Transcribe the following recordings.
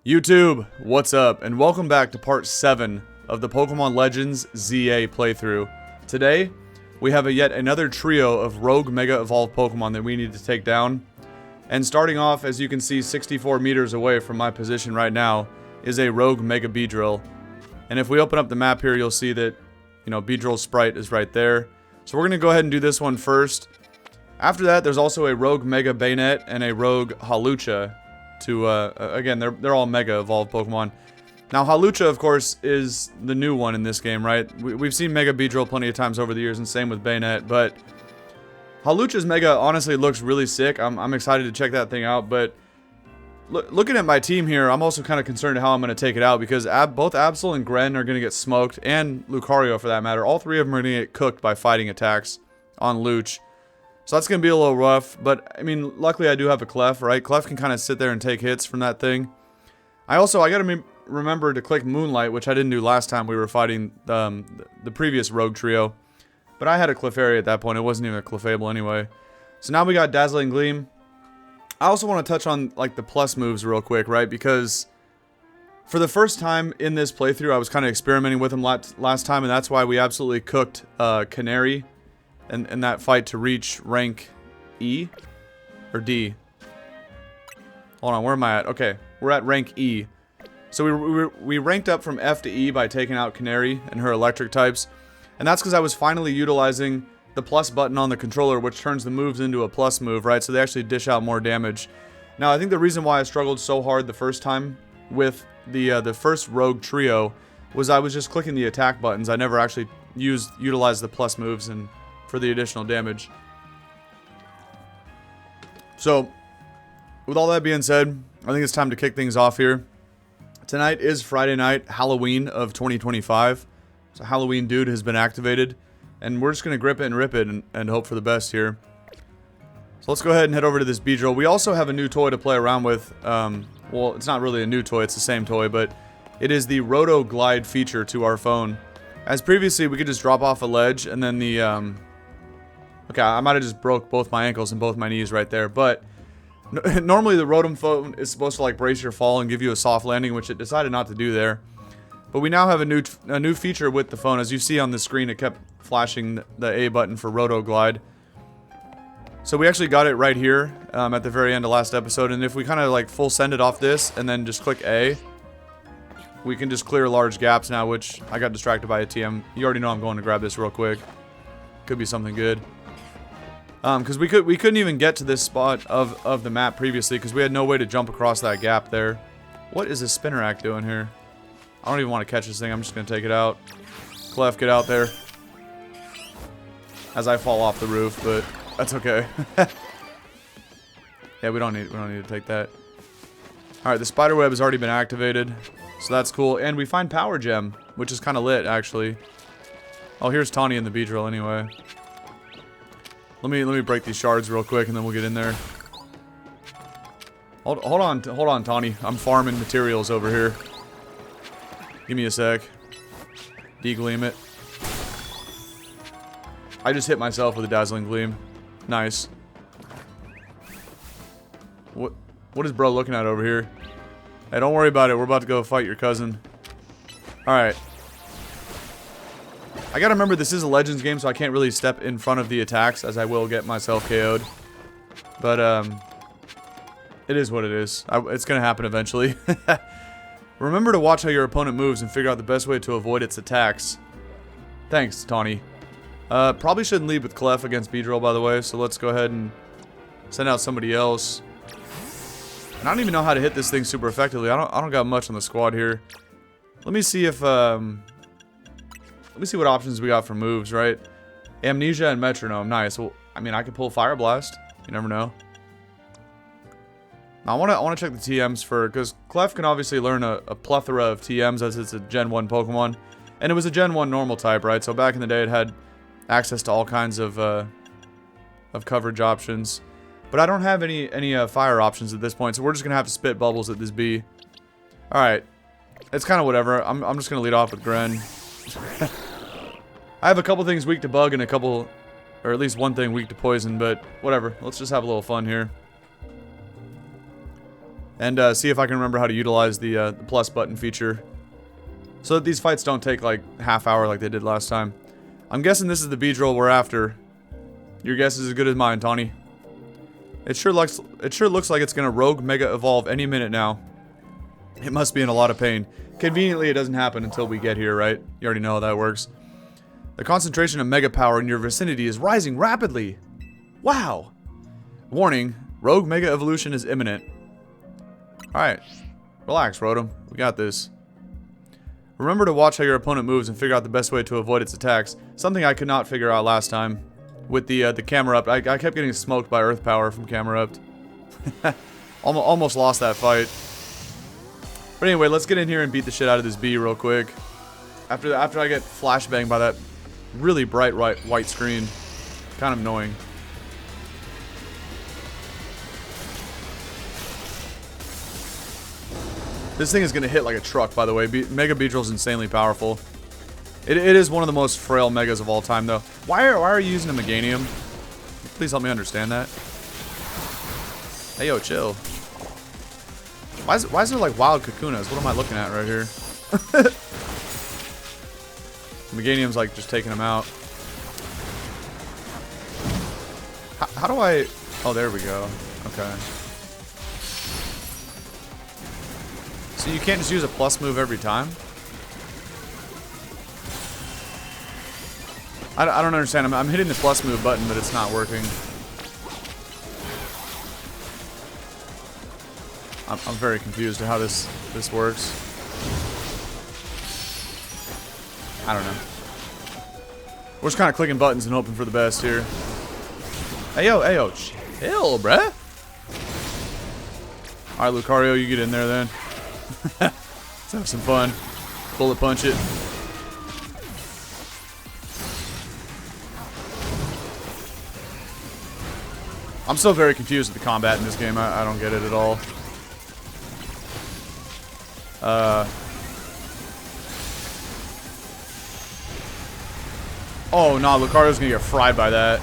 YouTube, what's up? And welcome back to part 7 of the Pokémon Legends ZA playthrough. Today, we have yet another trio of Rogue Mega Evolved Pokemon that we need to take down. And starting off, as you can see 64 meters away from my position right now, is a Rogue Mega Beedrill. And if we open up the map here, you'll see that, Beedrill's sprite is right there. So we're going to go ahead and do this one first. After that, there's also a Rogue Mega Banette and a Rogue Hawlucha. Again, they're all Mega Evolved Pokemon. Now, Hawlucha, of course, is the new one in this game, right? We've seen Mega Beedrill plenty of times over the years, and same with Banette, but Hawlucha's Mega honestly looks really sick. I'm excited to check that thing out, but looking at my team here, I'm also kind of concerned how I'm going to take it out, because both Absol and Gren are going to get smoked, and Lucario for that matter. All three of them are going to get cooked by fighting attacks on Luch. So that's going to be a little rough, but, I mean, luckily I do have a Clef, right? Clef can kind of sit there and take hits from that thing. I got to remember to click Moonlight, which I didn't do last time we were fighting the previous Rogue Trio. But I had a Clefairy at that point. It wasn't even a Clefable anyway. So now we got Dazzling Gleam. I also want to touch on, like, the plus moves real quick, right? Because for the first time in this playthrough, I was kind of experimenting with them last time, and that's why we absolutely cooked Canary in that fight to reach rank E or D. Hold on, where am I at? Okay, we're at rank E. So we ranked up from F to E by taking out Canary and her electric types, and that's because I was finally utilizing the plus button on the controller, which turns the moves into a plus move, right? So they actually dish out more damage. Now, I think the reason why I struggled so hard the first time with the first Rogue Trio was I was just clicking the attack buttons. I never actually utilized the plus moves and for the additional damage. So, with all that being said, I think it's time to kick things off here. Tonight is Friday night, Halloween of 2025. So Halloween Dude has been activated, and we're just going to grip it and rip it and hope for the best here. So let's go ahead and head over to this Beedrill. We also have a new toy to play around with. Well, it's not really a new toy, it's the same toy, but it is the Roto Glide feature to our phone. As previously, we could just drop off a ledge, and then the, okay, I might have just broke both my ankles and both my knees right there, but normally the Rotom phone is supposed to like brace your fall and give you a soft landing, which it decided not to do there. But we now have a new feature with the phone. As you see on the screen, it kept flashing the A button for Roto Glide. So we actually got it right here at the very end of last episode, and if we kind of like full send it off this and then just click A, we can just clear large gaps now, which I got distracted by a TM. You already know I'm going to grab this real quick. Could be something good. Because we couldn't even get to this spot of the map previously because we had no way to jump across that gap there. What is this Spinnerack doing here? I don't even want to catch this thing. I'm just going to take it out. Clef, get out there. As I fall off the roof, but that's okay. Yeah, we don't need to take that. Alright, the spider web has already been activated. So that's cool. And we find Power Gem, which is kind of lit, actually. Oh, here's Tawny in the Beedrill anyway. Let me break these shards real quick, and then we'll get in there. Hold on, Tawny. I'm farming materials over here. Give me a sec. De-gleam it. I just hit myself with a Dazzling Gleam. Nice. What is bro looking at over here? Hey, don't worry about it. We're about to go fight your cousin. Alright. I gotta remember this is a Legends game, so I can't really step in front of the attacks, as I will get myself KO'd. But, it is what it is. It's gonna happen eventually. Remember to watch how your opponent moves and figure out the best way to avoid its attacks. Thanks, Tawny. Probably shouldn't lead with Clef against Beedrill, by the way, so let's go ahead and send out somebody else. And I don't even know how to hit this thing super effectively. I don't got much on the squad here. Let me see if, let me see what options we got for moves, right? Amnesia and Metronome. Nice. Well, I mean, I could pull Fire Blast. You never know. Now, I want to check the TMs for... Because Clef can obviously learn a plethora of TMs as it's a Gen 1 Pokemon. And it was a Gen 1 normal type, right? So back in the day, it had access to all kinds of coverage options. But I don't have any fire options at this point, so we're just going to have to spit bubbles at this B. Alright. It's kind of whatever. I'm just going to lead off with Gren. I have a couple things weak to bug and a couple, or at least one thing weak to poison, but whatever. Let's just have a little fun here. and see if I can remember how to utilize the plus button feature, so that these fights don't take like half hour like they did last time. I'm guessing this is the Beedrill we're after. Your guess is as good as mine, Tawny. It sure looks like it's gonna Rogue Mega Evolve any minute now. It must be in a lot of pain. Conveniently, it doesn't happen until we get here, right? You already know how that works. The concentration of Mega Power in your vicinity is rising rapidly. Wow! Warning, Rogue Mega Evolution is imminent. Alright. Relax, Rotom. We got this. Remember to watch how your opponent moves and figure out the best way to avoid its attacks. Something I could not figure out last time. With the camera up. I kept getting smoked by Earth Power from camera up. Almost lost that fight. But anyway, let's get in here and beat the shit out of this bee real quick. After I get flashbanged by that really bright white screen. Kind of annoying. This thing is going to hit like a truck, by the way. Mega Beedrill is insanely powerful. It is one of the most frail megas of all time, though. Why are you using a Meganium? Please help me understand that. Hey, yo, chill. Why is there like wild Kakunas? What am I looking at right here? Meganium's like just taking them out. How do I... Oh, there we go. Okay. So you can't just use a plus move every time? I don't understand. I'm hitting the plus move button, but it's not working. I'm very confused at how this works. I don't know. We're just kind of clicking buttons and hoping for the best here. Hey yo, chill, bruh. All right, Lucario, you get in there then. Let's have some fun. Bullet punch it. I'm still very confused with the combat in this game. I don't get it at all. Oh, no, Lucario's gonna get fried by that.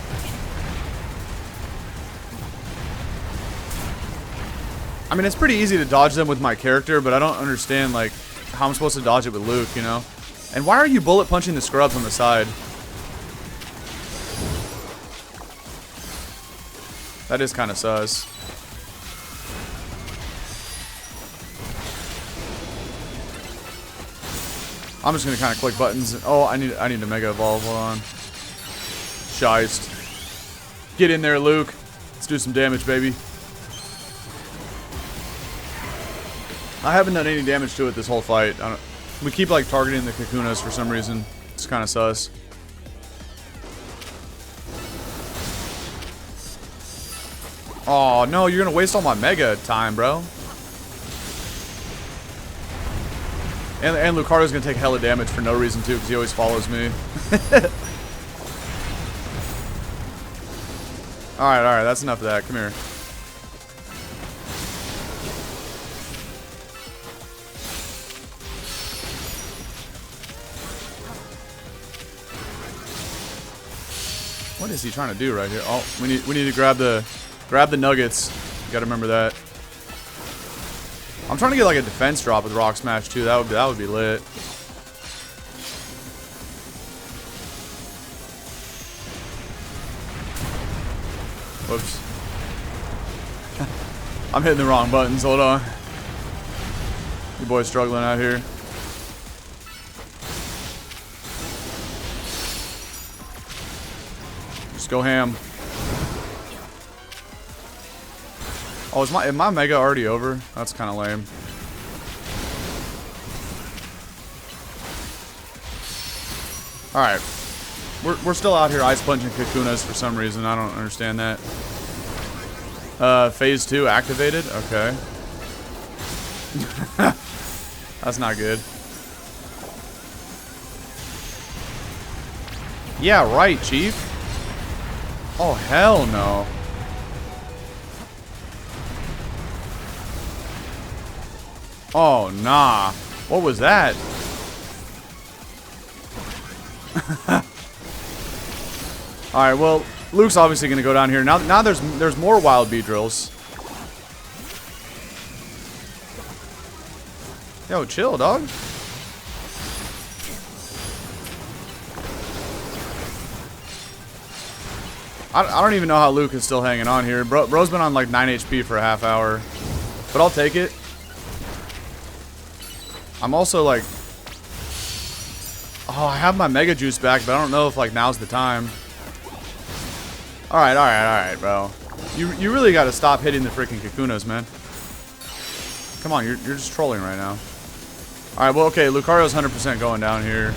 I mean, it's pretty easy to dodge them with my character, but I don't understand, like, how I'm supposed to dodge it with Luke, you know? And why are you bullet punching the scrubs on the side? That is kind of sus. I'm just gonna kind of click buttons. Oh, I need to Mega Evolve. Hold on. Shiest. Get in there, Luke. Let's do some damage, baby. I haven't done any damage to it this whole fight. We keep like targeting the Kakunas for some reason. It's kind of sus. Oh, no, you're going to waste all my Mega time, bro. And Lucario's going to take hella damage for no reason, too, because he always follows me. Alright, that's enough of that. Come here. What is he trying to do right here? Oh, we need to grab the nuggets. You gotta remember that. I'm trying to get like a defense drop with Rock Smash too. That would be lit. Whoops. I'm hitting the wrong buttons. Hold on. Your boy's struggling out here. Just go ham. Oh, is my Mega already over? That's kind of lame. Alright. We're still out here ice punching Kakunas for some reason. I don't understand that. Phase 2 activated? Okay. That's not good. Yeah, right, Chief. Oh, hell no. Oh, nah. What was that? Alright, well, Luke's obviously going to go down here. Now there's more wild Beedrills. Yo, chill, dog. I don't even know how Luke is still hanging on here. Bro's been on like 9 HP for a half hour. But I'll take it. I'm also like... Oh, I have my Mega Juice back, but I don't know if like now's the time. Alright, bro. You really gotta stop hitting the freaking Kakunas, man. Come on, you're just trolling right now. Alright, well, okay, Lucario's 100% going down here.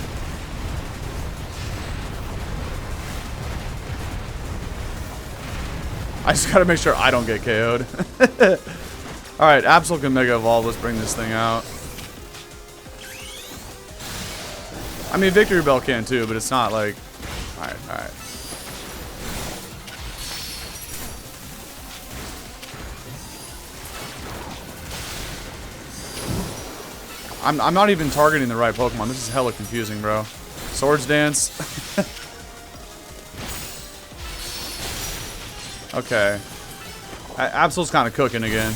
I just gotta make sure I don't get KO'd. Alright, Absol can Mega Evolve. Let's bring this thing out. I mean, Victory Bell can too, but it's not like... Alright. I'm not even targeting the right Pokemon. This is hella confusing, bro. Swords Dance. Okay. Absol's kind of cooking again.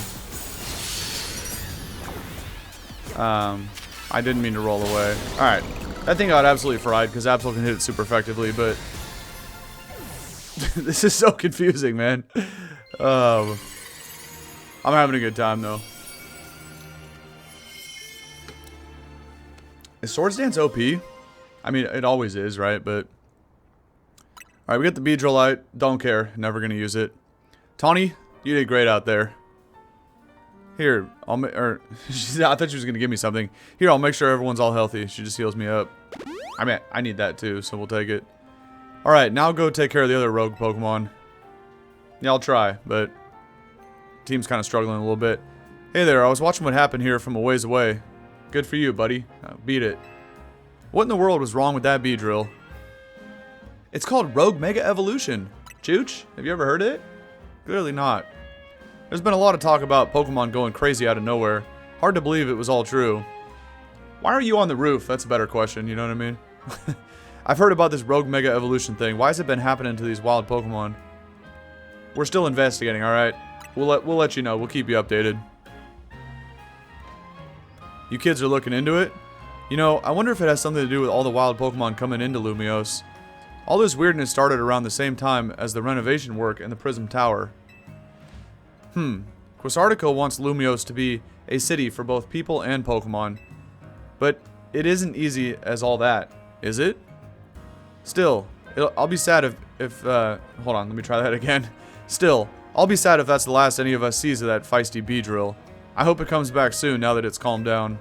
I didn't mean to roll away. Alright. That thing got absolutely fried because Absol can hit it super effectively, but... This is so confusing, man. I'm having a good time, though. Is Swords Dance OP? I mean, it always is, right? But... Alright, we got the Beedrill. Don't care. Never gonna use it. Tawny, you did great out there. Here, I thought she was gonna give me something. Here, I'll make sure everyone's all healthy. She just heals me up. I mean, I need that too, so we'll take it. Alright, now go take care of the other rogue Pokemon. Yeah, I'll try, but... Team's kind of struggling a little bit. Hey there, I was watching what happened here from a ways away. Good for you, buddy. Beat it. What in the world was wrong with that Beedrill? It's called Rogue Mega Evolution. Chooch, have you ever heard of it? Clearly not. There's been a lot of talk about Pokemon going crazy out of nowhere. Hard to believe it was all true. Why are you on the roof? That's a better question, you know what I mean? I've heard about this Rogue Mega Evolution thing. Why has it been happening to these wild Pokemon? We're still investigating, alright? We'll let you know. We'll keep you updated. You kids are looking into it? You know, I wonder if it has something to do with all the wild Pokemon coming into Lumiose. All this weirdness started around the same time as the renovation work in the Prism Tower. Quasartico wants Lumiose to be a city for both people and Pokemon. But it isn't easy as all that, is it? Still, I'll be sad if hold on, let me try that again. Still, I'll be sad if that's the last any of us sees of that feisty Beedrill. I hope it comes back soon now that it's calmed down.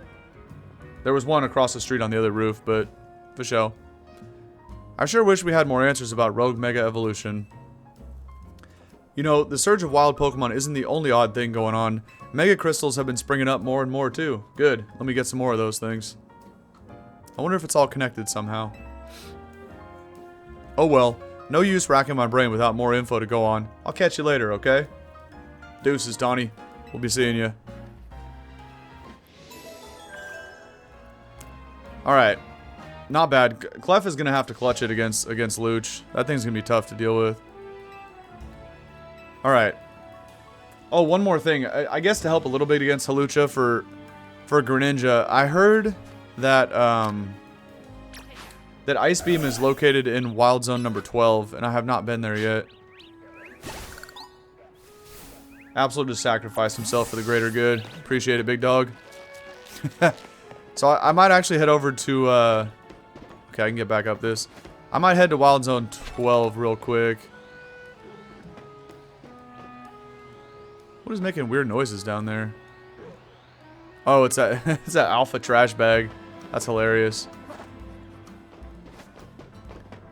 There was one across the street on the other roof, but for show. I sure wish we had more answers about Rogue Mega Evolution. You know, the surge of wild Pokemon isn't the only odd thing going on. Mega Crystals have been springing up more and more too. Good, let me get some more of those things. I wonder if it's all connected somehow. Oh well, no use racking my brain without more info to go on. I'll catch you later, okay? Deuces, Tawny. We'll be seeing you. Alright. Not bad. Clef is going to have to clutch it against Luch. That thing's going to be tough to deal with. Alright. Oh, one more thing. I guess to help a little bit against Hawlucha for Greninja, I heard that that Ice Beam is located in Wild Zone number 12, and I have not been there yet. Absolutely just sacrificed himself for the greater good. Appreciate it, big dog. So I might actually head over to... Okay, I can get back up this. I might head to Wild Zone 12 real quick. What is making weird noises down there? Oh, it's that it's that alpha trash bag. That's hilarious.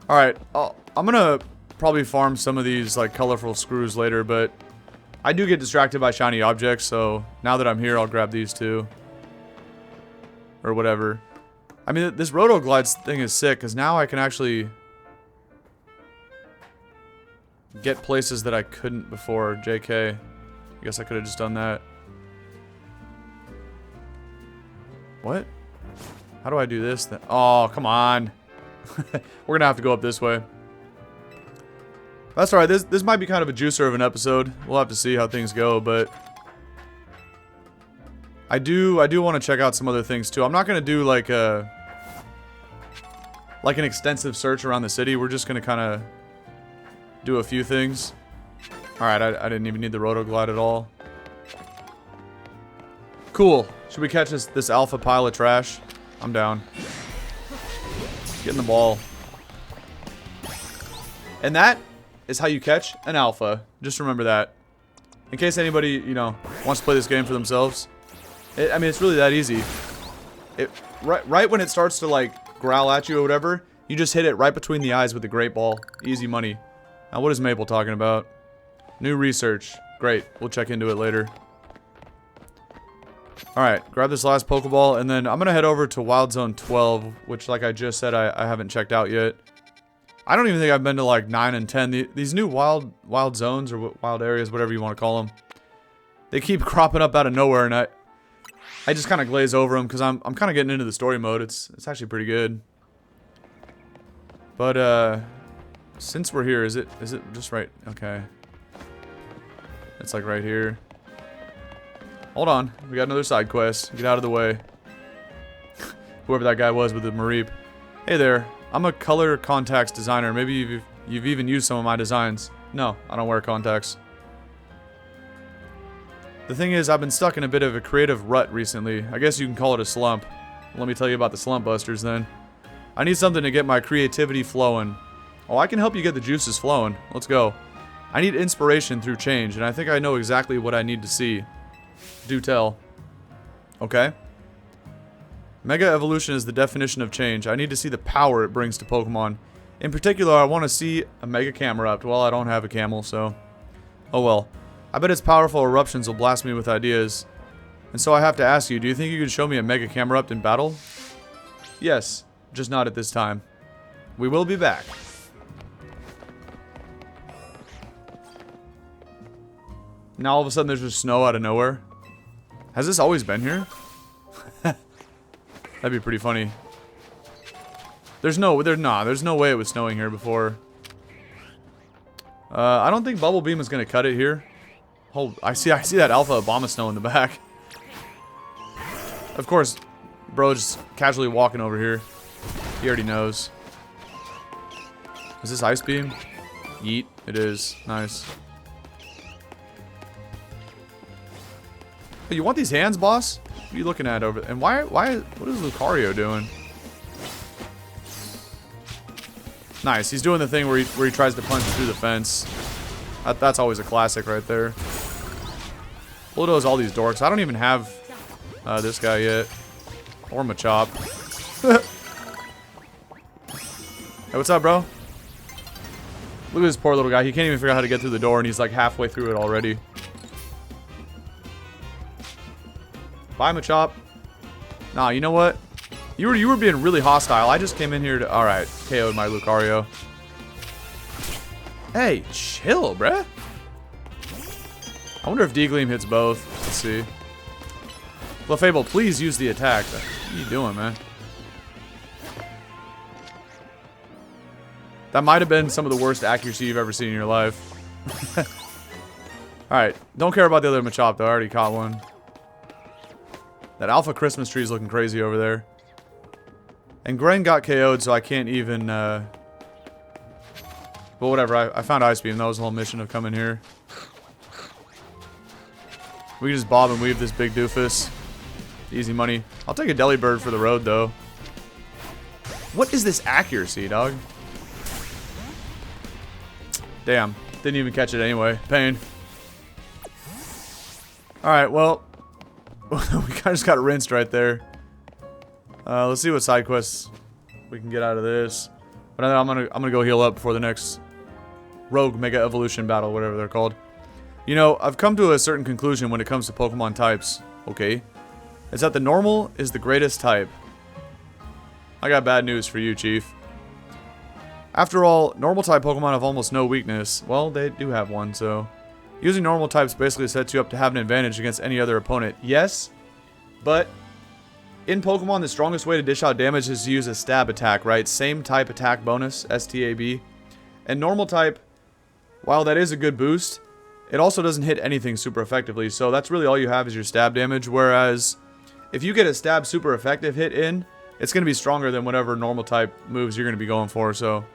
Alright, I'm gonna probably farm some of these like colorful screws later, but I do get distracted by shiny objects, so now that I'm here, I'll grab these too. Or whatever. I mean, this Rotoglides thing is sick, because now I can actually get places that I couldn't before. JK. I guess I could have just done that. What? How do I do this then? Oh, come on. We're gonna have to go up this way. That's alright. This might be kind of a juicer of an episode. We'll have to see how things go, but... I do want to check out some other things too. I'm not gonna do like an extensive search around the city. We're just gonna kind of do a few things. All right, I didn't even need the Roto Glide at all. Cool. Should we catch this alpha pile of trash? I'm down. Get in the ball. And that is how you catch an alpha. Just remember that. In case anybody, you know, wants to play this game for themselves. I mean, it's really that easy. Right when it starts to, like, growl at you or whatever, you just hit it right between the eyes with the great ball. Easy money. Now, what is Maple talking about? New research. Great. We'll check into it later. Alright, grab this last Pokeball, and then I'm going to head over to Wild Zone 12, which, like I just said, I haven't checked out yet. I don't even think I've been to, like, 9 and 10. These new wild zones, or wild areas, whatever you want to call them, they keep cropping up out of nowhere, and I just kind of glaze over them, because I'm kind of getting into the story mode. It's actually pretty good. But, since we're here, is it just right? Okay. It's, like, right here. Hold on. We got another side quest. Get out of the way. Whoever that guy was with the Mareep. Hey there. I'm a color contacts designer. Maybe you've even used some of my designs. No, I don't wear contacts. The thing is, I've been stuck in a bit of a creative rut recently. I guess you can call it a slump. Let me tell you about the slump busters then. I need something to get my creativity flowing. Oh, I can help you get the juices flowing. Let's go. I need inspiration through change, and I think I know exactly what I need to see. Do tell. Okay. Mega evolution is the definition of change. I need to see the power it brings to Pokemon. In particular, I want to see a Mega Camerupt. Well, I don't have a camel, so... oh well. I bet its powerful eruptions will blast me with ideas. And so I have to ask you, do you think you could show me a Mega Camerupt in battle? Yes, just not at this time. We will be back. Now all of a sudden there's just snow out of nowhere. Has this always been here? That'd be pretty funny. There's no way it was snowing here before. I don't think Bubble Beam is gonna cut it here. Hold, I see that Alpha Obama snow in the back. Of course, bro just casually walking over here. He already knows. Is this Ice Beam? Yeet, it is. Nice. Oh, you want these hands, boss? What are you looking at over there? And why, what is Lucario doing? Nice, he's doing the thing where he tries to punch through the fence. That's always a classic right there. Bulldoze all these dorks. I don't even have this guy yet. Or Machop. Hey, what's up, bro? Look at this poor little guy. He can't even figure out how to get through the door, and he's like halfway through it already. Bye, Machop. Nah, you know what? You were being really hostile. I just came in here to... alright, KO'd my Lucario. Hey, chill, bruh. I wonder if D-Gleam hits both. Let's see. Clefable, please use the attack. What are you doing, man? That might have been some of the worst accuracy you've ever seen in your life. Alright, don't care about the other Machop, though. I already caught one. That Alpha Christmas tree is looking crazy over there. And Gren got KO'd, so I can't even, but whatever, I found Ice Beam. That was the whole mission of coming here. We can just bob and weave this big doofus. Easy money. I'll take a Delibird for the road, though. What is this accuracy, dog? Damn. Didn't even catch it anyway. Pain. Alright, well... we kind of just got rinsed right there. Let's see what side quests we can get out of this. But I'm gonna go heal up before the next Rogue Mega Evolution battle, whatever they're called. You know, I've come to a certain conclusion when it comes to Pokemon types. Okay, it's that the normal is the greatest type. I got bad news for you, Chief. After all, normal type Pokemon have almost no weakness. Well, they do have one, so... using normal types basically sets you up to have an advantage against any other opponent. Yes, but in Pokemon, the strongest way to dish out damage is to use a stab attack, right? Same type attack bonus, STAB. And normal type, while that is a good boost, it also doesn't hit anything super effectively. So that's really all you have is your stab damage. Whereas if you get a stab super effective hit in, it's going to be stronger than whatever normal type moves you're going to be going for. So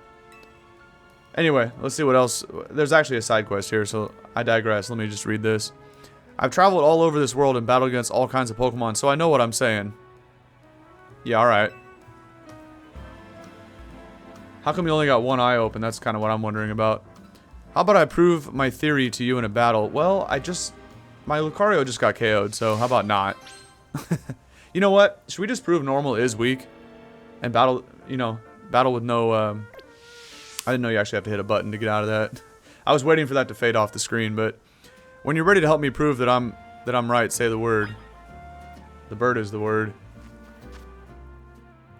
anyway, let's see what else. There's actually a side quest here, so I digress. Let me just read this. I've traveled all over this world and battled against all kinds of Pokemon, so I know what I'm saying. Yeah, alright. How come you only got one eye open? That's kind of what I'm wondering about. How about I prove my theory to you in a battle? Well, my Lucario just got KO'd, so how about not? You know what? Should we just prove normal is weak? And battle, battle with no, I didn't know you actually have to hit a button to get out of that. I was waiting for that to fade off the screen, but when you're ready to help me prove that I'm right, say the word. The bird is the word.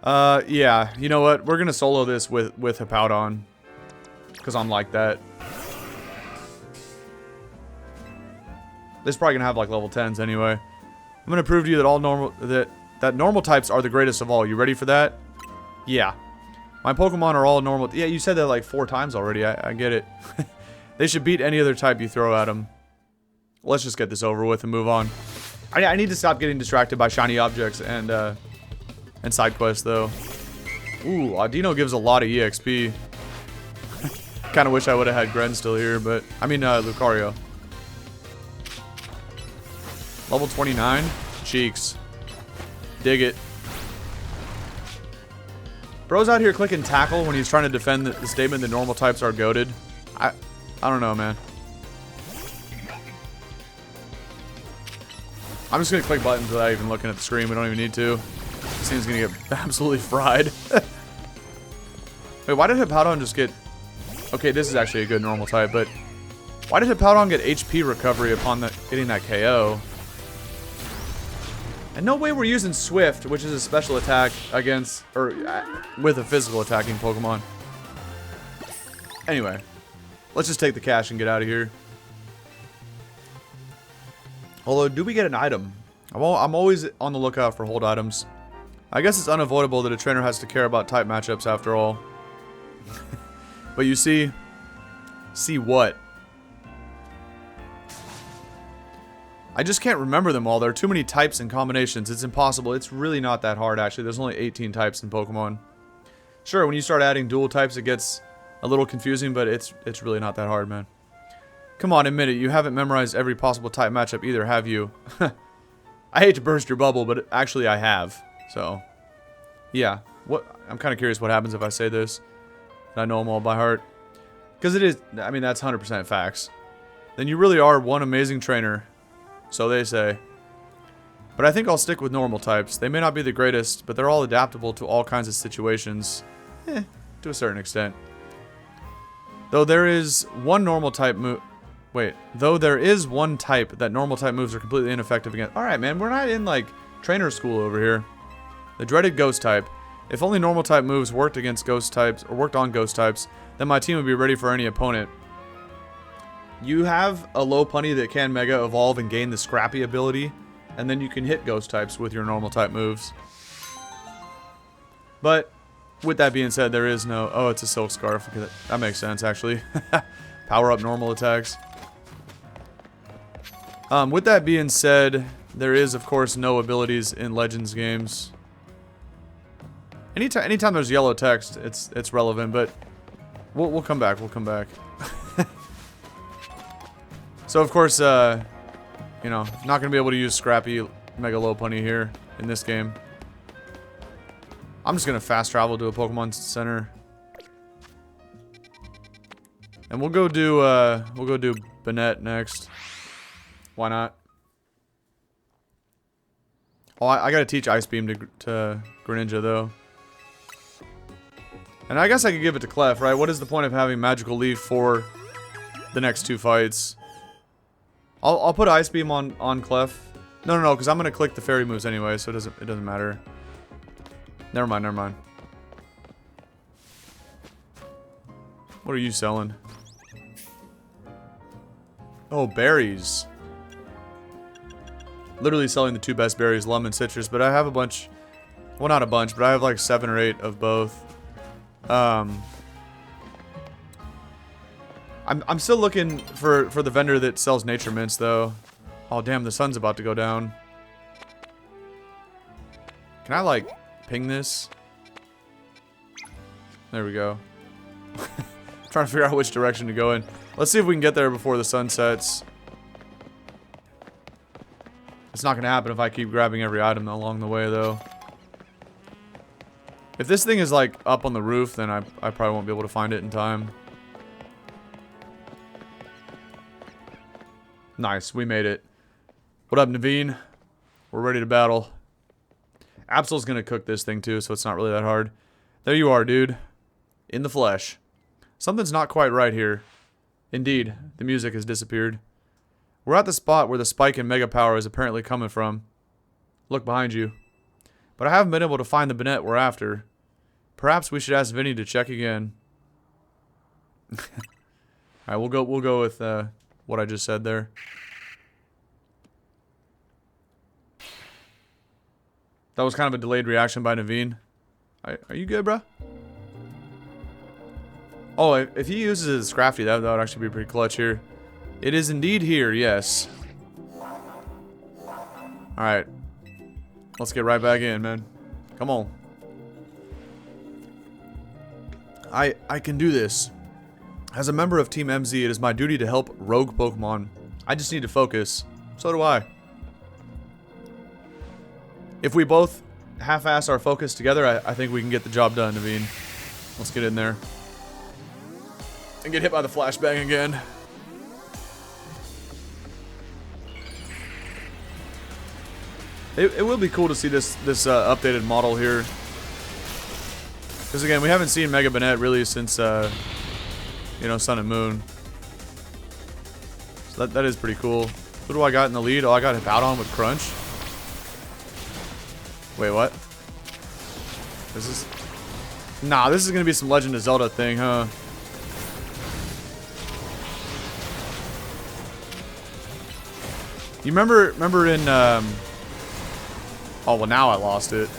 Yeah, you know what? We're gonna solo this with Hippowdon. Because I'm like that. This is probably gonna have like level 10s anyway. I'm gonna prove to you that all normal that normal types are the greatest of all. You ready for that? Yeah. My Pokemon are all normal. Yeah, you said that like 4 times already. I get it. They should beat any other type you throw at them. Let's just get this over with and move on. I need to stop getting distracted by shiny objects and side quests though. Ooh, Audino gives a lot of EXP. Kind of wish I would have had Gren still here, but I mean Lucario. Level 29, cheeks. Dig it. Bro's out here clicking tackle when he's trying to defend the statement that normal types are goated. I don't know, man. I'm just gonna click buttons without even looking at the screen. We don't even need to. This thing's gonna get absolutely fried. Wait, why did Hippowdon just get... Okay, this is actually a good normal type, but... Why did Hippowdon get HP recovery upon getting that KO? And no way we're using Swift, which is a special attack against... Or with a physical attacking Pokemon. Anyway. Let's just take the cash and get out of here. Although, do we get an item? I'm always on the lookout for hold items. I guess it's unavoidable that a trainer has to care about type matchups after all. But you see... See what? I just can't remember them all. There are too many types and combinations. It's impossible. It's really not that hard, actually. There's only 18 types in Pokemon. Sure, when you start adding dual types, it gets a little confusing, but it's really not that hard, man. Come on, admit it. You haven't memorized every possible type matchup either, have you? I hate to burst your bubble, but actually I have. So, yeah. I'm kind of curious what happens if I say this. And I know them all by heart. Because it is, I mean, that's 100% facts. Then you really are one amazing trainer. So they say. But I think I'll stick with normal types. They may not be the greatest, but they're all adaptable to all kinds of situations. To a certain extent. Though there is one normal type move... Wait. Though there is one type that normal type moves are completely ineffective against... Alright, man. We're not in, like, trainer school over here. The dreaded ghost type. If only normal type moves worked against ghost types, or worked on ghost types, then my team would be ready for any opponent. You have a Lopunny that can Mega Evolve and gain the Scrappy ability, and then you can hit ghost types with your normal type moves. But, with that being said, there is no... Oh, it's a Silk Scarf. That makes sense, actually. Power up normal attacks. With that being said, there is, of course, no abilities in Legends games. Anytime there's yellow text, it's relevant, but we'll come back. We'll come back. So, of course, not going to be able to use Scrappy Mega Lopunny here in this game. I'm just going to fast travel to a Pokemon Center. And we'll go do Banette next. Why not? Oh, I got to teach Ice Beam to Greninja, though. And I guess I could give it to Clef, right? What is the point of having Magical Leaf for the next 2 fights? I'll put Ice Beam on Clef. No, because I'm gonna click the fairy moves anyway, so it doesn't matter. Never mind. What are you selling? Oh, berries. Literally selling the 2 best berries, Lum and Citrus, but I have a bunch. Well, not a bunch, but I have like 7 or 8 of both. I I'm still looking for the vendor that sells nature mints, though. Oh, damn, the sun's about to go down. Can I, like, ping this? There we go. Trying to figure out which direction to go in. Let's see if we can get there before the sun sets. It's not going to happen if I keep grabbing every item along the way, though. If this thing is, like, up on the roof, then I probably won't be able to find it in time. Nice, we made it. What up, Naveen? We're ready to battle. Absol's gonna cook this thing too, so it's not really that hard. There you are, dude. In the flesh. Something's not quite right here. Indeed, the music has disappeared. We're at the spot where the spike in mega power is apparently coming from. Look behind you. But I haven't been able to find the Banette we're after. Perhaps we should ask Vinny to check again. Alright, we'll go with what I just said there. That was kind of a delayed reaction by Naveen. Are you good, bro? Oh, if he uses his crafty, that would actually be pretty clutch here. It is indeed here, yes. Alright. Let's get right back in, man. Come on. I can do this. As a member of Team MZ, it is my duty to help rogue Pokemon. I just need to focus. So do I. If we both half-ass our focus together, I think we can get the job done, Naveen. Let's get in there. And get hit by the flashbang again. It will be cool to see this updated model here. Because again, we haven't seen Mega Banette really since, you know, Sun and Moon. So that is pretty cool. Who do I got in the lead? Oh, I got Hippowdon with Crunch. Wait, what? This is... Nah, this is gonna be some Legend of Zelda thing, huh? You remember in, Oh, well, now I lost it.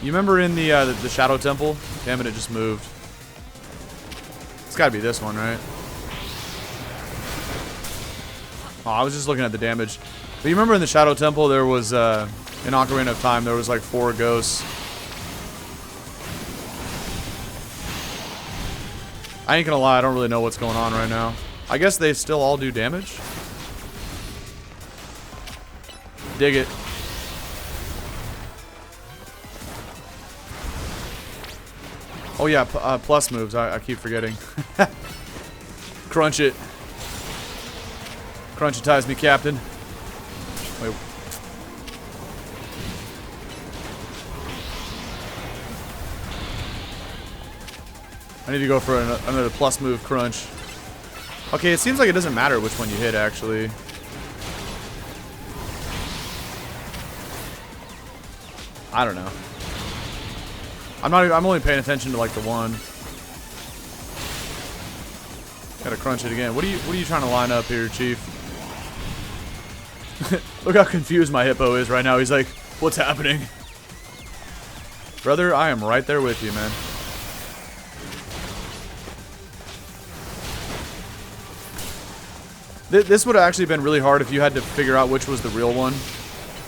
You remember in the Shadow Temple? Damn it, it just moved. It's gotta be this one, right? Oh, I was just looking at the damage. But you remember in the Shadow Temple, there was, in Ocarina of Time, there was like 4 ghosts. I ain't gonna lie, I don't really know what's going on right now. I guess they still all do damage? Dig it. Oh yeah, plus moves, I keep forgetting. Crunch it. Crunchitize me, Captain. Wait. I need to go for another plus move crunch. Okay, it seems like it doesn't matter which one you hit, actually. I don't know. I'm only paying attention to like the one. Gotta crunch it again. What are you trying to line up here, Chief? Look how confused my hippo is right now. He's like, what's happening? Brother, I am right there with you, man. This would have actually been really hard if you had to figure out which was the real one.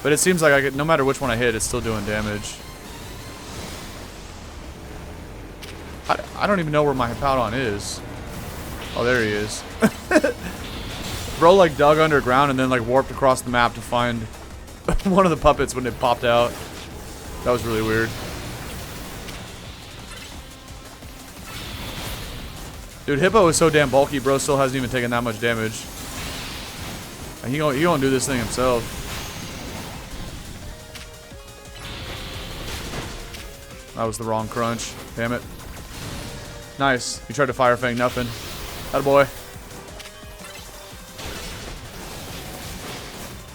But it seems like no matter which one I hit, it's still doing damage. I don't even know where my Hippowdon is. Oh, there he is. Bro, like, dug underground and then, like, warped across the map to find one of the puppets when it popped out. That was really weird. Dude, Hippo is so damn bulky, bro still hasn't even taken that much damage. He gonna do this thing himself. That was the wrong crunch. Damn it. Nice. You tried to Fire Fang, nothing. Attaboy.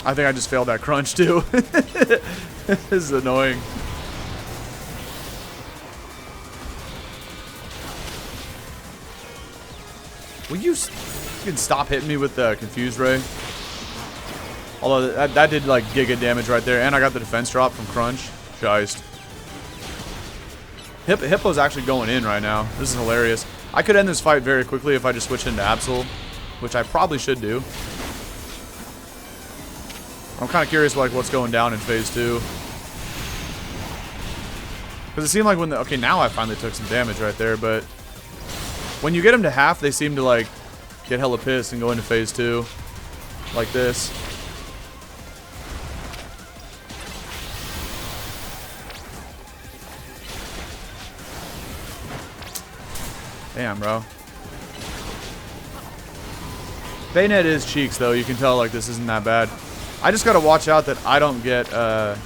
I think I just failed that crunch too. This is annoying. Will you can stop hitting me with the Confused Ray? Although that did like giga damage right there, and I got the defense drop from Crunch. Shiced. Hippo's actually going in right now. This is hilarious. I could end this fight very quickly if I just switch into Absol, which I probably should do. I'm kind of curious like what's going down in phase 2. Because it seemed like when the... Okay, now I finally took some damage right there, but... When you get them to half, they seem to like get hella pissed and go into phase 2. Like this. Damn, bro. Banette is cheeks, though. You can tell, like, this isn't that bad. I just gotta watch out that I don't get, that,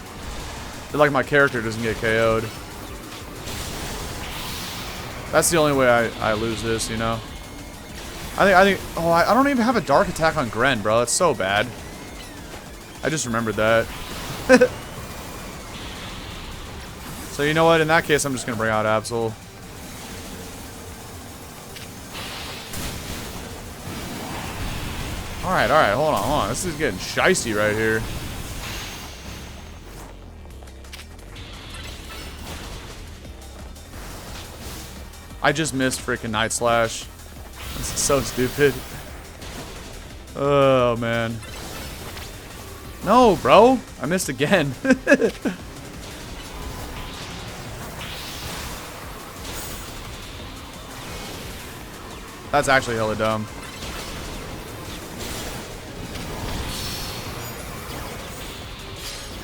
like, my character doesn't get KO'd. That's the only way I lose this, you know? I think, oh, I don't even have a dark attack on Gren, bro. That's so bad. I just remembered that. So, you know what? In that case, I'm just gonna bring out Absol. Alright, hold on. This is getting shicey right here. I just missed freaking Night Slash. This is so stupid. Oh, man. No, bro. I missed again. That's actually hella dumb.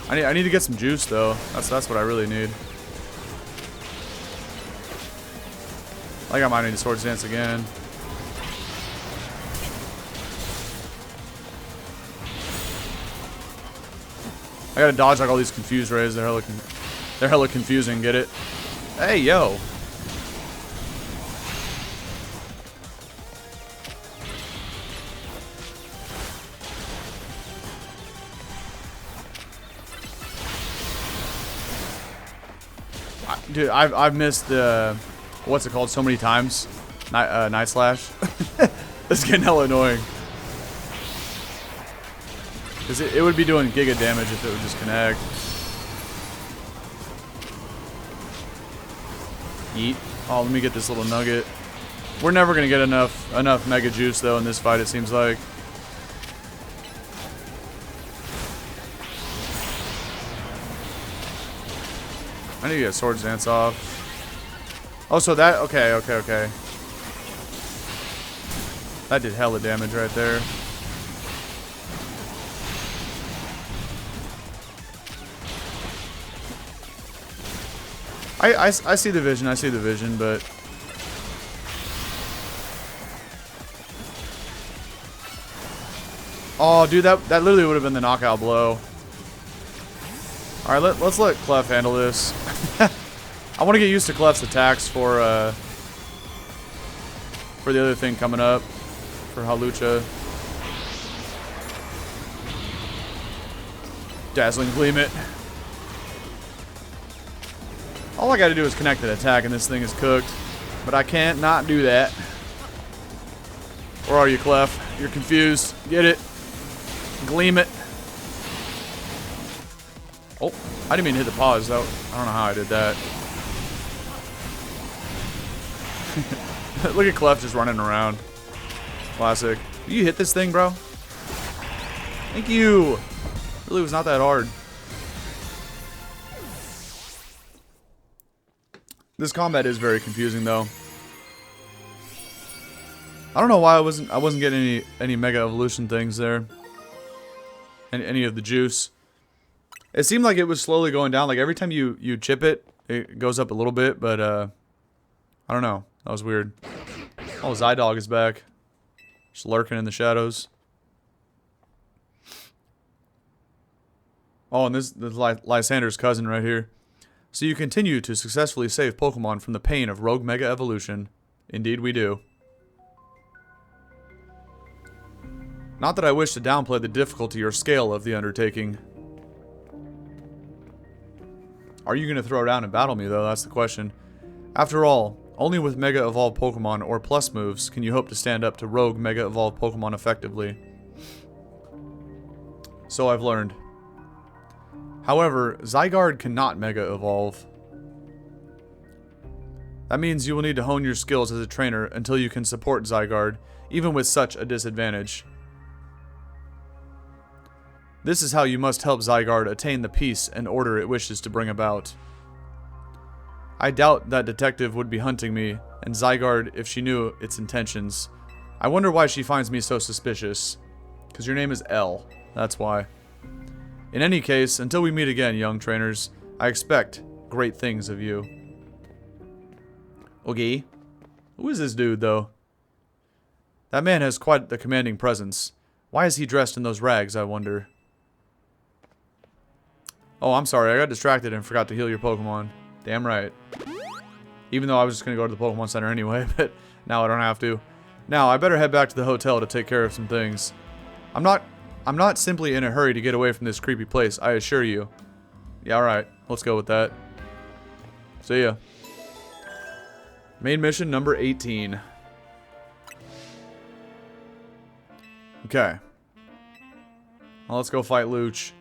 I need to get some juice though. That's what I really need. I think I might need to Swords Dance again. I gotta dodge like all these confused rays. They're hella confusing. Get it? Hey yo. Dude, I've missed what's it called so many times. Night Slash. It's getting hella annoying. Because it would be doing giga damage if it would just connect. Yeet. Oh, let me get this little nugget. We're never gonna get enough mega juice though in this fight. It seems like. I need to get Swords Dance off. Oh, so that... Okay. That did hella damage right there. I see the vision, but... Oh, dude, that literally would have been the knockout blow. Alright, let's let Clef handle this. I want to get used to Clef's attacks for the other thing coming up. For Hawlucha. Dazzling Gleam it. All I gotta do is connect an attack and this thing is cooked. But I can't not do that. Where are you, Clef? You're confused. Get it. Gleam it. Oh, I didn't mean to hit the pause though. I don't know how I did that. Look at Clef just running around. Classic. You hit this thing, bro? Thank you. Really was not that hard. This combat is very confusing though. I don't know why I wasn't getting any Mega Evolution things there. Any of the juice. It seemed like it was slowly going down. Like every time you chip it, it goes up a little bit, but I don't know. That was weird. Oh, Zydog is back. Just lurking in the shadows. Oh, and this is Lysander's cousin right here. So you continue to successfully save Pokemon from the pain of Rogue Mega Evolution. Indeed we do. Not that I wish to downplay the difficulty or scale of the undertaking. Are you going to throw down and battle me, though? That's the question. After all, only with Mega Evolved Pokemon or Plus moves can you hope to stand up to Rogue Mega Evolved Pokemon effectively. So I've learned. However, Zygarde cannot Mega Evolve. That means you will need to hone your skills as a trainer until you can support Zygarde, even with such a disadvantage. This is how you must help Zygarde attain the peace and order it wishes to bring about. I doubt that detective would be hunting me, and Zygarde if she knew its intentions. I wonder why she finds me so suspicious. Because your name is L. That's why. In any case, until we meet again, young trainers, I expect great things of you. Okay. Who is this dude, though? That man has quite the commanding presence. Why is he dressed in those rags, I wonder? Oh, I'm sorry. I got distracted and forgot to heal your Pokemon. Damn right. Even though I was just going to go to the Pokemon Center anyway, but now I don't have to. Now, I better head back to the hotel to take care of some things. I'm not simply in a hurry to get away from this creepy place, I assure you. Yeah, alright. Let's go with that. See ya. Main mission number 18. Okay. Well, let's go fight Luch.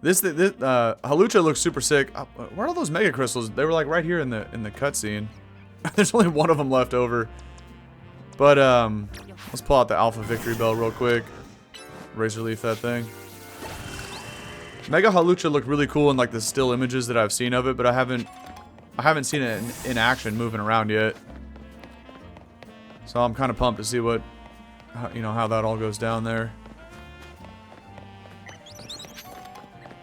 This Hawlucha looks super sick. Where are all those Mega Crystals? They were like right here in the cutscene. There's only one of them left over. But let's pull out the Alpha Victory Bell real quick. Razor Leaf that thing. Mega Hawlucha looked really cool in like the still images that I've seen of it, but I haven't seen it in action moving around yet. So I'm kind of pumped to see what, you know, how that all goes down there.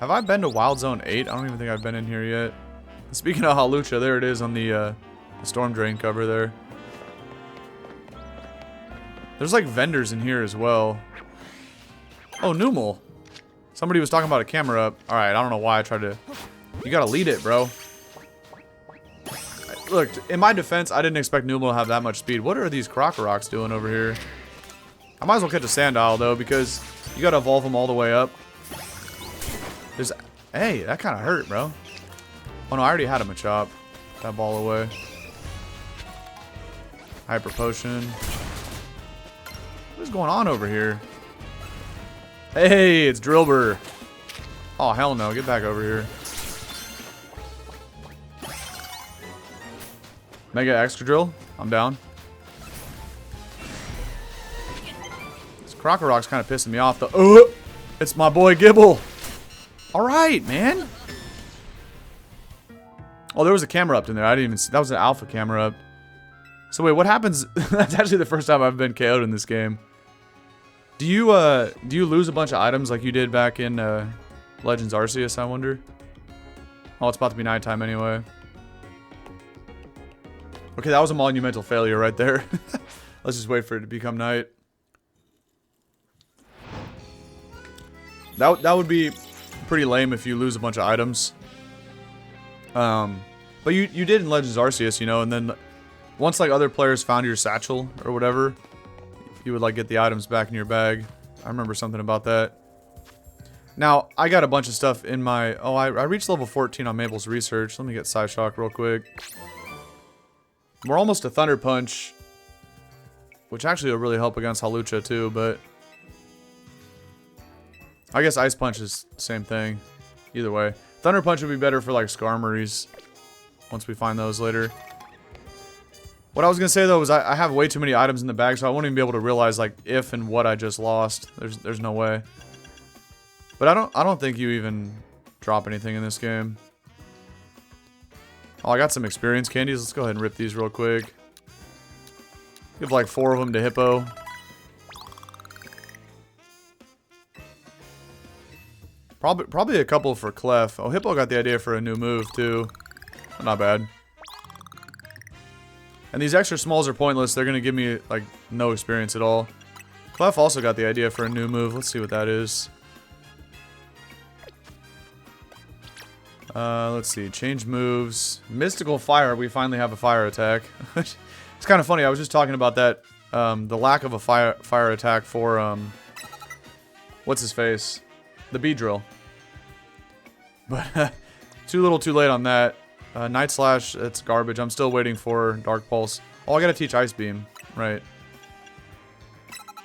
Have I been to Wild Zone 8? I don't even think I've been in here yet. Speaking of Hawlucha, there it is on the Storm Drain cover there. There's like vendors in here as well. Oh, Numel. Somebody was talking about a camera up. Alright, I don't know why I tried to... You gotta lead it, bro. Look, in my defense, I didn't expect Numel to have that much speed. What are these Crocoroks doing over here? I might as well catch a Sandile, though, because you gotta evolve them all the way up. There's... Hey, that kind of hurt, bro. Oh, no, I already had a Machop. That ball away. Hyper Potion. What is going on over here? Hey, it's Drillbur. Oh, hell no. Get back over here. Mega Excadrill. I'm down. This Crocorock's kind of pissing me off, though. It's my boy Gibble. Alright, man. Oh, there was a camera up in there. I didn't even see. That was an alpha camera up. So wait, what happens? That's actually the first time I've been KO'd in this game. Do you lose a bunch of items like you did back in Legends Arceus, I wonder? Oh, it's about to be nighttime anyway. Okay, that was a monumental failure right there. Let's just wait for it to become night. That would be pretty lame if you lose a bunch of items. But you did in Legends Arceus, you know, and then once like other players found your satchel or whatever, you would like get the items back in your bag. I remember something about that. Now, I got a bunch of stuff in my... Oh, I reached level 14 on Mabel's research. Let me get Psyshock real quick. We're almost to Thunder Punch, which actually will really help against Hawlucha too, but... I guess Ice Punch is the same thing. Either way. Thunder Punch would be better for like Skarmories once we find those later. What I was gonna say though was I have way too many items in the bag, so I won't even be able to realize like if and what I just lost. There's no way. But I don't think you even drop anything in this game. Oh, I got some experience candies. Let's go ahead and rip these real quick. Give like 4 of them to Hippo. Probably a couple for Clef. Oh, Hippo got the idea for a new move too. Not bad. And these extra smalls are pointless. They're going to give me, like, no experience at all. Clef also got the idea for a new move. Let's see what that is. Let's see. Change moves. Mystical Fire. We finally have a fire attack. It's kind of funny. I was just talking about that. The lack of a fire attack for, what's his face? The Beedrill. But, too little too late on that. Night Slash, it's garbage. I'm still waiting for Dark Pulse. Oh, I gotta teach Ice Beam. Right.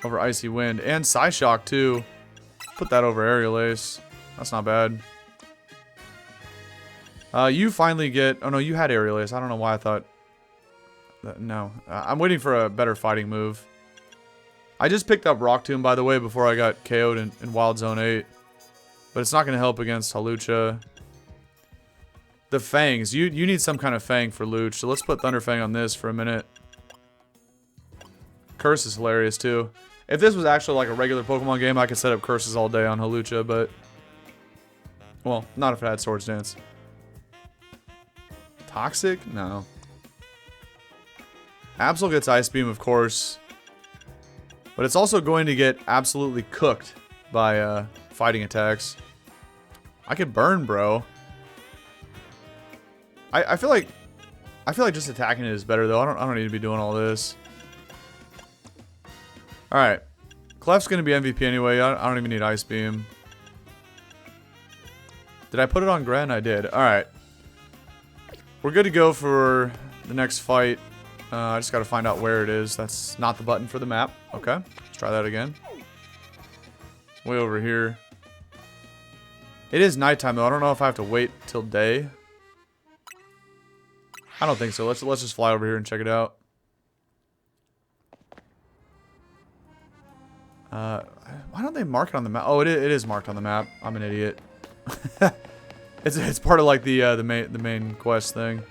Over Icy Wind. And Psyshock, too. Put that over Aerial Ace. That's not bad. You finally get... Oh, no, you had Aerialist. I don't know why I thought... No. I'm waiting for a better fighting move. I just picked up Rock Tomb, by the way, before I got KO'd in Wild Zone 8. But it's not going to help against Hawlucha. The Fangs. You need some kind of Fang for Luch. So let's put Thunder Fang on this for a minute. Curse is hilarious, too. If this was actually like a regular Pokemon game, I could set up curses all day on Hawlucha, but... Well, not if it had Swords Dance. Toxic? No. Absol gets Ice Beam, of course. But it's also going to get absolutely cooked by fighting attacks. I could burn, bro. I feel like just attacking it is better though. I don't need to be doing all this. Alright. Clef's gonna be MVP anyway. I don't even need Ice Beam. Did I put it on Gren? I did. Alright. We're good to go for the next fight. I just gotta find out where it is. That's not the button for the map. Okay. Let's try that again. It's way over here. It is nighttime though. I don't know if I have to wait till day. I don't think so. Let's just fly over here and check it out. Why don't they mark it on the map? Oh, it is marked on the map. I'm an idiot. It's part of like the main quest thing.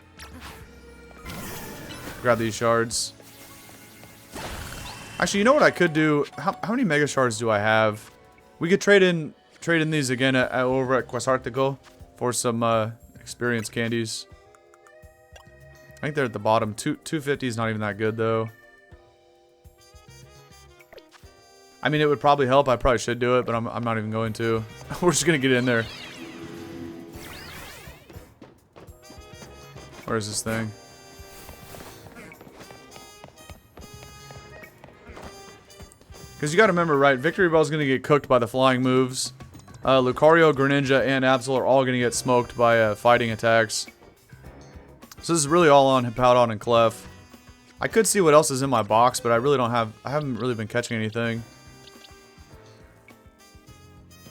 Grab these shards. Actually, you know what I could do? How many Mega Shards do I have? We could trade in these again over at Quest Article for some experience candies. I think they're at the bottom. 250 is not even that good though. I mean, it would probably help. I probably should do it, but I'm not even going to. We're just gonna get in there. Where is this thing? Because you got to remember, right? Victory Bell's going to get cooked by the flying moves. Lucario, Greninja, and Absol are all going to get smoked by fighting attacks. So this is really all on Hippowdon and Clef. I could see what else is in my box, but I really don't have... I haven't really been catching anything.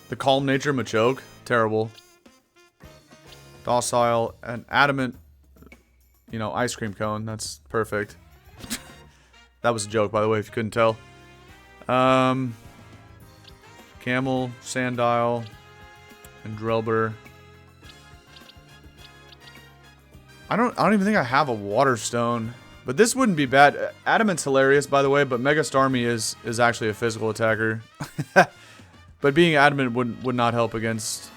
The Calm Nature Machoke. Terrible. Docile. And Adamant... You know, Ice Cream Cone. That's perfect. That was a joke, by the way, if you couldn't tell. Camel, Sandile, and Drillbur. I don't even think I have a Water Stone, but this wouldn't be bad. Adamant's hilarious, by the way, but Mega Starmie is actually a physical attacker. But being Adamant would not help against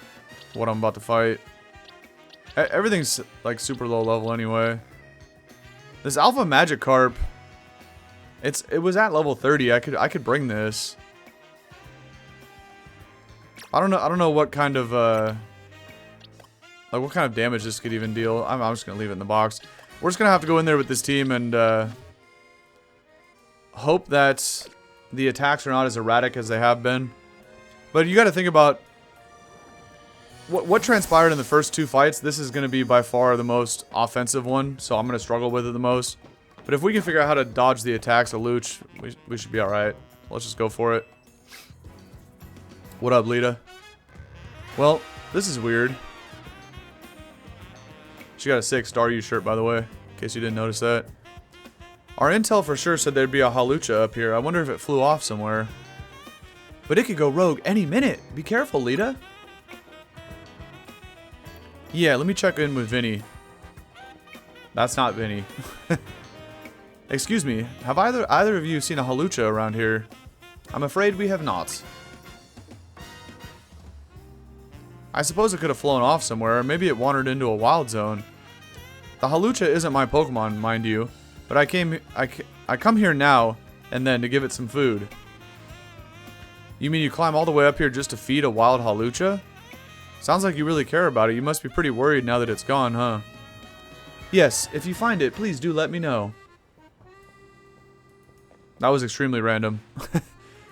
what I'm about to fight. Everything's like super low level anyway. This Alpha Magikarp. It was at level 30. I could bring this. I don't know what kind of like what kind of damage this could even deal. I'm just gonna leave it in the box. We're just gonna have to go in there with this team and hope that the attacks are not as erratic as they have been. But you got to think about what transpired in the first two fights. This is gonna be by far the most offensive one, so I'm gonna struggle with it the most. But if we can figure out how to dodge the attacks of Luch, we should be alright. Let's just go for it. What up, Lita? Well, this is weird. She got a sick Staryu shirt, by the way, in case you didn't notice that. Our intel for sure said there'd be a Hawlucha up here. I wonder if it flew off somewhere. But it could go rogue any minute. Be careful, Lita. Yeah, let me check in with Vinny. That's not Vinny. Excuse me, have either of you seen a Hawlucha around here? I'm afraid we have not. I suppose it could have flown off somewhere, or maybe it wandered into a wild zone. The Hawlucha isn't my Pokemon, mind you, but I come here now and then to give it some food. You mean you climb all the way up here just to feed a wild Hawlucha? Sounds like you really care about it. You must be pretty worried now that it's gone, huh? Yes, if you find it, please do let me know. That was extremely random.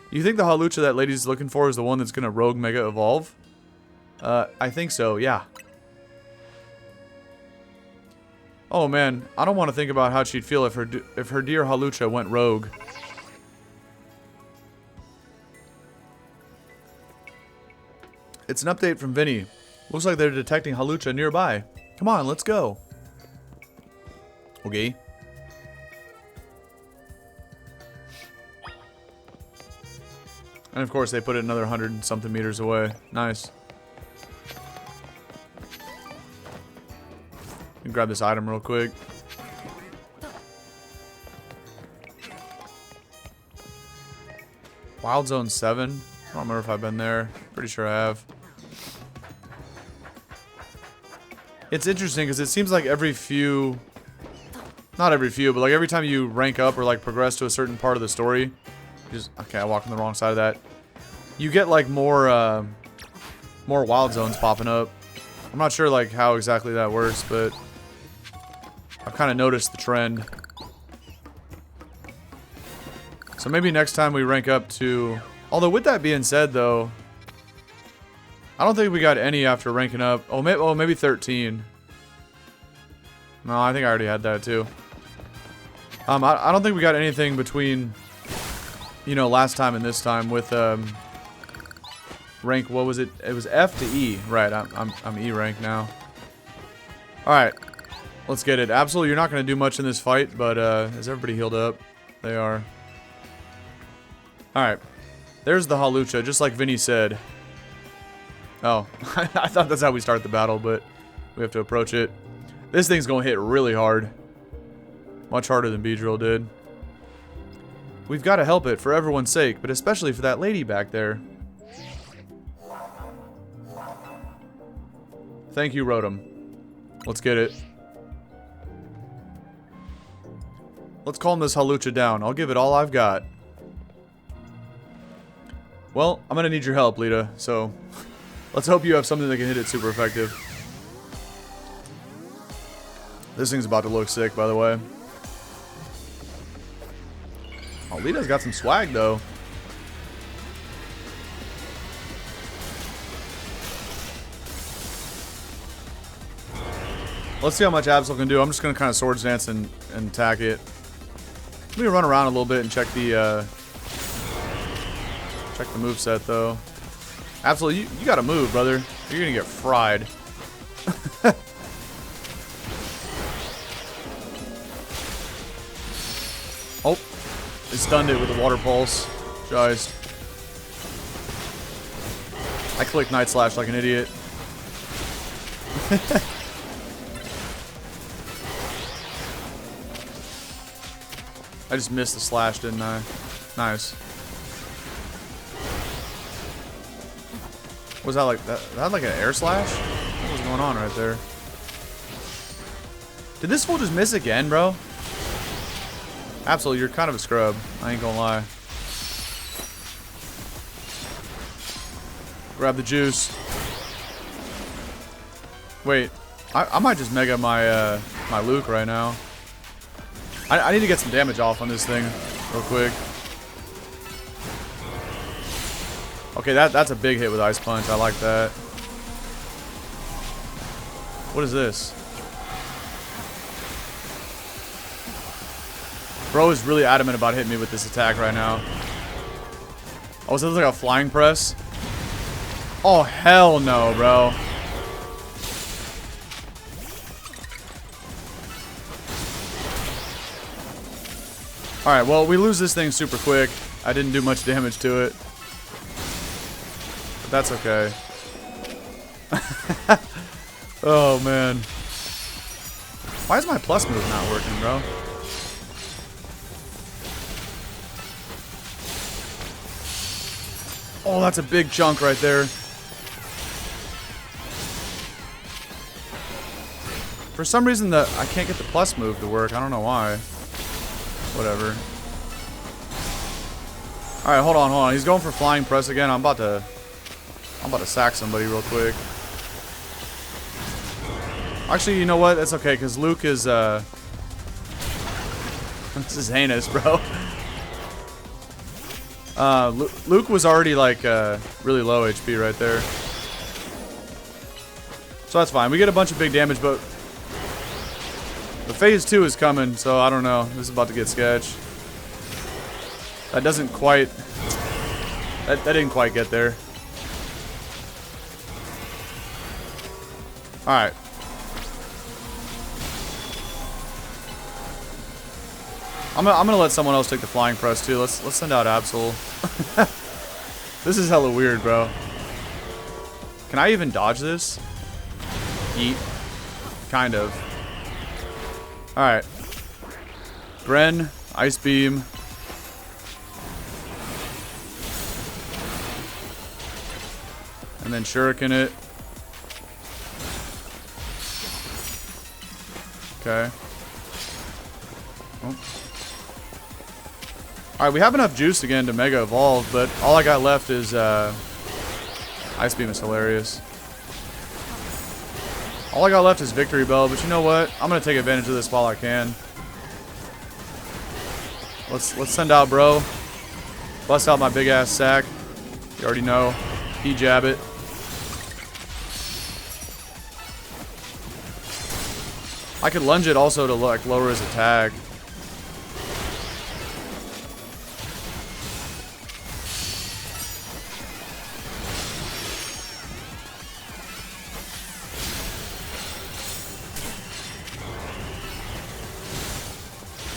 You think the Hawlucha that lady's looking for is the one that's gonna Rogue Mega Evolve? I think so, yeah. Oh man, I don't want to think about how she'd feel if her dear Hawlucha went rogue. It's an update from Vinny. Looks like they're detecting Hawlucha nearby. Come on, let's go. Okay. And of course, they put it another 100 and something meters away. Nice. Let me grab this item real quick. Wild Zone 7. I don't remember if I've been there. Pretty sure I have. It's interesting because it seems like every few... Not every few, but like every time you rank up or like progress to a certain part of the story... Okay, I walked on the wrong side of that. You get like more wild zones popping up. I'm not sure like how exactly that works, but I've kind of noticed the trend. So maybe next time we rank up to... Although with that being said though, I don't think we got any after ranking up. Oh, maybe 13. No, I think I already had that too. I don't think we got anything between... You know, last time and this time with rank. What was it? It was F to E, right? I'm E rank now. All right, let's get it. Absolutely, you're not going to do much in this fight, but is everybody healed up? They are. All right, there's the Hawlucha, just like Vinny said. Oh, I thought that's how we start the battle, but we have to approach it. This thing's going to hit really hard, much harder than Beedrill did. We've got to help it for everyone's sake, but especially for that lady back there. Thank you, Rotom. Let's get it. Let's calm this Hawlucha down. I'll give it all I've got. Well, I'm going to need your help, Lita, so let's hope you have something that can hit it super effective. This thing's about to look sick, by the way. Oh, Lita's got some swag, though. Let's see how much Absol can do. I'm just going to kind of Swords Dance and attack it. Let me run around a little bit and check the moveset, though. Absol, you got to move, brother. You're going to get fried. Oh. It stunned it with a water pulse. Just. I clicked Night Slash like an idiot. I just missed the slash, didn't I? Nice. Was that like that? That like an air slash? What was going on right there? Did this fool just miss again, bro? Absolutely, you're kind of a scrub. I ain't gonna lie. Grab the juice. Wait, I might just mega my my Luke right now. I need to get some damage off on this thing real quick. Okay, that's a big hit with Ice Punch. I like that. What is this? Bro is really adamant about hitting me with this attack right now. Oh, is this like a flying press? Oh, hell no, bro. Alright, well, we lose this thing super quick. I didn't do much damage to it. But that's okay. Oh, man. Why is my plus move not working, bro? Oh, that's a big chunk right there. For some reason, I can't get the plus move to work. I don't know why. Whatever. All right, hold on. He's going for flying press again. I'm about to sack somebody real quick. Actually, you know what? That's okay, because Luke is this is heinous, bro. Luke was already like really low HP right there. So that's fine. We get a bunch of big damage, but the phase 2 is coming, so I don't know. This is about to get sketch. That doesn't quite... That didn't quite get there. Alright. I'm gonna let someone else take the flying press too. Let's send out Absol. This is hella weird, bro. Can I even dodge this? Yeet. Kind of. Alright. Gren, Ice Beam. And then Shuriken it. Okay. Oh. Alright, we have enough juice again to Mega Evolve, but all I got left is Ice Beam is hilarious. All I got left is Victory Bell, but you know what? I'm gonna take advantage of this while I can. Let's send out bro. Bust out my big ass sack. You already know. He jab it. I could lunge it also to like lower his attack.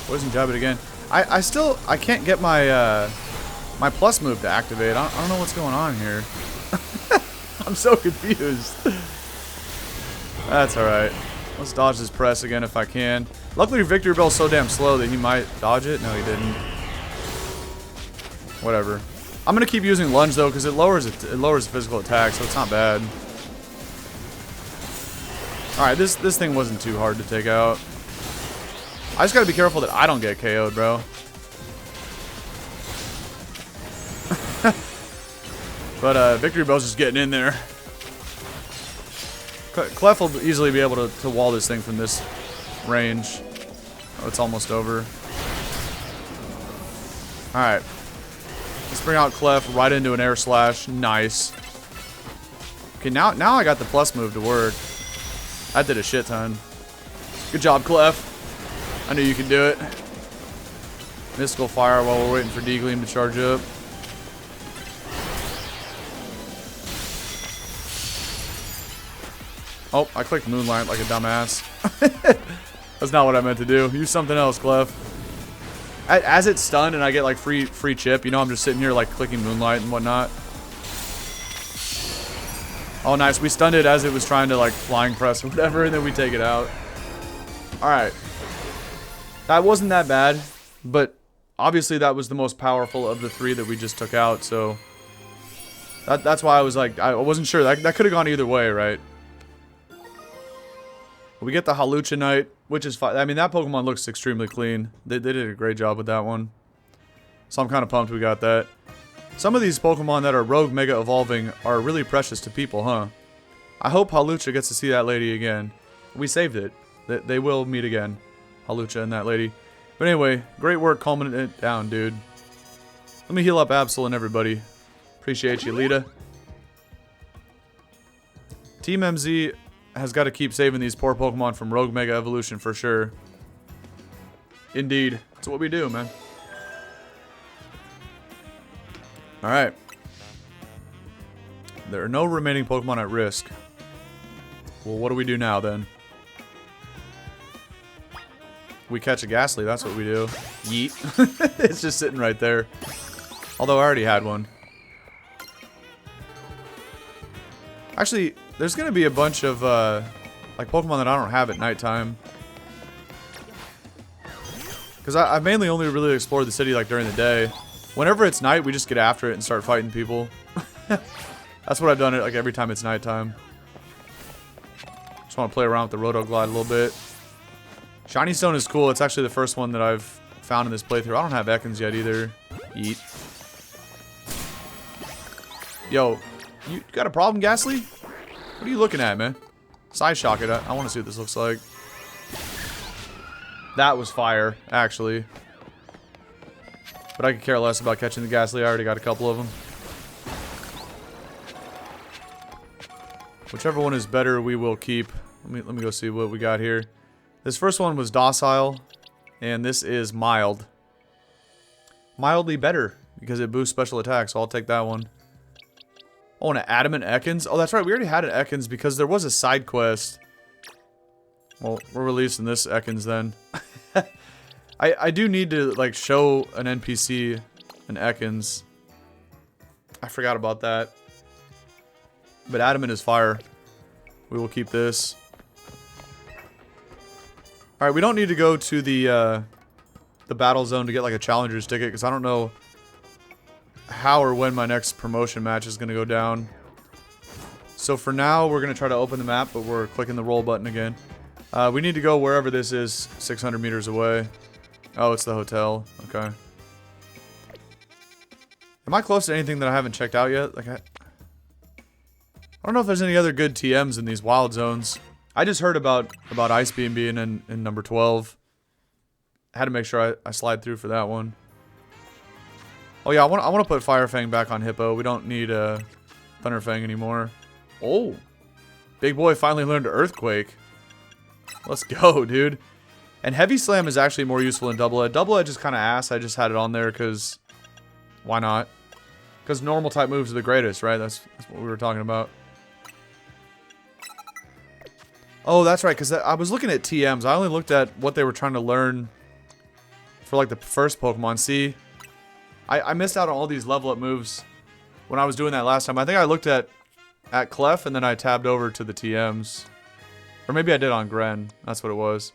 Poison jab it again. I can't get my my plus move to activate. I don't know what's going on here. I'm so confused. That's alright. Let's dodge this press again if I can. Luckily Victory Bell's so damn slow that he might dodge it. No, he didn't. Whatever. I'm gonna keep using lunge though because it lowers the physical attack, so it's not bad. Alright, this thing wasn't too hard to take out. I just gotta be careful that I don't get KO'd, bro. But Victory Bell's just getting in there. Clef will easily be able to wall this thing from this range. Oh, it's almost over. Alright. Let's bring out Clef right into an air slash. Nice. Okay, now I got the plus move to work. That did a shit ton. Good job, Clef. I knew you could do it. Mystical Fire while we're waiting for D-Gleam to charge up. Oh, I clicked Moonlight like a dumbass. That's not what I meant to do. Use something else, Clef. As it's stunned and I get like free chip, you know, I'm just sitting here like clicking Moonlight and whatnot. Oh, nice. We stunned it as it was trying to like flying press or whatever, and then we take it out. Alright. That wasn't that bad, but obviously that was the most powerful of the three that we just took out, so that's why I was like, I wasn't sure. That could have gone either way, right? We get the Hawlucha Knight, which is fine. I mean, that Pokemon looks extremely clean. They did a great job with that one. So I'm kind of pumped we got that. Some of these Pokemon that are Rogue Mega Evolving are really precious to people, huh? I hope Hawlucha gets to see that lady again. We saved it. They will meet again. Hawlucha and that lady. But anyway, great work calming it down, dude. Let me heal up Absol and everybody. Appreciate you, Lita. Team MZ has got to keep saving these poor Pokemon from Rogue Mega Evolution for sure. Indeed. That's what we do, man. Alright. There are no remaining Pokemon at risk. Well, what do we do now, then? We catch a Ghastly, that's what we do. Yeet. It's just sitting right there. Although I already had one. Actually, there's going to be a bunch of, like, Pokemon that I don't have at nighttime. Because I mainly only really explore the city, like, during the day. Whenever it's night, we just get after it and start fighting people. That's what I've done, like, every time it's nighttime. Just want to play around with the Roto Glide a little bit. Shiny Stone is cool. It's actually the first one that I've found in this playthrough. I don't have Ekans yet either. Eat. Yo, you got a problem, Ghastly? What are you looking at, man? Side shock it. I want to see what this looks like. That was fire, actually. But I could care less about catching the Ghastly. I already got a couple of them. Whichever one is better, we will keep. Let me go see what we got here. This first one was Docile, and this is Mild. Mildly better, because it boosts special attacks, so I'll take that one. Oh, and an Adamant Ekans? Oh, that's right, we already had an Ekans because there was a side quest. Well, we're releasing this Ekans then. I do need to, like, show an NPC an Ekans. I forgot about that. But Adamant is fire. We will keep this. Alright, we don't need to go to the battle zone to get, like, a challenger's ticket, because I don't know how or when my next promotion match is going to go down. So for now, we're going to try to open the map, but we're clicking the roll button again. We need to go wherever this is, 600 meters away. Oh, it's the hotel. Okay. Am I close to anything that I haven't checked out yet? Like, I don't know if there's any other good TMs in these wild zones. I just heard about Ice Beam being in number 12. I had to make sure I slide through for that one. Oh yeah, I want to put Fire Fang back on Hippo. We don't need Thunder Fang anymore. Oh, big boy finally learned Earthquake. Let's go, dude. And Heavy Slam is actually more useful in Double Edge. Double Edge is kind of ass. I just had it on there because why not? Because normal type moves are the greatest, right? That's what we were talking about. Oh, that's right, because I was looking at TMs. I only looked at what they were trying to learn for, like, the first Pokemon. See, I missed out on all these level up moves when I was doing that last time. I think I looked at Clef, and then I tabbed over to the TMs. Or maybe I did on Gren. That's what it was.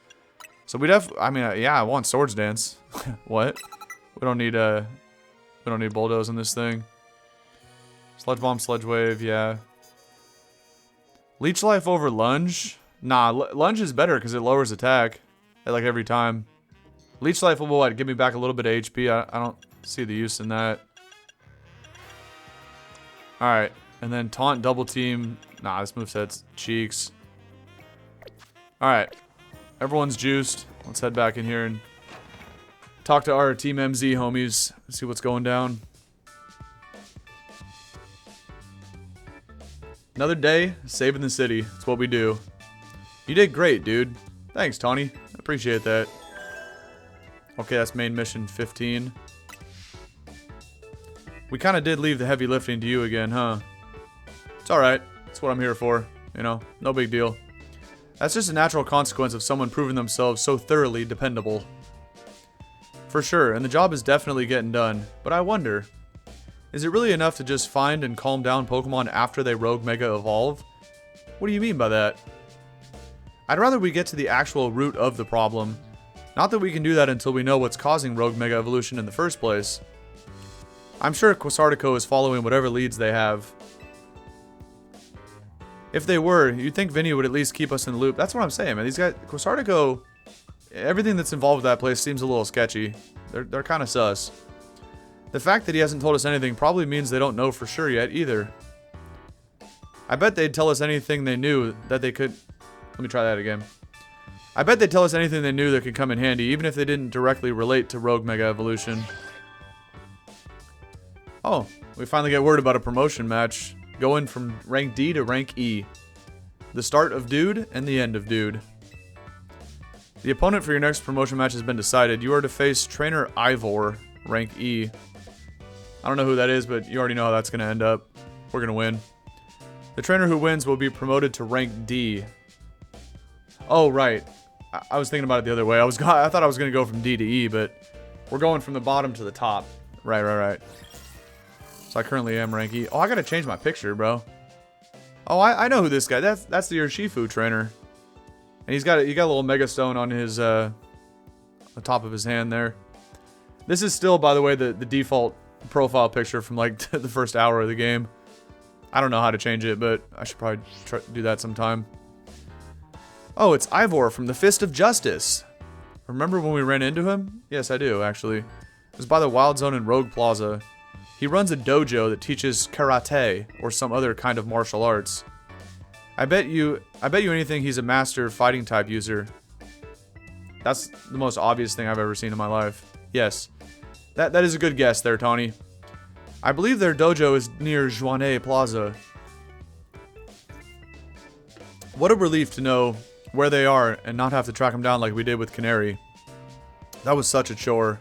So we I mean, yeah, I want Swords Dance. What? We don't need Bulldoze in this thing. Sludge Bomb, Sludge Wave, yeah. Leech Life over Lunge? Nah, Lunge is better because it lowers attack. Like every time. Leech Life will what? Give me back a little bit of HP. I don't see the use in that. Alright. And then Taunt, Double Team. Nah, this moveset's cheeks. Alright. Everyone's juiced. Let's head back in here and talk to our Team MZ homies. See what's going down. Another day, saving the city. That's what we do. You did great, dude. Thanks, Tawny. I appreciate that. Okay, that's main mission 15. We kind of did leave the heavy lifting to you again, huh? It's alright. That's what I'm here for. You know, no big deal. That's just a natural consequence of someone proving themselves so thoroughly dependable. For sure, and the job is definitely getting done. But I wonder, is it really enough to just find and calm down Pokemon after they Rogue Mega Evolve? What do you mean by that? I'd rather we get to the actual root of the problem. Not that we can do that until we know what's causing Rogue Mega Evolution in the first place. I'm sure Quasartico is following whatever leads they have. If they were, you'd think Vinny would at least keep us in the loop. That's what I'm saying, man. These guys, Quasartico, everything that's involved with that place seems a little sketchy. They're kind of sus. The fact that he hasn't told us anything probably means they don't know for sure yet either. I bet they'd tell us anything they knew that they could... Let me try that again. I bet they'd tell us anything they knew that could come in handy, even if they didn't directly relate to Rogue Mega Evolution. Oh, we finally get word about a promotion match. Going from rank D to rank E. The start of Dude and the end of Dude. The opponent for your next promotion match has been decided. You are to face Trainer Ivor, rank E. I don't know who that is, but you already know how that's going to end up. We're going to win. The trainer who wins will be promoted to rank D. Oh, right. I was thinking about it the other way. I thought I was going to go from D to E, but we're going from the bottom to the top. Right. So I currently am rank E. Oh, I got to change my picture, bro. Oh, I know who this guy. That's the Urshifu trainer. And he got a little Mega Stone on his the top of his hand there. This is still, by the way, the default profile picture from like the first hour of the game. I don't know how to change it, but I should probably try to do that sometime. Oh, it's Ivor from the Fist of Justice. Remember when we ran into him? Yes, I do, actually. It was by the Wild Zone in Rogue Plaza. He runs a dojo that teaches karate or some other kind of martial arts. I bet you anything he's a master fighting type user. That's the most obvious thing I've ever seen in my life. Yes. That is a good guess there, Tawny. I believe their dojo is near Jaune Plaza. What a relief to know where they are and not have to track them down like we did with Canary. That was such a chore.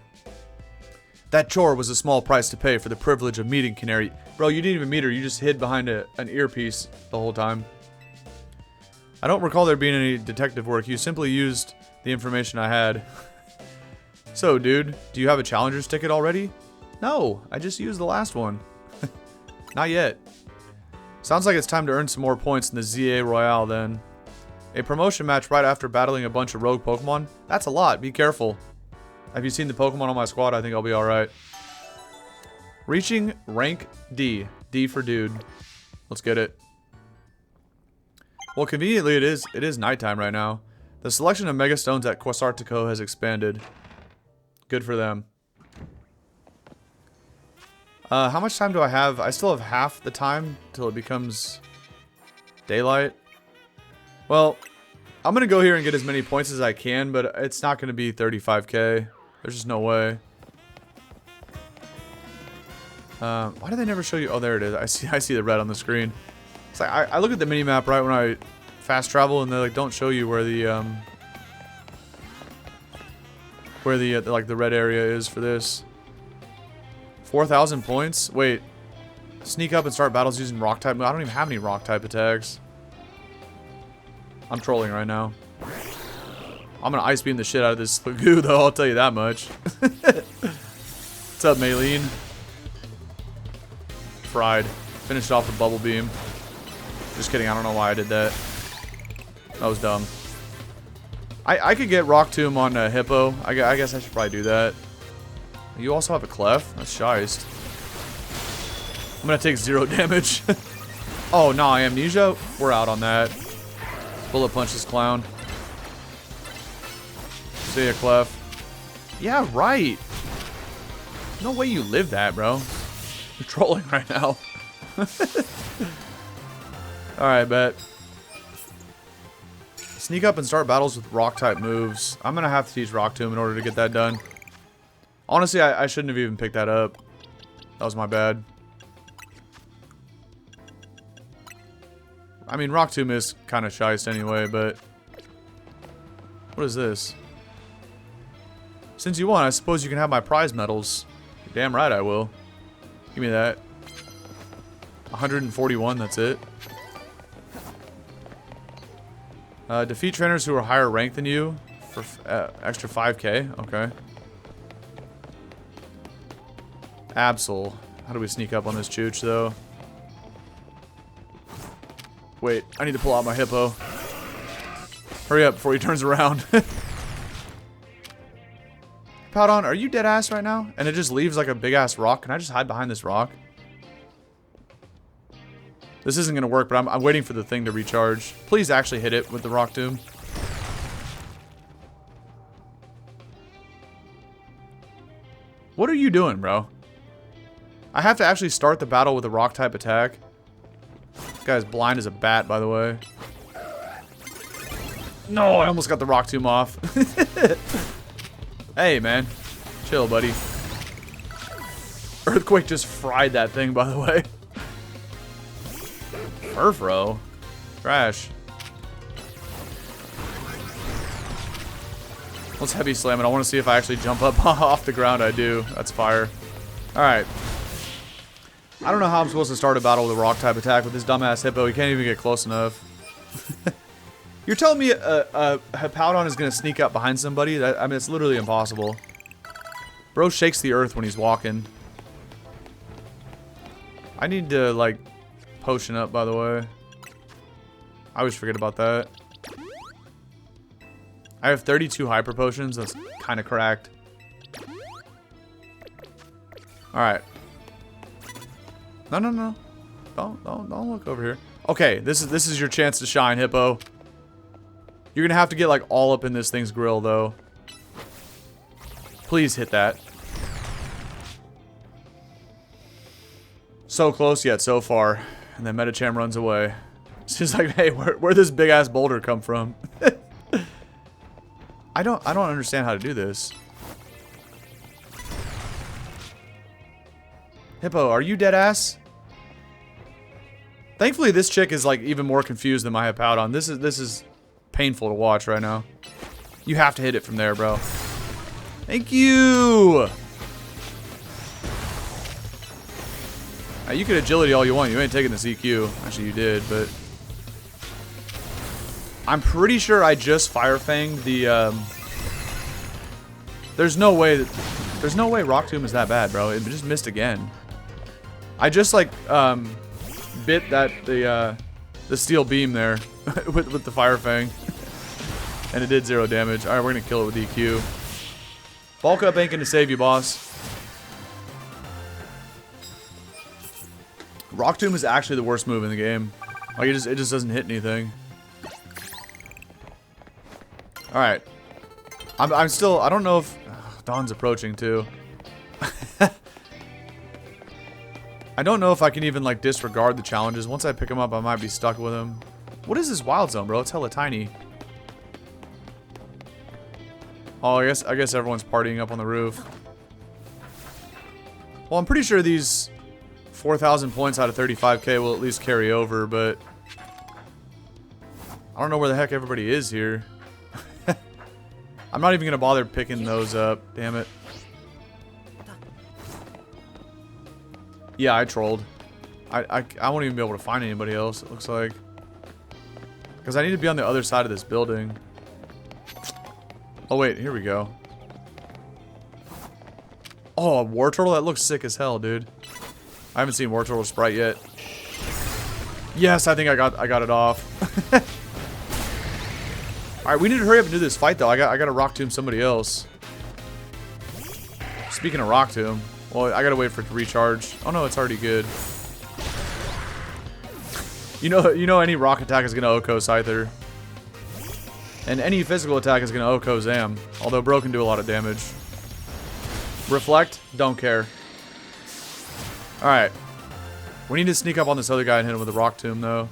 That chore was a small price to pay for the privilege of meeting Canary. Bro, you didn't even meet her. You just hid behind an earpiece the whole time. I don't recall there being any detective work. You simply used the information I had. So, dude, do you have a challenger's ticket already? No, I just used the last one. Not yet. Sounds like it's time to earn some more points in the ZA Royale then. A promotion match right after battling a bunch of rogue Pokemon? That's a lot, be careful. Have you seen the Pokemon on my squad? I think I'll be alright. Reaching rank D. D for dude. Let's get it. Well, conveniently it is nighttime right now. The selection of Mega Stones at Quasartico has expanded. Good for them. How much time do I have? I still have half the time till it becomes daylight. Well, I'm going to go here and get as many points as I can, but it's not going to be 35k. There's just no way. Why do they never show you? Oh, there it is. I see the red on the screen. It's like I look at the mini map right when I fast travel, and they like don't show you where the like the red area is for this. 4,000 points. Wait, sneak up and start battles using rock type. I don't even have any rock type attacks. I'm trolling right now. I'm gonna ice beam the shit out of this goo, though. I'll tell you that much. What's up, Maylene? Fried. Finished off with bubble beam. Just kidding. I don't know why I did that. That was dumb. I could get Rock Tomb on Hippo. I guess I should probably do that. You also have a Clef? That's shiced. I'm gonna take 0 damage. Oh, no, Amnesia? We're out on that. Bullet punch this clown. See ya, Clef. Yeah, right. No way you live that, bro. You're trolling right now. Alright, bet. Sneak up and start battles with rock-type moves. I'm gonna have to teach Rock Tomb in order to get that done. Honestly, I shouldn't have even picked that up. That was my bad. I mean, Rock Tomb is kind of shiced anyway, but... What is this? Since you won, I suppose you can have my prize medals. You're damn right I will. Give me that. 141, that's it. Defeat trainers who are higher ranked than you for extra 5k. Okay. Absol. How do we sneak up on this Chooch, though? Wait, I need to pull out my Hippo. Hurry up before he turns around. Powdon, are you dead ass right now? And it just leaves like a big ass rock. Can I just hide behind this rock? This isn't gonna work, but I'm waiting for the thing to recharge. Please actually hit it with the Rock Tomb. What are you doing, bro? I have to actually start the battle with a rock type attack. This guy's blind as a bat, by the way. No, I almost got the Rock Tomb off. Hey, man. Chill, buddy. Earthquake just fried that thing, by the way. Furfro. Trash. Let's heavy slam it. I want to see if I actually jump up off the ground. I do. That's fire. Alright. I don't know how I'm supposed to start a battle with a rock type attack with this dumbass Hippo. He can't even get close enough. You're telling me a Hippowdon is going to sneak up behind somebody? I mean, it's literally impossible. Bro shakes the earth when he's walking. I need to, like, potion up, by the way. I always forget about that. I have 32 hyper potions. That's kind of cracked. Alright. No. Don't look over here. Okay, this is your chance to shine, Hippo. You're gonna have to get like all up in this thing's grill, though. Please hit that. So close yet so far. And then Metacham runs away. It's just like, hey, where'd this big ass boulder come from? I don't understand how to do this. Hippo, are you dead ass? Thankfully, this chick is like even more confused than my Hippowdon. This is painful to watch right now. You have to hit it from there, bro. Thank you. Now, you could agility all you want. You ain't taking the CQ. Actually, you did, but I'm pretty sure I just Fire Fanged the There's no way Rock Tomb is that bad, bro. It just missed again. I just like bit that the steel beam there with the Fire Fang, and it did 0 damage. All right, we're gonna kill it with EQ. Bulk up ain't gonna save you, boss. Rock Tomb is actually the worst move in the game. Like it just doesn't hit anything. All right, I'm still. I don't know if Dawn's approaching too. I don't know if I can even like disregard the challenges. Once I pick him up, I might be stuck with him. What is this wild zone, bro? It's hella tiny. Oh, I guess everyone's partying up on the roof. Well, I'm pretty sure these 4,000 points out of 35k will at least carry over, but I don't know where the heck everybody is here. I'm not even gonna bother picking those up. Damn it. Yeah, I trolled. I won't even be able to find anybody else, it looks like. Because I need to be on the other side of this building. Oh, wait. Here we go. Oh, a War Turtle? That looks sick as hell, dude. I haven't seen War Turtle Sprite yet. Yes, I think I got it off. Alright, we need to hurry up and do this fight, though. I gotta Rock Tomb somebody else. Speaking of Rock Tomb... Well, I gotta wait for it to recharge. Oh no, it's already good. You know any rock attack is gonna OHKO Scyther. And any physical attack is gonna OHKO Zam. Although Bro can do a lot of damage. Reflect? Don't care. Alright. We need to sneak up on this other guy and hit him with a Rock Tomb, though.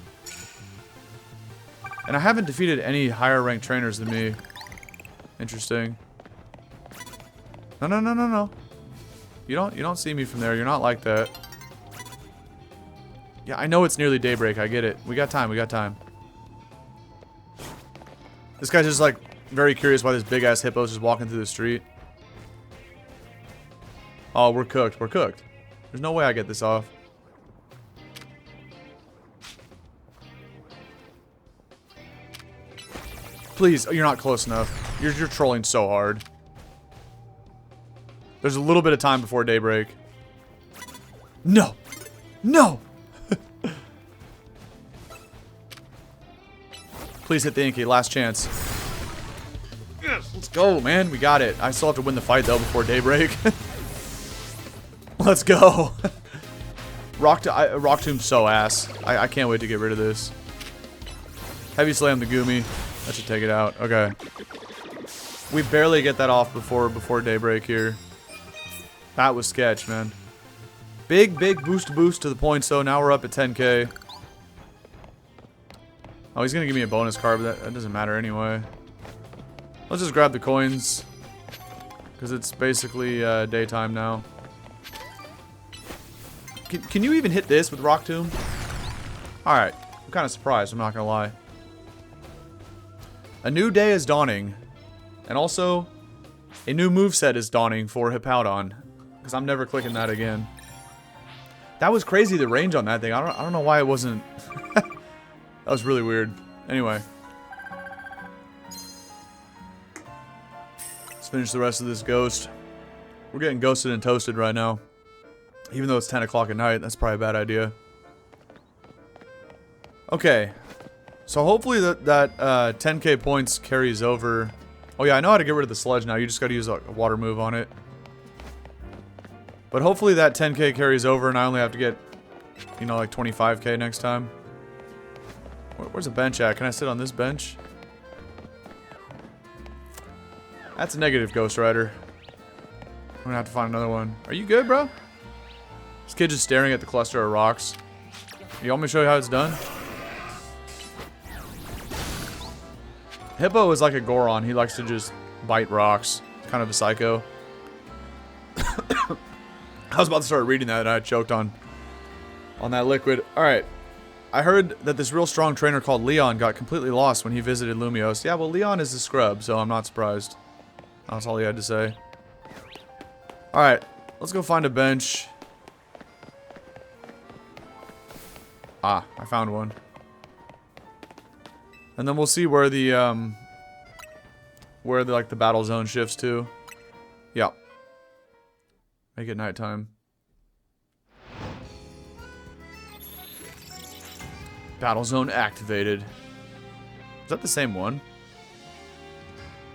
And I haven't defeated any higher ranked trainers than me. Interesting. No. You don't see me from there. You're not like that. Yeah, I know it's nearly daybreak. I get it. We got time. We got time. This guy's just like very curious why this big ass hippo's just walking through the street. Oh, we're cooked. We're cooked. There's no way I get this off. Please, oh, you're not close enough. You're trolling so hard. There's a little bit of time before daybreak. No! No! Please hit the Inky. Last chance. Yes, let's go, man. We got it. I still have to win the fight, though, before daybreak. Let's go. Rock Tomb's so ass. I can't wait to get rid of this. Heavy Slam the Goomy. That should take it out. Okay. We barely get that off before daybreak here. That was sketch, man. Big boost to the points, though. Now we're up at 10k. Oh, he's gonna give me a bonus card, but that doesn't matter anyway. Let's just grab the coins. Because it's basically daytime now. Can you even hit this with Rock Tomb? Alright. I'm kind of surprised, I'm not gonna lie. A new day is dawning. And also, a new moveset is dawning for Hippowdon. Because I'm never clicking that again. That was crazy, the range on that thing. I don't know why it wasn't... That was really weird. Anyway. Let's finish the rest of this ghost. We're getting ghosted and toasted right now. Even though it's 10 o'clock at night, that's probably a bad idea. Okay. So hopefully that 10k points carries over. Oh yeah, I know how to get rid of the sludge now. You just gotta use a water move on it. But hopefully that 10k carries over and I only have to get, you know, like 25k next time. Where's a bench at? Can I sit on this bench? That's a negative Ghost Rider. I'm gonna have to find another one. Are you good, bro? This kid just staring at the cluster of rocks. You want me to show you how it's done? Hippo is like a Goron. He likes to just bite rocks. Kind of a psycho. I was about to start reading that and I choked on that liquid. Alright. I heard that this real strong trainer called Leon got completely lost when he visited Lumiose. Yeah, well, Leon is a scrub, so I'm not surprised. That's all he had to say. Alright. Let's go find a bench. Ah, I found one. And then we'll see where the like the battle zone shifts to. Make it nighttime. Battle zone activated. Is that the same one?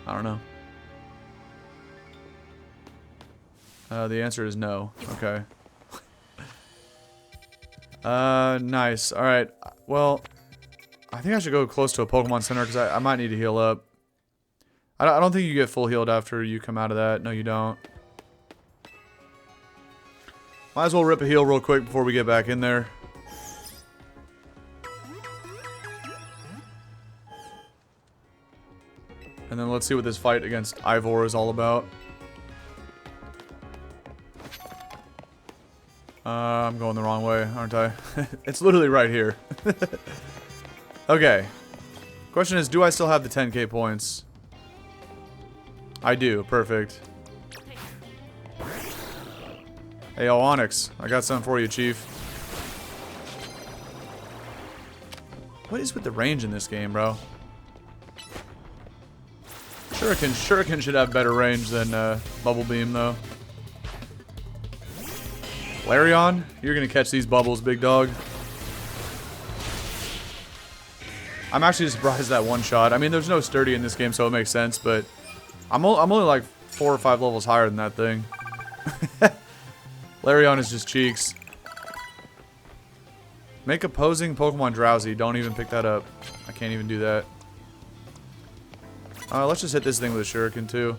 I don't know. The answer is no. Okay. Nice. Alright. Well, I think I should go close to a Pokemon Center because I might need to heal up. I don't think you get full healed after you come out of that. No, you don't. Might as well rip a heal real quick before we get back in there. And then let's see what this fight against Ivor is all about. I'm going the wrong way, aren't I? It's literally right here. Okay. Question is, do I still have the 10k points? I do. Perfect. Hey, yo, Onyx. I got something for you, Chief. What is with the range in this game, bro? Shuriken should have better range than Bubble Beam, though. Larion, you're gonna catch these bubbles, big dog. I'm actually surprised that one shot. I mean, there's no sturdy in this game, so it makes sense, but I'm only like 4 or 5 levels higher than that thing. Larion is just cheeks. Make opposing Pokemon drowsy. Don't even pick that up. I can't even do that. Let's just hit this thing with a Shuriken, too.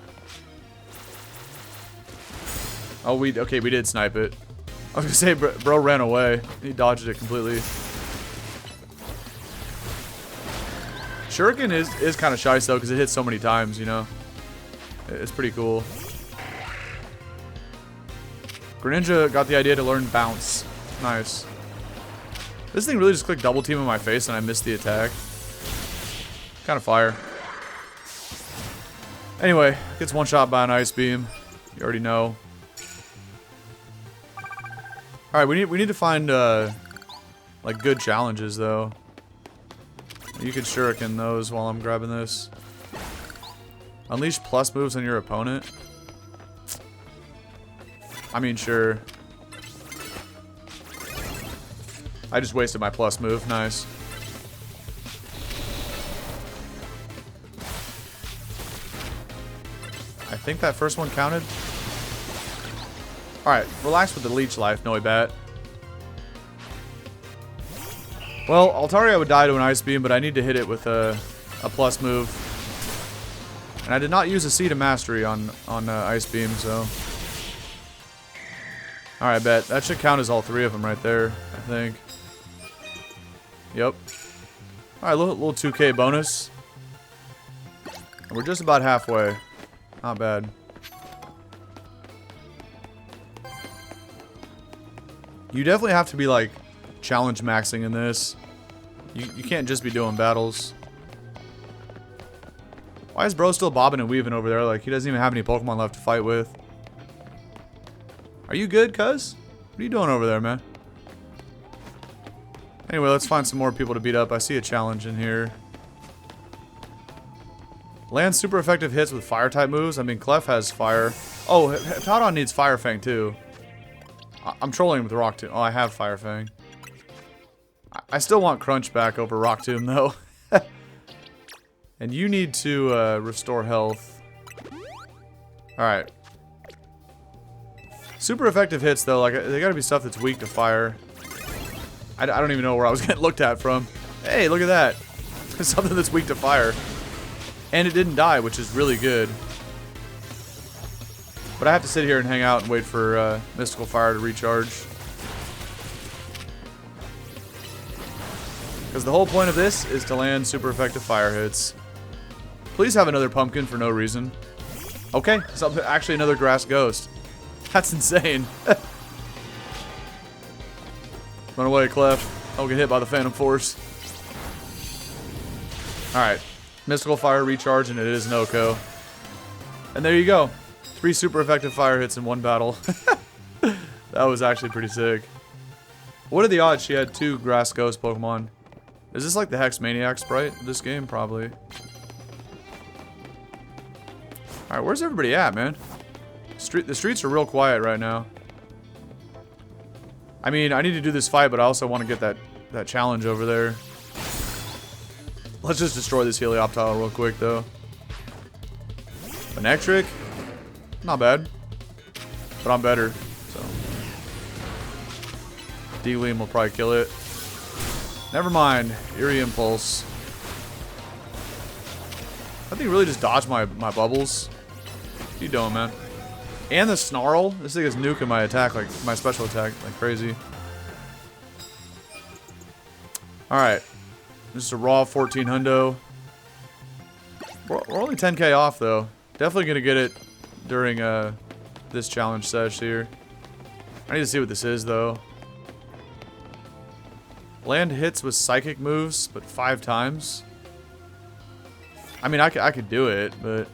Oh, okay, we did snipe it. I was gonna say, bro ran away. He dodged it completely. Shuriken is kind of shy, though, because it hits so many times, you know? It's pretty cool. Greninja got the idea to learn Bounce. Nice. This thing really just clicked double team in my face and I missed the attack. Kind of fire. Anyway, gets one shot by an Ice Beam. You already know. Alright, we need to find like good challenges though. You could Shuriken those while I'm grabbing this. Unleash plus moves on your opponent. I mean, sure. I just wasted my plus move. Nice. I think that first one counted. Alright, relax with the leech life, Noibat. Well, Altaria would die to an Ice Beam, but I need to hit it with a plus move. And I did not use a Seed of Mastery on Ice Beam, so... Alright, bet. That should count as all 3 of them right there, I think. Yep. Alright, little 2k bonus. And we're just about halfway. Not bad. You definitely have to be, like, challenge maxing in this. You can't just be doing battles. Why is bro still bobbing and weaving over there? Like, he doesn't even have any Pokemon left to fight with. Are you good, cuz? What are you doing over there, man? Anyway, let's find some more people to beat up. I see a challenge in here. Land super effective hits with fire-type moves. I mean, Clef has fire. Oh, Heptadon needs Fire Fang, too. I'm trolling him with Rock Tomb. Oh, I have Fire Fang. I still want Crunch back over Rock Tomb, though. And you need to restore health. Alright. Super effective hits, though. Like, they gotta be stuff that's weak to fire. I don't even know where I was getting looked at from. Hey, look at that. Something that's weak to fire. And it didn't die, which is really good. But I have to sit here and hang out and wait for Mystical Fire to recharge. Because the whole point of this is to land super effective fire hits. Please have another pumpkin for no reason. Okay, actually another grass ghost. That's insane. Run away, Clef. Don't get hit by the Phantom Force. Alright. Mystical Fire recharge, and it is Noko. And there you go. 3 super effective fire hits in one battle. That was actually pretty sick. What are the odds she had 2 Grass Ghost Pokemon? Is this like the Hex Maniac sprite of this game? Probably. Alright, where's everybody at, man? The streets are real quiet right now. I mean, I need to do this fight, but I also want to get that challenge over there. Let's just destroy this Helioptile real quick, though. Electric, not bad, but I'm better. So D-Leam will probably kill it. Never mind. Eerie Impulse. I think really just dodge my bubbles. What are you doing, man? And the Snarl. This thing is nuking my attack, like my special attack, like crazy. Alright. Just a raw 14 hundo. We're only 10k off, though. Definitely going to get it during this challenge sesh here. I need to see what this is, though. Land hits with psychic moves, but 5 times. I mean, I could do it, but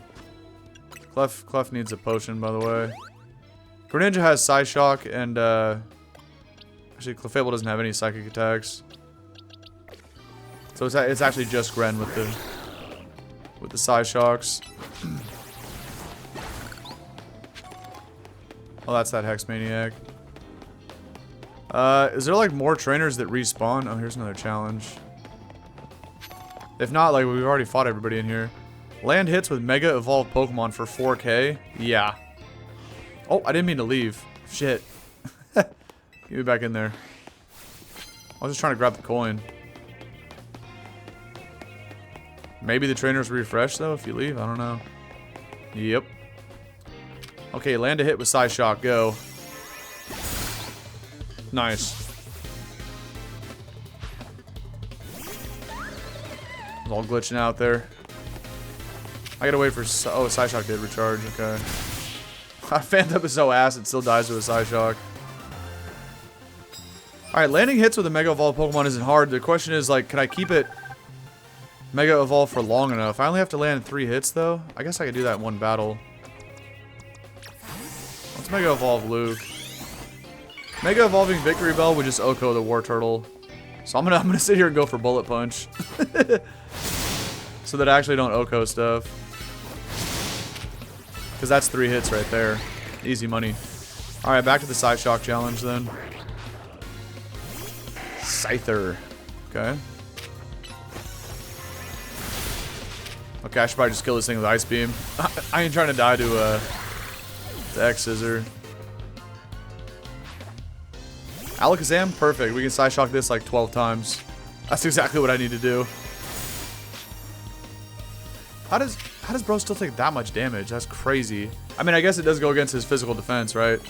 Clef needs a potion, by the way. Greninja has Psyshock, and actually Clefable doesn't have any psychic attacks. So it's actually just Gren with the Psyshocks. Oh, that's that Hex Maniac. Is there like more trainers that respawn? Oh, here's another challenge. If not, like, we've already fought everybody in here. Land hits with Mega Evolved Pokemon for 4k. Yeah. Oh, I didn't mean to leave. Shit. Get me back in there. I was just trying to grab the coin. Maybe the trainers refresh, though, if you leave. I don't know. Yep. Okay, land a hit with Psyshock. Go. Nice. It's all glitching out there. I gotta wait for... Oh, Psyshock did recharge. Okay. Phantom is so ass, it still dies with a Psyshock. Alright, landing hits with a Mega Evolved Pokemon isn't hard. The question is, like, can I keep it Mega Evolved for long enough? I only have to land 3 hits, though. I guess I could do that in one battle. Let's Mega Evolve Luke. Mega Evolving Victory Bell would just Oko the War Turtle. So I'm gonna sit here and go for Bullet Punch. So that I actually don't Oko stuff. Because that's 3 hits right there. Easy money. Alright, back to the Psyshock challenge then. Scyther. Okay. Okay, I should probably just kill this thing with Ice Beam. I ain't trying to die to X-Scissor. Alakazam? Perfect. We can Psyshock this like 12 times. That's exactly what I need to do. How does bro still take that much damage? That's crazy. I mean, I guess it does go against his physical defense, right?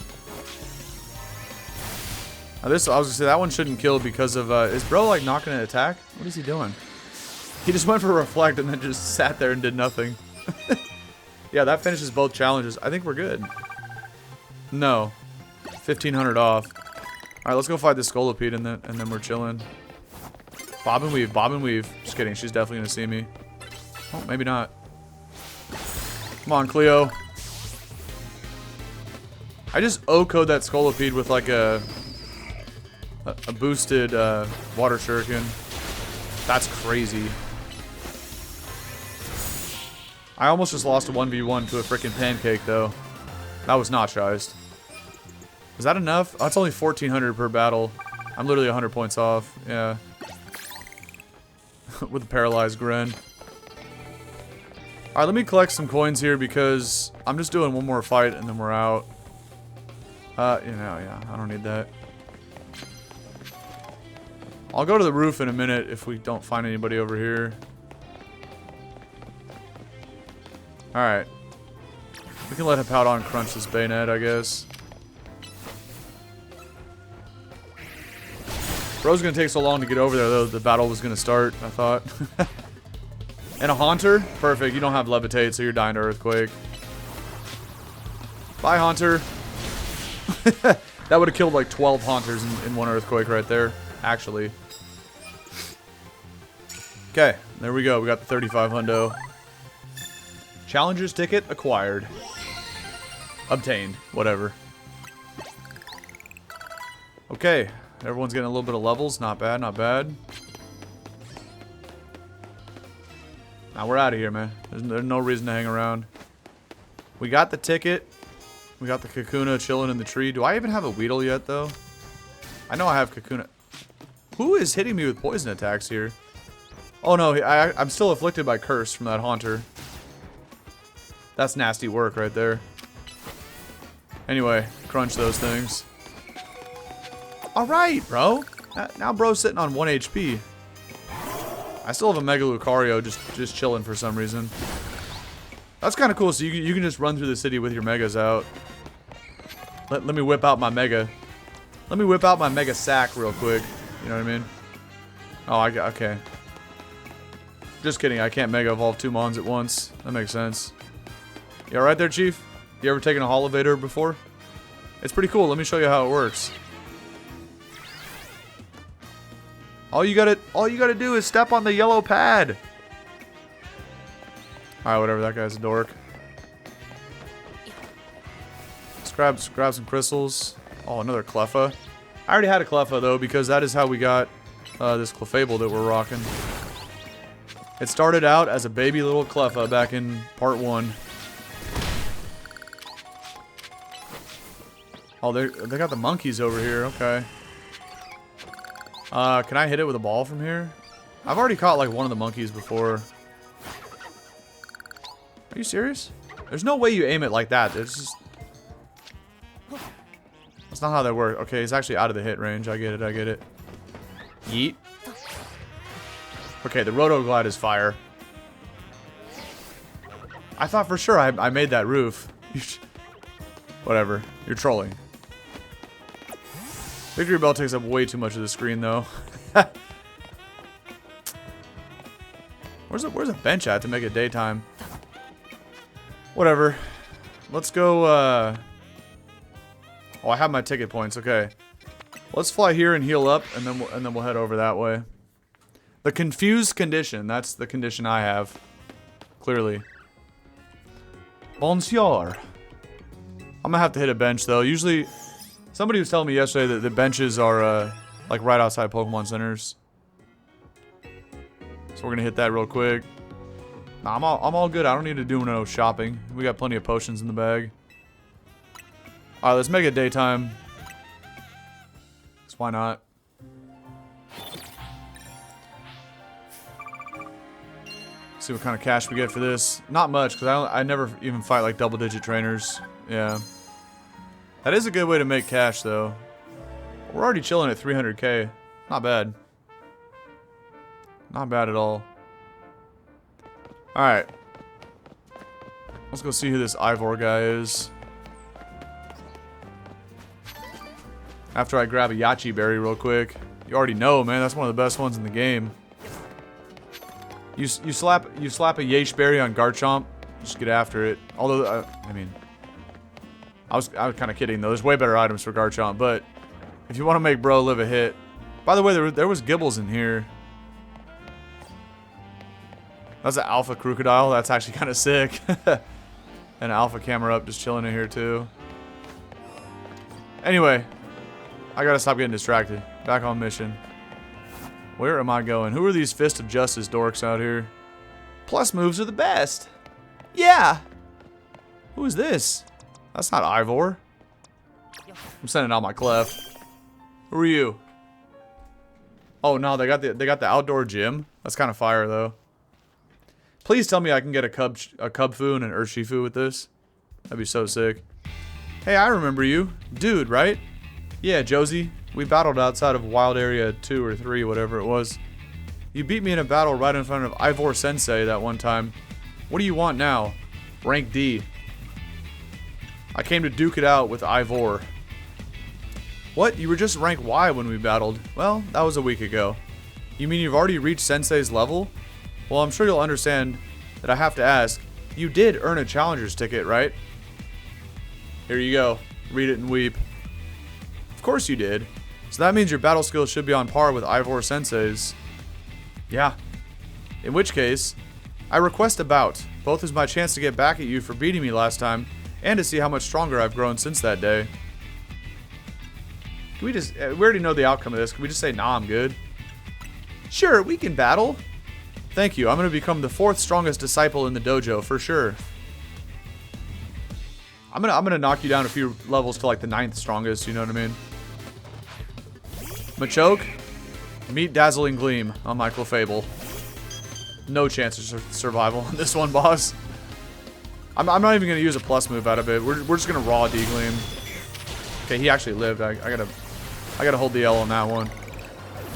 Now this, I was gonna say, that one shouldn't kill because of, is bro like not gonna attack? What is he doing? He just went for Reflect and then just sat there and did nothing. Yeah, that finishes both challenges. I think we're good. No. 1,500 off. Alright, let's go fight the Scolipede and then we're chilling. Bob and weave, bob and weave. Just kidding, she's definitely gonna see me. Oh, maybe not. Come on, Cleo. I just O-code that Scolipede with like a boosted water shuriken. That's crazy. I almost just lost a 1v1 to a freaking pancake though. That was not shized. Is that enough? Oh, that's only 1,400 per battle. I'm literally 100 points off. Yeah. With a paralyzed Gren. Alright, let me collect some coins here because I'm just doing one more fight and then we're out. You know, yeah, I don't need that. I'll go to the roof in a minute if we don't find anybody over here. Alright. We can let Hippowdon crunch this Bayonet, I guess. Bro's gonna take so long to get over there, though. The battle was gonna start, I thought. And a Haunter? Perfect. You don't have Levitate, so you're dying to Earthquake. Bye, Haunter. That would have killed like 12 Haunters in one Earthquake right there. Actually. Okay, there we go. We got the 35 hundo. Challenger's ticket acquired. Obtained. Whatever. Okay. Everyone's getting a little bit of levels. Not bad, not bad. Now we're out of here, man. There's no reason to hang around. We got the ticket. We got the Kakuna chilling in the tree. Do I even have a Weedle yet, though? I know I have Kakuna. Who is hitting me with poison attacks here? Oh no, I'm still afflicted by curse from that haunter. That's nasty work right there. Anyway, crunch those things. Alright, bro. Now bro's sitting on 1 HP. I still have a Mega Lucario just chilling for some reason. That's kind of cool, so you can just run through the city with your Megas out. Let me whip out my Mega. Let me whip out my Mega Sack real quick. You know what I mean? Oh, okay. Just kidding, I can't Mega Evolve 2 Mons at once. That makes sense. You alright there, Chief? You ever taken a Holovator before? It's pretty cool, let me show you how it works. All you gotta do is step on the yellow pad. Alright, whatever, that guy's a dork. Let's grab some crystals. Oh, another Cleffa. I already had a Cleffa though, because that is how we got this Clefable that we're rocking. It started out as a baby little Cleffa back in part 1. Oh, they got the monkeys over here. Okay. Can I hit it with a ball from here? I've already caught like one of the monkeys before. Are you serious? There's no way you aim it like that. It's just... That's not how that works. Okay, he's actually out of the hit range. I get it, I get it. Yeet. Okay, the Rotoglide is fire. I thought for sure I made that roof. Whatever. You're trolling. Victory Bell takes up way too much of the screen, though. Where's a bench at to make it daytime? Whatever. Let's go, Oh, I have my ticket points. Okay. Let's fly here and heal up, and then we'll head over that way. The confused condition. That's the condition I have. Clearly. Bonjour. I'm gonna have to hit a bench, though. Usually... Somebody was telling me yesterday that the benches are, like, right outside Pokemon centers. So we're gonna hit that real quick. Nah, I'm all good. I don't need to do no shopping. We got plenty of potions in the bag. Alright, let's make it daytime. 'Cause why not? See what kind of cash we get for this. Not much, because I never even fight, like, double-digit trainers. Yeah. That is a good way to make cash, though. We're already chilling at 300k. Not bad. Not bad at all. Alright. Let's go see who this Ivor guy is. After I grab a Yachi Berry real quick. You already know, man. That's one of the best ones in the game. You slap a Yache Berry on Garchomp. Just get after it. Although, I mean... I was kind of kidding, though. There's way better items for Garchomp, but if you want to make bro live a hit... By the way, there was Gibbles in here. That's an Alpha Crocodile. That's actually kind of sick. And an Alpha Camera Up just chilling in here, too. Anyway, I gotta stop getting distracted. Back on mission. Where am I going? Who are these Fist of Justice dorks out here? Plus moves are the best. Yeah! Who is this? That's not Ivor. I'm sending out my Clef. Who are you? Oh no, they got the outdoor gym. That's kind of fire though. Please tell me I can get a Cubfu and an Urshifu with this. That'd be so sick. Hey, I remember you, dude, right? Yeah, Josie. We battled outside of Wild Area 2 or 3, whatever it was. You beat me in a battle right in front of Ivor Sensei that one time. What do you want now? Rank D. I came to duke it out with Ivor. What? You were just rank Y when we battled. Well, that was a week ago. You mean you've already reached Sensei's level? Well, I'm sure you'll understand that I have to ask. You did earn a challenger's ticket, right? Here you go. Read it and weep. Of course you did. So that means your battle skills should be on par with Ivor Sensei's. Yeah. In which case, I request a bout, both as my chance to get back at you for beating me last time, and to see how much stronger I've grown since that day. Can we just... we already know the outcome of this. Can we just say, nah, I'm good? Sure, we can battle. Thank you. I'm going to become the 4th strongest disciple in the dojo, for sure. I'm gonna knock you down a few levels to like the 9th strongest, you know what I mean? Machoke, meet Dazzling Gleam on my Clefable. No chance of survival on this one, boss. I'm not even going to use a plus move out of it. We're just going to raw D-Gleam. Okay, he actually lived. I gotta hold the L on that one.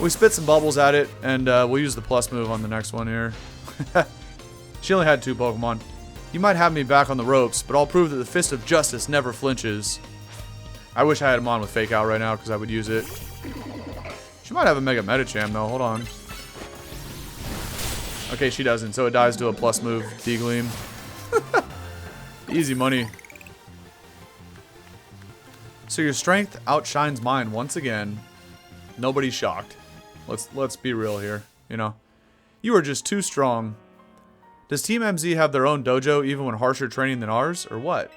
We spit some bubbles at it, and we'll use the plus move on the next one here. She only had 2 Pokemon. You might have me back on the ropes, but I'll prove that the Fist of Justice never flinches. I wish I had him on with Fake Out right now, because I would use it. She might have a Mega Medicham, though. Hold on. Okay, she doesn't, so it dies to a plus move, D-Gleam. Easy money. So your strength outshines mine once again. Nobody's shocked. Let's be real here, you know. You are just too strong. Does Team MZ have their own dojo even when harsher training than ours, or what?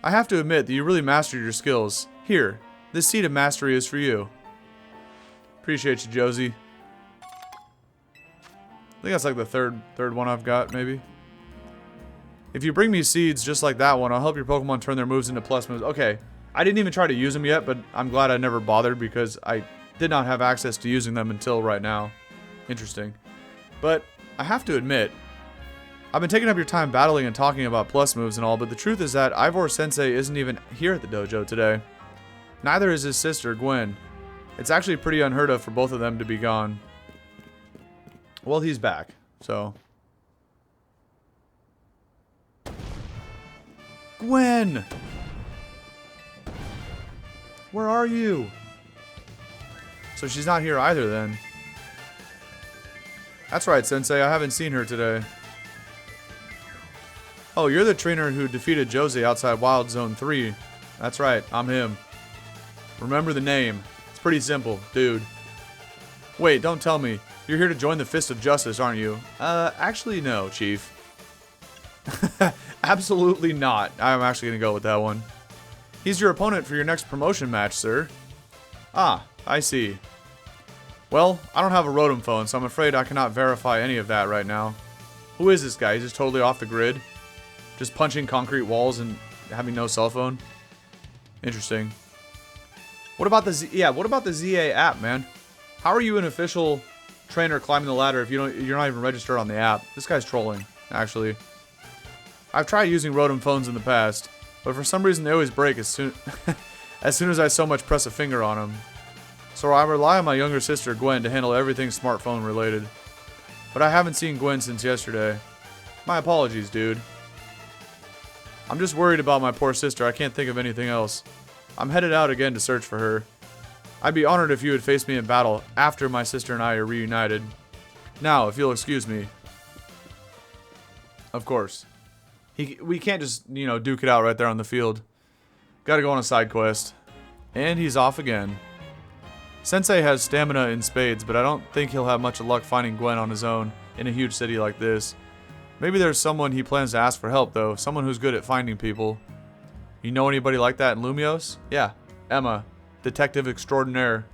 I have to admit that you really mastered your skills. Here, this seed of mastery is for you. Appreciate you, Josie. I think that's like the third one I've got, maybe. If you bring me seeds just like that one, I'll help your Pokemon turn their moves into plus moves. Okay, I didn't even try to use them yet, but I'm glad I never bothered because I did not have access to using them until right now. Interesting. But I have to admit, I've been taking up your time battling and talking about plus moves and all, but the truth is that Ivor Sensei isn't even here at the dojo today. Neither is his sister, Gwen. It's actually pretty unheard of for both of them to be gone. Well, he's back, so... Gwen! Where are you? So she's not here either then. That's right, Sensei. I haven't seen her today. Oh, you're the trainer who defeated Josie outside Wild Zone 3. That's right, I'm him. Remember the name. It's pretty simple, dude. Wait, don't tell me. You're here to join the Fist of Justice, aren't you? Actually no, Chief. Absolutely not. I'm actually going to go with that one. He's your opponent for your next promotion match, sir. Ah, I see. Well, I don't have a Rotom phone, so I'm afraid I cannot verify any of that right now. Who is this guy? He's just totally off the grid? Just punching concrete walls and having no cell phone? Interesting. What about the what about the ZA app, man? How are you an official trainer climbing the ladder if you're not even registered on the app? This guy's trolling, actually. I've tried using Rotom phones in the past, but for some reason they always break as soon as I so much press a finger on them. So I rely on my younger sister Gwen to handle everything smartphone related. But I haven't seen Gwen since yesterday. My apologies, dude. I'm just worried about my poor sister. I can't think of anything else. I'm headed out again to search for her. I'd be honored if you would face me in battle after my sister and I are reunited. Now, if you'll excuse me. Of course. We can't just, you know, duke it out right there on the field. Gotta go on a side quest. And he's off again. Sensei has stamina in spades, but I don't think he'll have much luck finding Gwen on his own in a huge city like this. Maybe there's someone he plans to ask for help, though. Someone who's good at finding people. You know anybody like that in Lumiose? Yeah, Emma, detective extraordinaire,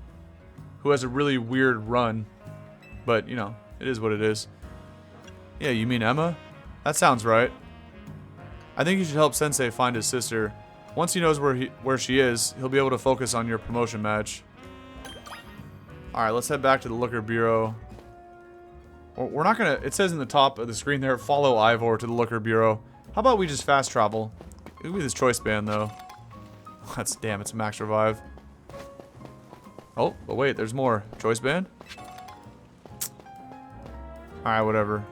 who has a really weird run. But, you know, it is what it is. Yeah, you mean Emma? That sounds right. I think you should help Sensei find his sister. Once he knows where she is, he'll be able to focus on your promotion match. Alright, let's head back to the Looker Bureau. We're not gonna... It says in the top of the screen there, follow Ivor to the Looker Bureau. How about we just fast travel? It'll be this choice band, though. Damn, it's a max revive. Oh, but wait, there's more. Choice band? Alright, whatever.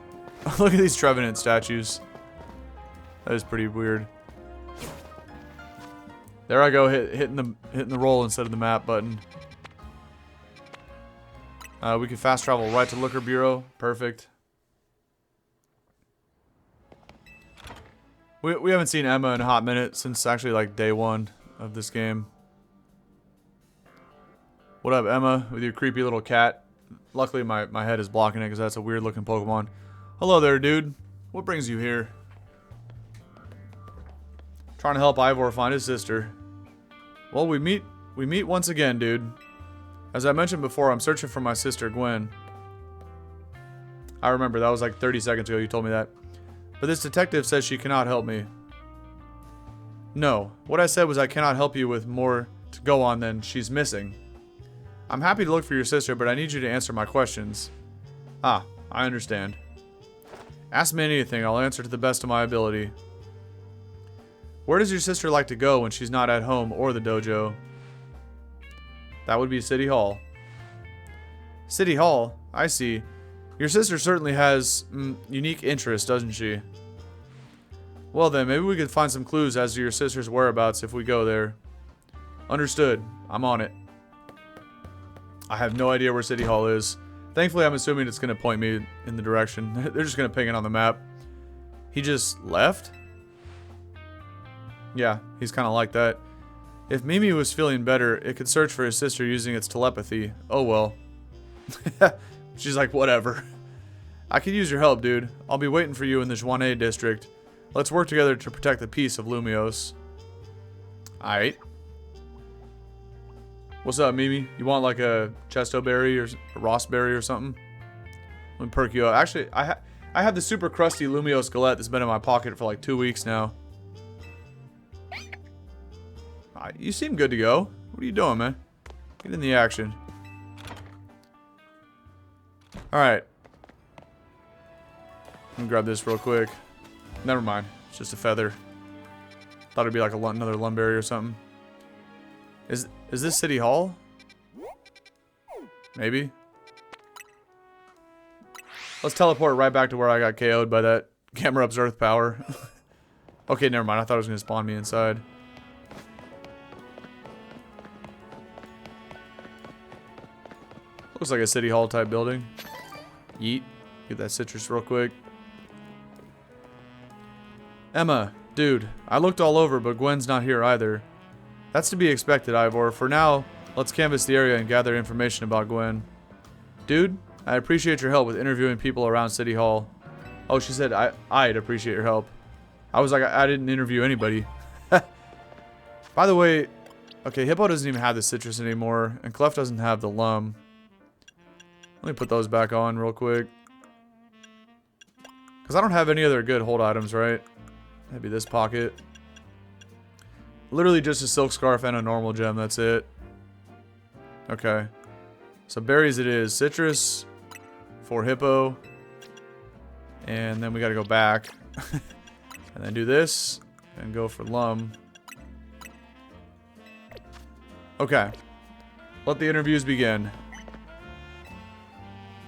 Look at these Trevenant statues. That is pretty weird. There I go, hitting the roll instead of the map button. We can fast travel right to Looker Bureau. Perfect. We haven't seen Emma in a hot minute since actually like day 1 of this game. What up, Emma, with your creepy little cat? Luckily my head is blocking it because that's a weird looking Pokemon. Hello there, dude. What brings you here? Trying to help Ivor find his sister. Well, we meet once again, dude. As I mentioned before, I'm searching for my sister, Gwen. I remember, that was like 30 seconds ago you told me that. But this detective says she cannot help me. No, what I said was I cannot help you with more to go on than she's missing. I'm happy to look for your sister, but I need you to answer my questions. Ah, I understand. Ask me anything, I'll answer to the best of my ability. Where does your sister like to go when she's not at home or the dojo? That would be City Hall. City Hall? I see. Your sister certainly has unique interests, doesn't she? Well then, maybe we could find some clues as to your sister's whereabouts if we go there. Understood. I'm on it. I have no idea where City Hall is. Thankfully, I'm assuming it's going to point me in the direction. They're just going to ping it on the map. He just left? Yeah, he's kind of like that. If Mimi was feeling better, it could search for his sister using its telepathy. Oh well. She's like, whatever. I could use your help, dude. I'll be waiting for you in the Jaune District. Let's work together to protect the peace of Lumiose. Alright. What's up, Mimi? You want like a chesto berry or a raspberry or something? Let me perk you up. Actually, I have the super crusty Lumiose galette that's been in my pocket for like 2 weeks now. You seem good to go. What are you doing, man? Get in the action. Alright. Let me grab this real quick. Never mind. It's just a feather. Thought it'd be like another lumberry or something. Is this City Hall? Maybe. Let's teleport right back to where I got KO'd by that Camerup's Earth Power. Okay, never mind. I thought it was going to spawn me inside. Looks like a City Hall type building. Yeet. Get that citrus real quick. Emma, dude, I looked all over, but Gwen's not here either. That's to be expected, Ivor. For now, let's canvass the area and gather information about Gwen. Dude, I appreciate your help with interviewing people around City Hall. Oh, she said I'd appreciate your help. I was like, I didn't interview anybody. By the way, okay, Hippo doesn't even have the citrus anymore, and Clef doesn't have the lum. Let me put those back on real quick. Because I don't have any other good hold items, right? Maybe this pocket. Literally just a silk scarf and a normal gem, that's it. Okay. So berries it is. Citrus for Hippo. And then we gotta go back. And then do this. And go for lum. Okay. Let the interviews begin.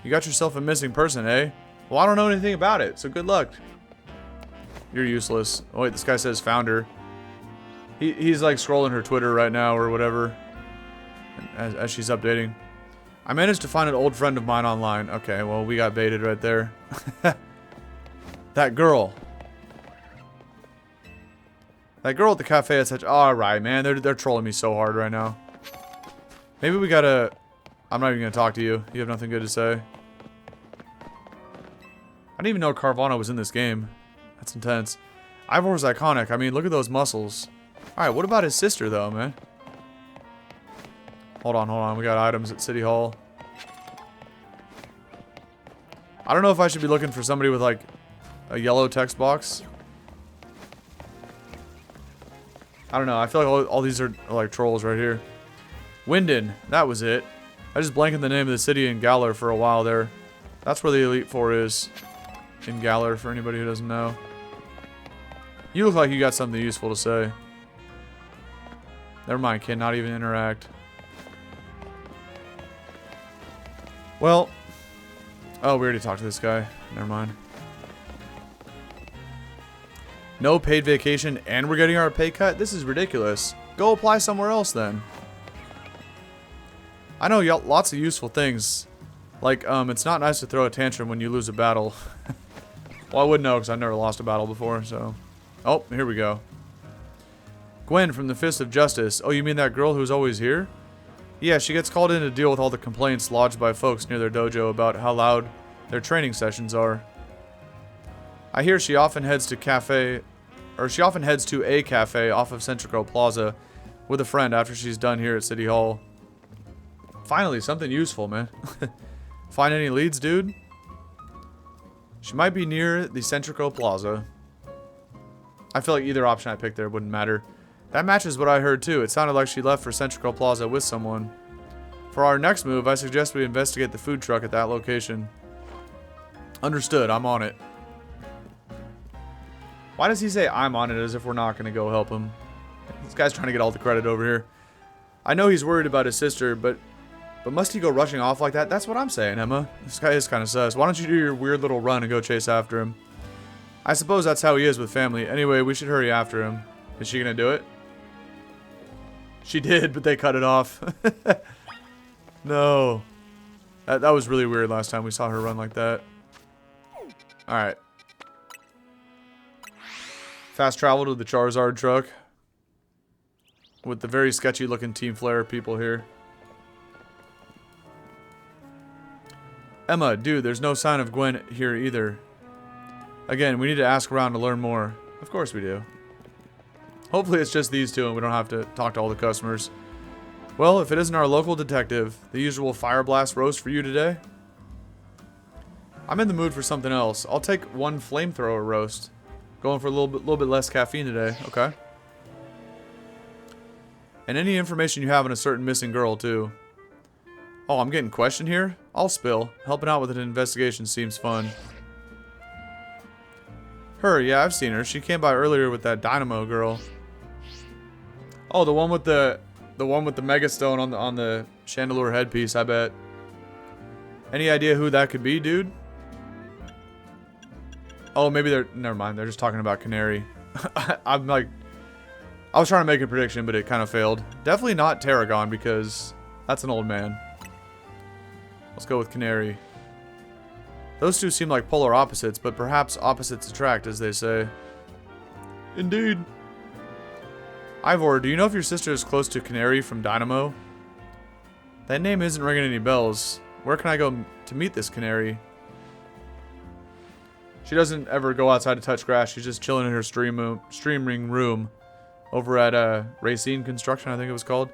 You got yourself a missing person, eh? Well, I don't know anything about it, so good luck. You're useless. Oh wait, this guy says founder. He's like scrolling her Twitter right now or whatever. As she's updating. I managed to find an old friend of mine online. Okay, well, we got baited right there. That girl. That girl at the cafe at such... Alright, man. They're trolling me so hard right now. Maybe we gotta... I'm not even gonna talk to you. You have nothing good to say. I didn't even know Carvana was in this game. That's intense. Ivor's iconic. I mean, look at those muscles. Alright, what about his sister, though, man? Hold on. We got items at City Hall. I don't know if I should be looking for somebody with, like, a yellow text box. I don't know. I feel like all these are like trolls right here. Winden. That was it. I just blanked the name of the city in Galar for a while there. That's where the Elite Four is. In Galar, for anybody who doesn't know. You look like you got something useful to say. Never mind, kid. Not even interact. Well. Oh, we already talked to this guy. Never mind. No paid vacation and we're getting our pay cut? This is ridiculous. Go apply somewhere else then. I know lots of useful things. Like, it's not nice to throw a tantrum when you lose a battle. Well, I wouldn't know because I've never lost a battle before, so... Oh, here we go. Gwen from the Fist of Justice. Oh, you mean that girl who's always here? Yeah, she gets called in to deal with all the complaints lodged by folks near their dojo about how loud their training sessions are. I hear she often heads to a cafe off of Centrico Plaza with a friend after she's done here at City Hall. Finally, something useful, man. Find any leads, dude? She might be near the Centrico Plaza. I feel like either option I picked there wouldn't matter. That matches what I heard too. It sounded like she left for Centrico Plaza with someone. For our next move, I suggest we investigate the food truck at that location. Understood, I'm on it. Why does he say I'm on it as if we're not going to go help him? This guy's trying to get all the credit over here. I know he's worried about his sister, but must he go rushing off like that? That's what I'm saying, Emma. This guy is kind of sus. Why don't you do your weird little run and go chase after him? I suppose that's how he is with family. Anyway, we should hurry after him. Is she going to do it? She did, but they cut it off. No. That was really weird last time we saw her run like that. Alright. Fast travel to the Charizard truck. With the very sketchy looking Team Flare people here. Emma, dude, there's no sign of Gwen here either. Again, we need to ask around to learn more. Of course we do. Hopefully it's just these two and we don't have to talk to all the customers. Well, if it isn't our local detective, the usual fire blast roast for you today. I'm in the mood for something else. I'll take one flamethrower roast. Going for a little bit less caffeine today. Okay. And any information you have on a certain missing girl, too. Oh, I'm getting questioned here? I'll spill. Helping out with an investigation seems fun. Her, yeah, I've seen her. She came by earlier with that Dynamo girl. Oh, the one with the Mega Stone on the chandelier headpiece, I bet. Any idea who that could be, dude? Oh, maybe they're... Never mind, they're just talking about Canary. I'm like... I was trying to make a prediction, but it kind of failed. Definitely not Tarragon, because that's an old man. Let's go with Canary. Those two seem like polar opposites, but perhaps opposites attract, as they say. Indeed. Ivor, do you know if your sister is close to Canary from Dynamo? That name isn't ringing any bells. Where can I go to meet this Canary? She doesn't ever go outside to touch grass. She's just chilling in her streaming room over at Racine Construction, I think it was called.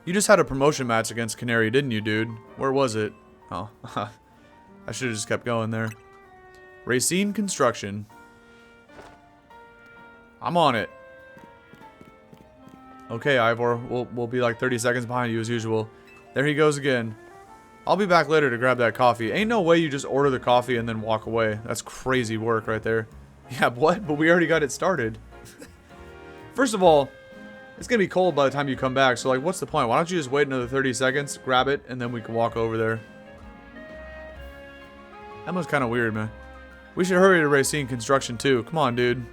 You just had a promotion match against Canary, didn't you, dude? Where was it? Oh, I should have just kept going there. Racine Construction. I'm on it. Okay, Ivor. We'll be like 30 seconds behind you as usual. There he goes again. I'll be back later to grab that coffee. Ain't no way you just order the coffee and then walk away. That's crazy work right there. Yeah, what? But we already got it started. First of all, it's going to be cold by the time you come back. So, like, what's the point? Why don't you just wait another 30 seconds, grab it, and then we can walk over there. That was kind of weird, man. We should hurry to Racine Construction, too. Come on, dude.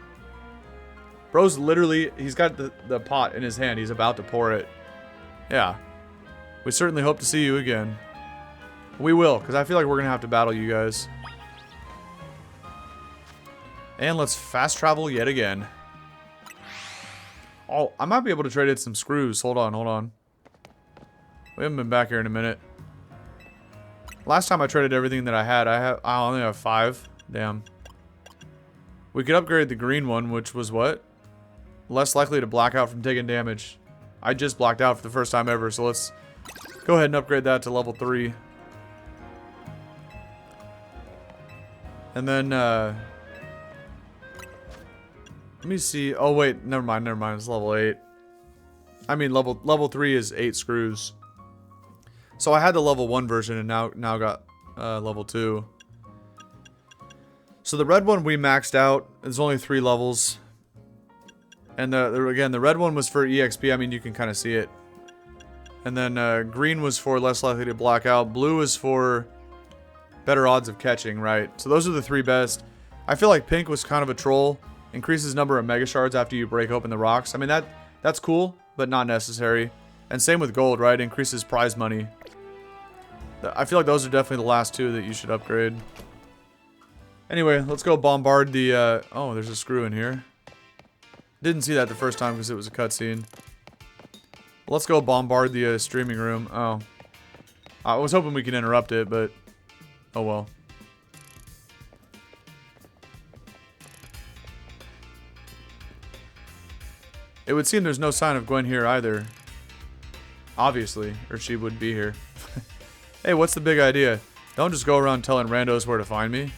Bro's literally, he's got the pot in his hand. He's about to pour it. Yeah. We certainly hope to see you again. We will, because I feel like we're going to have to battle you guys. And let's fast travel yet again. Oh, I might be able to trade in some screws. Hold on, hold on. We haven't been back here in a minute. Last time I traded everything that I had, I only have 5. Damn. We could upgrade the green one, which was what? Less likely to black out from taking damage. I just blacked out for the first time ever, so let's go ahead and upgrade that to level 3. And then, let me see. Oh, wait. Never mind. Never mind. It's level 8. I mean, level 3 is 8 screws. So I had the level 1 version and now got level 2. So the red one we maxed out. There's only 3 levels. And again, the red one was for EXP. I mean, you can kind of see it. And then green was for less likely to black out. Blue is for better odds of catching, right? So those are the 3 best. I feel like pink was kind of a troll. Increases number of mega shards after you break open the rocks. I mean, that's cool, but not necessary. And same with gold, right? Increases prize money. I feel like those are definitely the last 2 that you should upgrade. Anyway, let's go bombard the... oh, there's a screw in here. Didn't see that the first time because it was a cutscene. Let's go bombard the streaming room. Oh. I was hoping we could interrupt it, but... oh well. It would seem there's no sign of Gwen here either. Obviously. Or she would be here. Hey, what's the big idea? Don't just go around telling randos where to find me.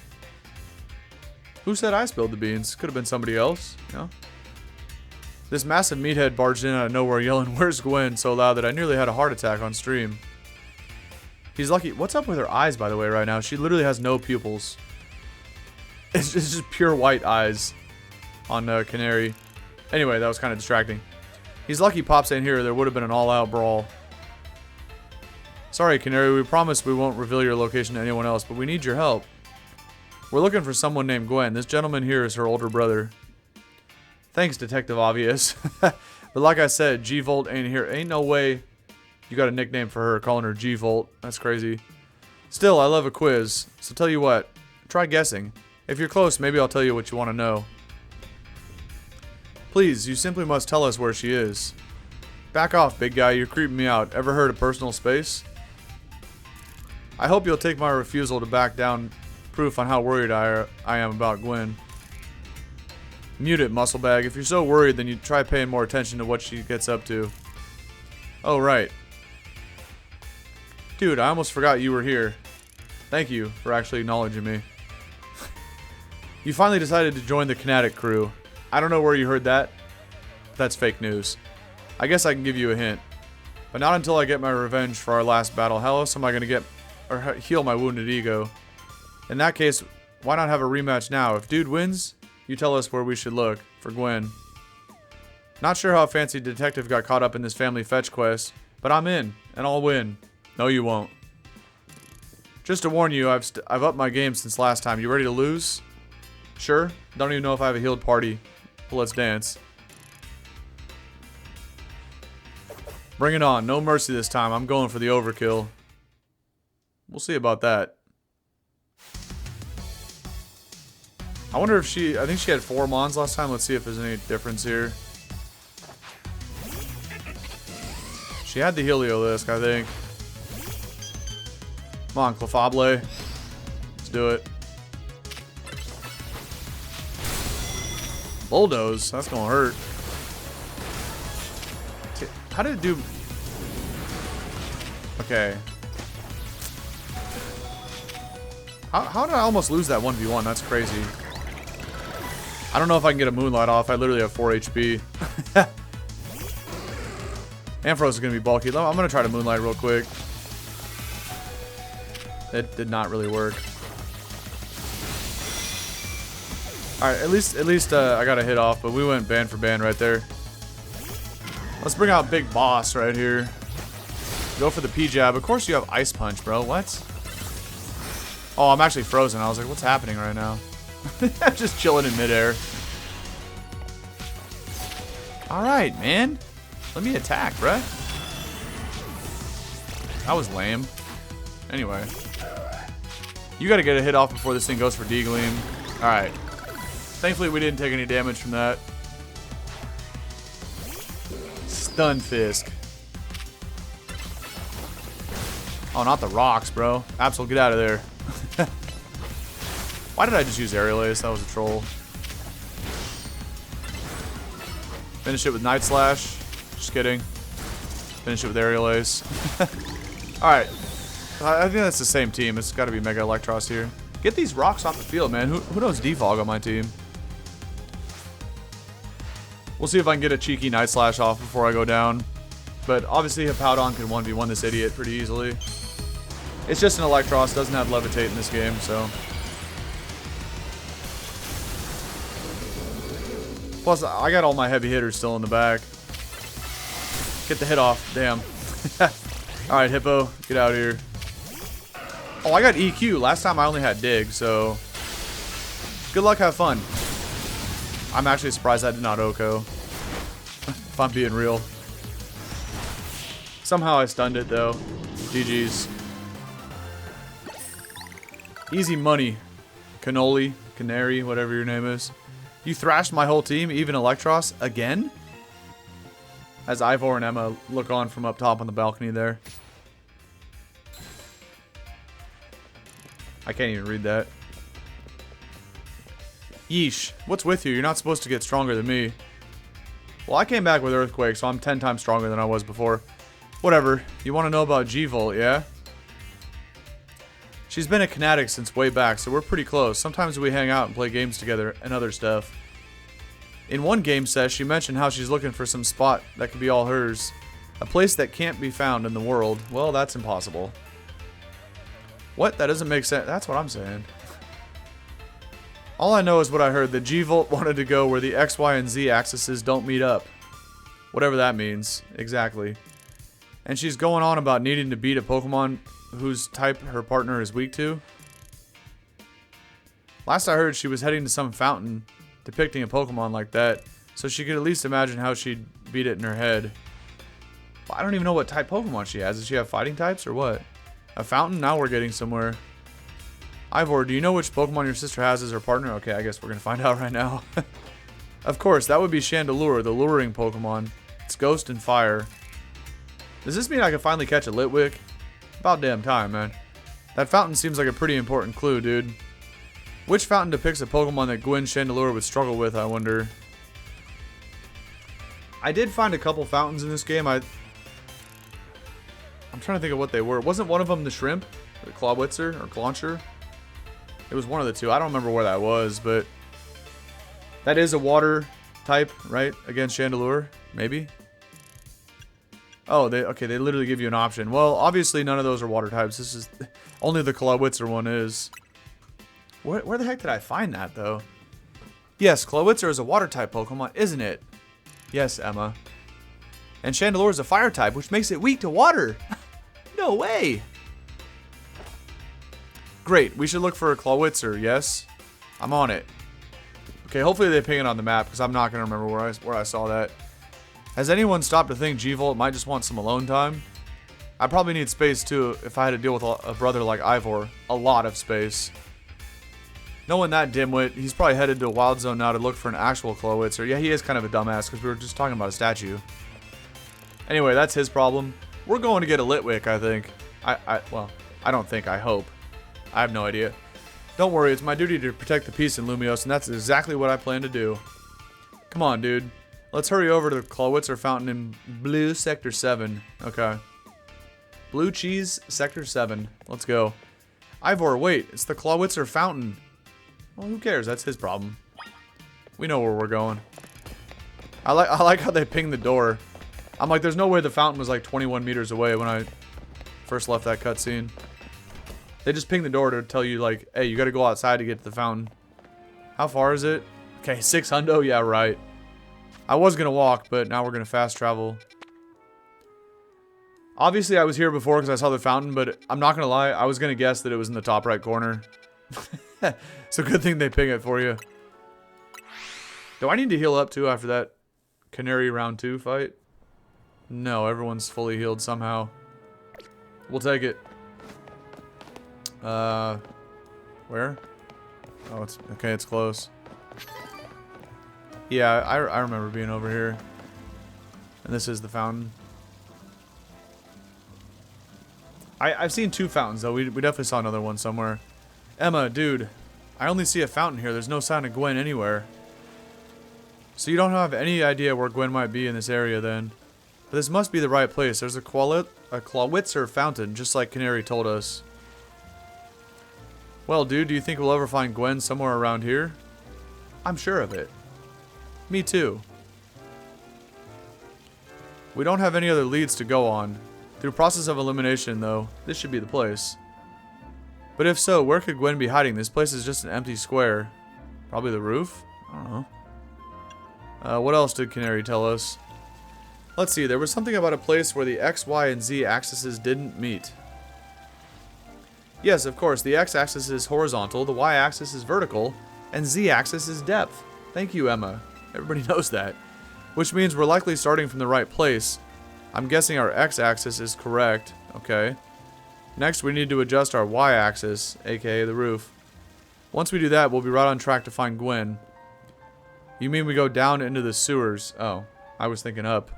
Who said I spilled the beans? Could have been somebody else, you know? This massive meathead barged in out of nowhere yelling, "Where's Gwen?" so loud that I nearly had a heart attack on stream. He's lucky. What's up with her eyes, by the way, right now? She literally has no pupils. It's just pure white eyes on Canary. Anyway, that was kind of distracting. He's lucky Pops ain't here. There would have been an all-out brawl. Sorry, Canary. We promise we won't reveal your location to anyone else, but we need your help. We're looking for someone named Gwen. This gentleman here is her older brother. Thanks, Detective Obvious. But like I said, G-Volt ain't here. Ain't no way you got a nickname for her, calling her G-Volt. That's crazy. Still, I love a quiz. So tell you what, try guessing. If you're close, maybe I'll tell you what you want to know. Please, you simply must tell us where she is. Back off, big guy. You're creeping me out. Ever heard of personal space? I hope you'll take my refusal to back down proof on how worried I am about Gwen. Mute it, muscle bag. If you're so worried, then you try paying more attention to what she gets up to. Oh, right. Dude, I almost forgot you were here. Thank you for actually acknowledging me. You finally decided to join the Kinetic crew. I don't know where you heard that. That's fake news. I guess I can give you a hint. But not until I get my revenge for our last battle. How else am I going to get or heal my wounded ego? In that case, why not have a rematch now? If dude wins, you tell us where we should look for Gwen. Not sure how fancy detective got caught up in this family fetch quest, but I'm in, and I'll win. No, you won't. Just to warn you, I've upped my game since last time. You ready to lose? Sure. Don't even know if I have a healed party. But let's dance. Bring it on. No mercy this time. I'm going for the overkill. We'll see about that. I wonder if I think she had 4 Mons last time. Let's see if there's any difference here. She had the Heliolisk, I think. Come on, Clefable. Let's do it. Bulldoze. That's gonna hurt. How did it do? Okay. How did I almost lose that 1v1? That's crazy. I don't know if I can get a Moonlight off. I literally have 4 HP. Ampharos is going to be bulky. I'm going to try to Moonlight real quick. It did not really work. Alright, at least I got a hit off, but we went band for band right there. Let's bring out Big Boss right here. Go for the P-Jab. Of course you have Ice Punch, bro. What? Oh, I'm actually frozen. I was like, what's happening right now? I'm just chilling in midair. Alright, man. Let me attack, bruh. That was lame. Anyway. You gotta get a hit off before this thing goes for D-Gleam. Alright. Thankfully, we didn't take any damage from that. Stun Fisk. Oh, not the rocks, bro. Absol, get out of there. Why did I just use Aerial Ace? That was a troll. Finish it with Night Slash. Just kidding. Finish it with Aerial Ace. Alright. I think that's the same team. It's got to be Mega Electros here. Get these rocks off the field, man. Who knows Defog on my team? We'll see if I can get a cheeky Night Slash off before I go down. But obviously Hippowdon can 1v1 this idiot pretty easily. It's just an Electros. Doesn't have Levitate in this game, so... Plus, I got all my heavy hitters still in the back. Get the hit off. Damn. Alright, Hippo. Get out of here. Oh, I got EQ. Last time I only had Dig, so... Good luck, have fun. I'm actually surprised I did not Oko. If I'm being real. Somehow I stunned it, though. GG's. Easy money. Cannoli. Canary. Whatever your name is. You thrashed my whole team, even Electros, again? As Ivor and Emma look on from up top on the balcony there. I can't even read that. Yeesh. What's with you? You're not supposed to get stronger than me. Well, I came back with Earthquake, so I'm 10 times stronger than I was before. Whatever. You want to know about G-Volt, yeah? She's been a Kinetic since way back, so we're pretty close. Sometimes we hang out and play games together and other stuff. In one game set, she mentioned how she's looking for some spot that could be all hers. A place that can't be found in the world. Well, that's impossible. What? That doesn't make sense. That's what I'm saying. All I know is what I heard, that G-Volt wanted to go where the X, Y, and Z axes don't meet up. Whatever that means. Exactly. And she's going on about needing to beat a Pokemon whose type her partner is weak to. Last I heard, she was heading to some fountain depicting a Pokemon like that, so she could at least imagine how she'd beat it in her head. Well, I don't even know what type Pokemon she has. Does she have fighting types or what? A fountain? Now we're getting somewhere. Ivor, do you know which Pokemon your sister has as her partner? Okay, I guess we're going to find out right now. Of course, that would be Chandelure, the luring Pokemon. It's Ghost and Fire. Does this mean I can finally catch a Litwick? About damn time, man. That fountain seems like a pretty important clue, dude. Which fountain depicts a Pokemon that Gwen Chandelure would struggle with, I wonder? I did find a couple fountains in this game. I'm trying to think of what they were. Wasn't one of them the shrimp? The Clawitzer or Clauncher? It was one of the two. I don't remember where that was, but that is a water type, right? Against Chandelure, maybe? Oh, they literally give you an option. Well, obviously none of those are water types. This is only the Clawitzer one is. Where the heck did I find that, though? Yes, Clawitzer is a water type Pokemon, isn't it? Yes, Emma. And Chandelure is a fire type, which makes it weak to water. No way. Great, we should look for a Clawitzer, yes? I'm on it. Okay, hopefully they ping it on the map, because I'm not going to remember where I saw that. Has anyone stopped to think G-Volt might just want some alone time? I probably need space, too, if I had to deal with a brother like Ivor. A lot of space. Knowing that dimwit, he's probably headed to a wild zone now to look for an actual Clawitzer. Yeah, he is kind of a dumbass, because we were just talking about a statue. Anyway, that's his problem. We're going to get a Litwick, I think. Well, I don't think, I hope. I have no idea. Don't worry, it's my duty to protect the peace in Lumiose, and that's exactly what I plan to do. Come on, dude. Let's hurry over to the Clawitzer Fountain in Blue Sector 7. Okay. Blue Cheese Sector 7. Let's go. Ivor, wait. It's the Clawitzer Fountain. Well, who cares? That's his problem. We know where we're going. I like how they pinged the door. I'm like, there's no way the fountain was like 21 meters away when I first left that cutscene. They just pinged the door to tell you, like, hey, you gotta go outside to get to the fountain. How far is it? Okay, 600. Yeah, right. I was gonna walk, but now we're gonna fast travel. Obviously, I was here before because I saw the fountain, but I'm not gonna lie, I was gonna guess that it was in the top right corner. So good thing they ping it for you. Do I need to heal up too after that Canary round 2 fight? No, everyone's fully healed somehow. We'll take it. Where? Oh, it's okay, it's close. Yeah, I remember being over here. And this is the fountain. I've seen 2 fountains though. We definitely saw another one somewhere. Emma, dude, I only see a fountain here. There's no sign of Gwen anywhere. So you don't have any idea where Gwen might be in this area then. But this must be the right place. There's a Clawitzer fountain, just like Canary told us. Well, dude, do you think we'll ever find Gwen somewhere around here? I'm sure of it. Me too. We don't have any other leads to go on. Through process of elimination, though, this should be the place. But if so, where could Gwen be hiding? This place is just an empty square. Probably the roof? I don't know. What else did Canary tell us? Let's see, there was something about a place where the X, Y, and Z axes didn't meet. Yes, of course, the X-axis is horizontal, the Y-axis is vertical, and Z-axis is depth. Thank you, Emma. Everybody knows that. Which means we're likely starting from the right place. I'm guessing our X-axis is correct. Okay. Next, we need to adjust our Y-axis, aka the roof. Once we do that, we'll be right on track to find Gwen. You mean we go down into the sewers? Oh, I was thinking up.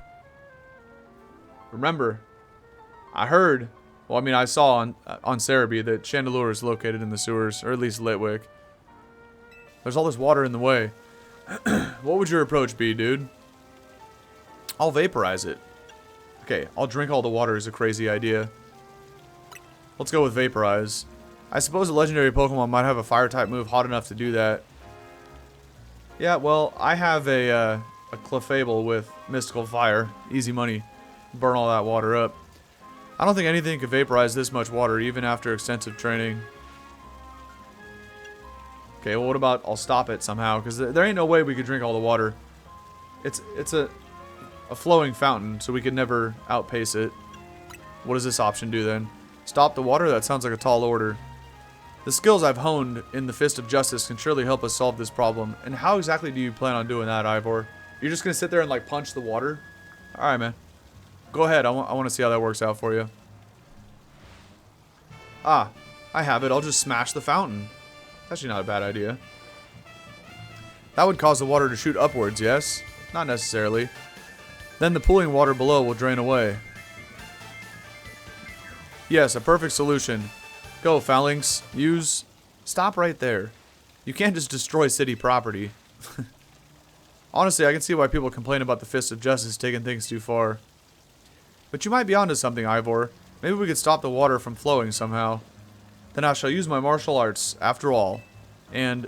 Remember, I heard, well, I mean, I saw on Cerebi that Chandelure is located in the sewers, or at least Litwick. There's all this water in the way. What would your approach be, dude? I'll vaporize it. Okay, I'll drink all the water is a crazy idea. Let's go with Vaporize. I suppose a legendary Pokemon might have a fire type move hot enough to do that. Yeah, well, I have a Clefable with Mystical Fire. Easy money. Burn all that water up. I don't think anything could vaporize this much water, even after extensive training. Okay, well, what about I'll stop it somehow, because there ain't no way we could drink all the water. It's a flowing fountain, so we could never outpace it. What does this option do then? Stop the water? That sounds like a tall order. The skills I've honed in the Fist of Justice can surely help us solve this problem. And how exactly do you plan on doing that, Ivor? You're just going to sit there and, like, punch the water? Alright, man. Go ahead. I want to see how that works out for you. Ah, I have it. I'll just smash the fountain. It's actually not a bad idea. That would cause the water to shoot upwards, yes? Not necessarily. Then the pooling water below will drain away. Yes, a perfect solution. Go, Phalanx. Use... Stop right there. You can't just destroy city property. Honestly, I can see why people complain about the Fist of Justice taking things too far. But you might be onto something, Ivor. Maybe we could stop the water from flowing somehow. Then I shall use my martial arts, after all. And...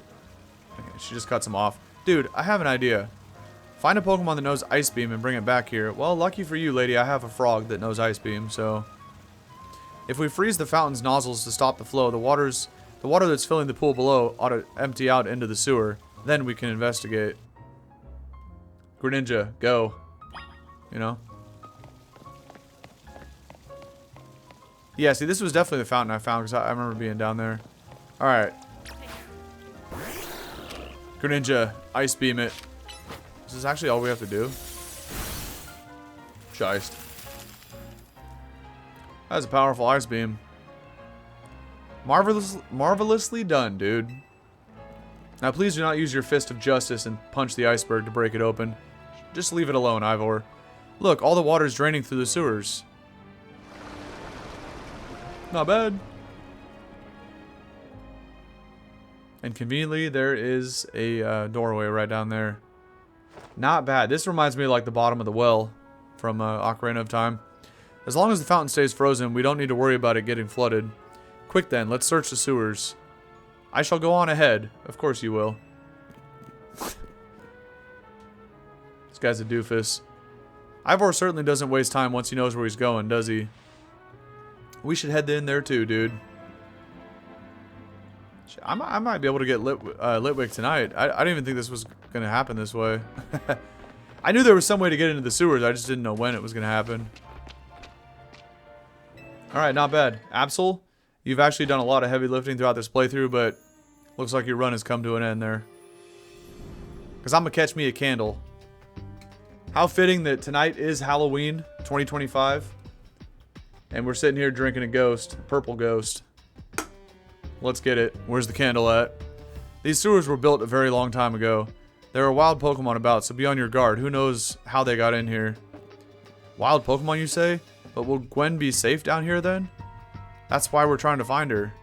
Okay, she just cuts him off. Dude, I have an idea. Find a Pokemon that knows Ice Beam and bring it back here. Well, lucky for you, lady, I have a frog that knows Ice Beam, so... If we freeze the fountain's nozzles to stop the flow, the water that's filling the pool below ought to empty out into the sewer. Then we can investigate. Greninja, go. You know? Yeah, see, this was definitely the fountain I found because I remember being down there. Alright. Greninja, Ice Beam it. Is this actually all we have to do? Shiest. That's a powerful Ice Beam. Marvelously done, dude. Now please do not use your Fist of Justice and punch the iceberg to break it open. Just leave it alone, Ivor. Look, all the water's draining through the sewers. Not bad. And conveniently, there is a doorway right down there. Not bad. This reminds me of like the bottom of the well from Ocarina of Time. As long as the fountain stays frozen, we don't need to worry about it getting flooded. Quick then, let's search the sewers. I shall go on ahead. Of course you will. This guy's a doofus. Ivor certainly doesn't waste time once he knows where he's going, does he? We should head in there too, dude. I might be able to get Litwick tonight. I didn't even think this was going to happen this way. I knew there was some way to get into the sewers. I just didn't know when it was going to happen. Alright, not bad. Absol, you've actually done a lot of heavy lifting throughout this playthrough, but looks like your run has come to an end there. Because I'm going to catch me a candle. How fitting that tonight is Halloween 2025. And we're sitting here drinking a ghost. A purple ghost. Let's get it. Where's the candle at? These sewers were built a very long time ago. There are wild Pokemon about, so be on your guard. Who knows how they got in here? Wild Pokemon, you say? But will Gwen be safe down here then? That's why we're trying to find her.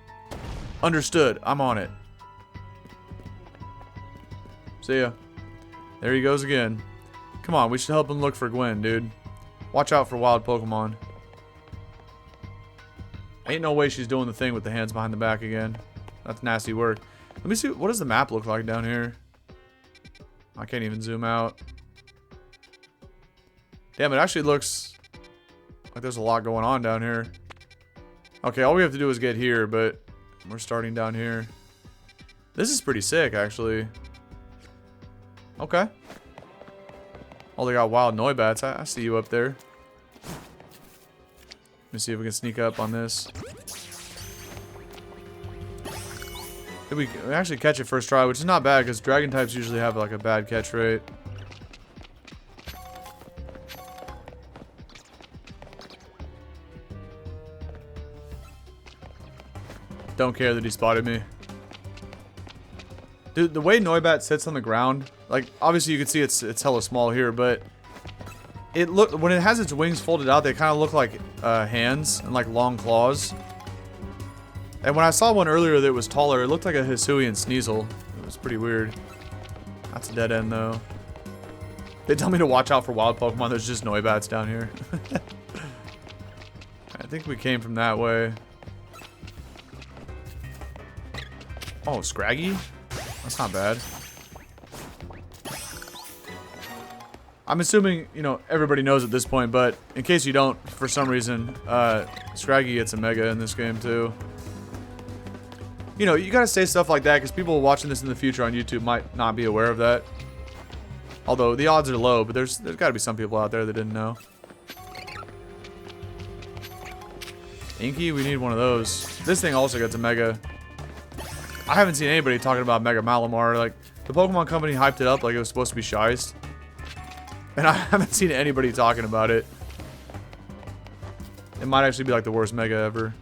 Understood. I'm on it. See ya. There he goes again. Come on, we should help him look for Gwen, dude. Watch out for wild Pokemon. Ain't no way she's doing the thing with the hands behind the back again. That's nasty work. Let me see. What does the map look like down here? I can't even zoom out. Damn, it actually looks like there's a lot going on down here. Okay, all we have to do is get here, but we're starting down here. This is pretty sick, actually. Okay. Oh, they got wild Noibats. I see you up there. Let me see if we can sneak up on this. Did we actually catch it first try, which is not bad because dragon types usually have like a bad catch rate. Don't care that he spotted me. Dude, the way Noibat sits on the ground, like obviously you can see it's hella small here, but when it has its wings folded out, they kind of look like hands and like long claws. And when I saw one earlier that was taller, it looked like a Hisuian Sneasel. It was pretty weird. That's a dead end though. They tell me to watch out for wild Pokemon. There's just Noibats down here. I think we came from that way. Oh, Scraggy? That's not bad. I'm assuming, you know, everybody knows at this point, but in case you don't, for some reason, Scraggy gets a Mega in this game too. You know, you gotta say stuff like that because people watching this in the future on YouTube might not be aware of that. Although the odds are low, but there's gotta be some people out there that didn't know. Inky, we need one of those. This thing also gets a Mega. I haven't seen anybody talking about Mega Malamar. Like, the Pokemon Company hyped it up like it was supposed to be Shiest. And I haven't seen anybody talking about it. It might actually be like the worst Mega ever.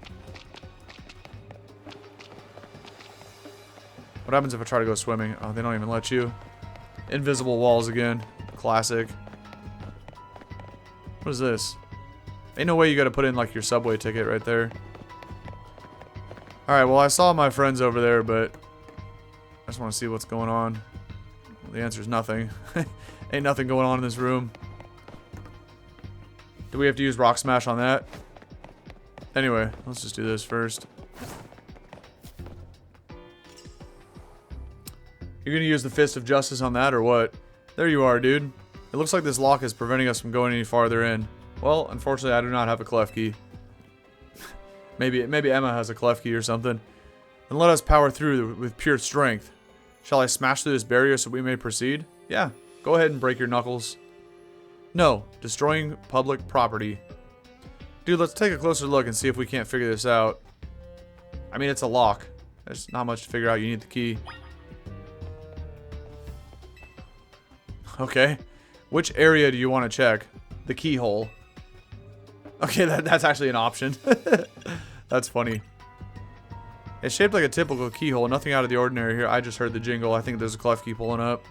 What happens if I try to go swimming? Oh, they don't even let you. Invisible walls again. Classic. What is this? Ain't no way you gotta put in like your subway ticket right there. Alright, well I saw my friends over there, but I just want to see what's going on. Well, the answer is nothing. Ain't nothing going on in this room. Do we have to use Rock Smash on that? Anyway, let's just do this first. You're gonna use the Fist of Justice on that or what? There you are, dude. It looks like this lock is preventing us from going any farther in. Well, unfortunately I do not have a clef key. maybe Emma has a clef key or something. And let us power through with pure strength. Shall I smash through this barrier so we may proceed? Yeah. Go ahead and break your knuckles. No, destroying public property. Dude, let's take a closer look and see if we can't figure this out. I mean, it's a lock. There's not much to figure out. You need the key. Okay. Which area do you want to check? The keyhole. Okay, that's actually an option. That's funny. It's shaped like a typical keyhole. Nothing out of the ordinary here. I just heard the jingle. I think there's a clef key pulling up.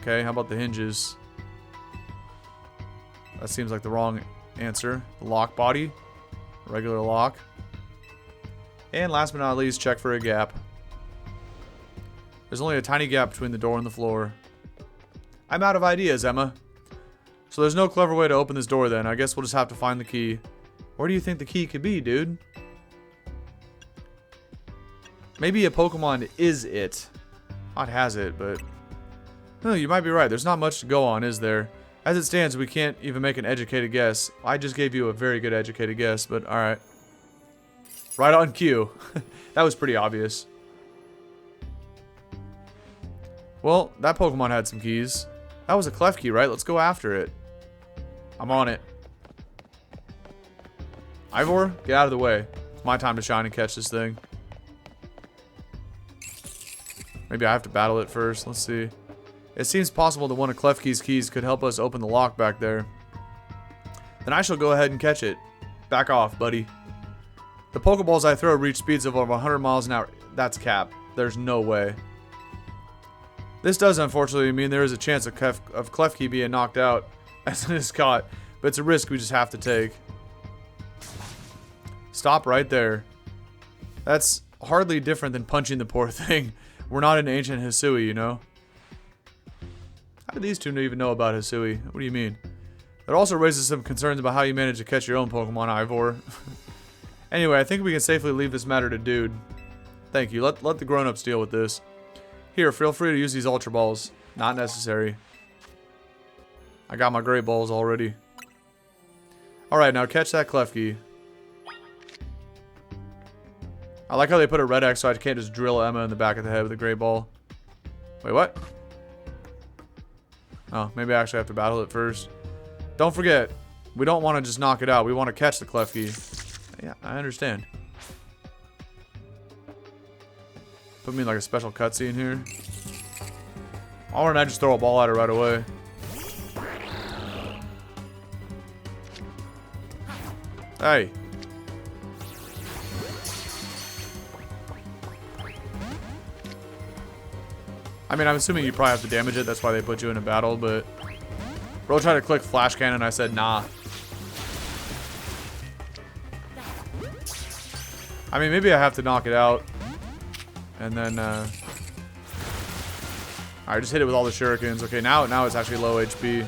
Okay, how about the hinges? That seems like the wrong answer. The lock body. Regular lock. And last but not least, check for a gap. There's only a tiny gap between the door and the floor. I'm out of ideas, Emma. So there's no clever way to open this door then. I guess we'll just have to find the key. Where do you think the key could be, dude? Maybe a Pokemon is it. Not has it, but... No, you might be right. There's not much to go on, is there? As it stands, we can't even make an educated guess. I just gave you a very good educated guess, but alright. Right on cue. That was pretty obvious. Well, that Pokemon had some keys. That was a clef key, right? Let's go after it. I'm on it. Ivor, get out of the way. It's my time to shine and catch this thing. Maybe I have to battle it first. Let's see. It seems possible that one of Klefki's keys could help us open the lock back there. Then I shall go ahead and catch it. Back off, buddy. The Pokeballs I throw reach speeds of over 100 miles an hour. That's cap. There's no way. This does unfortunately mean there is a chance of Klefki being knocked out as it is caught, but it's a risk we just have to take. Stop right there. That's hardly different than punching the poor thing. We're not an ancient Hisui, you know? How do these two even know about Hisui? What do you mean? It also raises some concerns about how you manage to catch your own Pokemon, Ivor. Anyway, I think we can safely leave this matter to Dude. Thank you. Let the grown-ups deal with this. Here, feel free to use these Ultra Balls. Not necessary. I got my Great Balls already. Alright, now catch that Klefki. I like how they put a red X so I can't just drill Emma in the back of the head with a Great Ball. Wait, what? Oh, maybe I actually have to battle it first. Don't forget, we don't want to just knock it out. We want to catch the Klefki. Yeah, I understand. Put me in like a special cutscene here. Why don't I just throw a ball at her right away? Hey. I mean, I'm assuming you probably have to damage it. That's why they put you in a battle, but... Bro tried to click Flash Cannon. I said, nah. I mean, maybe I have to knock it out. And then, Alright, just hit it with all the shurikens. Okay, now it's actually low HP.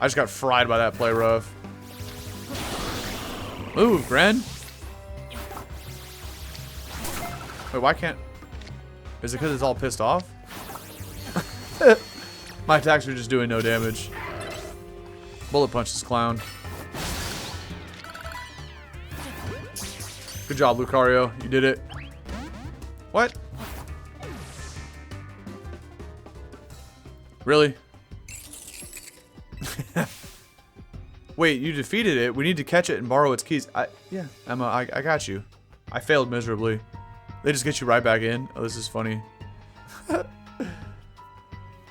I just got fried by that play rough. Move, Gren. Wait, why can't... Is it because it's all pissed off? My attacks are just doing no damage. Bullet punch this clown. Good job, Lucario. You did it. What? Really? Wait, you defeated it. We need to catch it and borrow its keys. Yeah, Emma, I got you. I failed miserably. They just get you right back in. Oh, this is funny.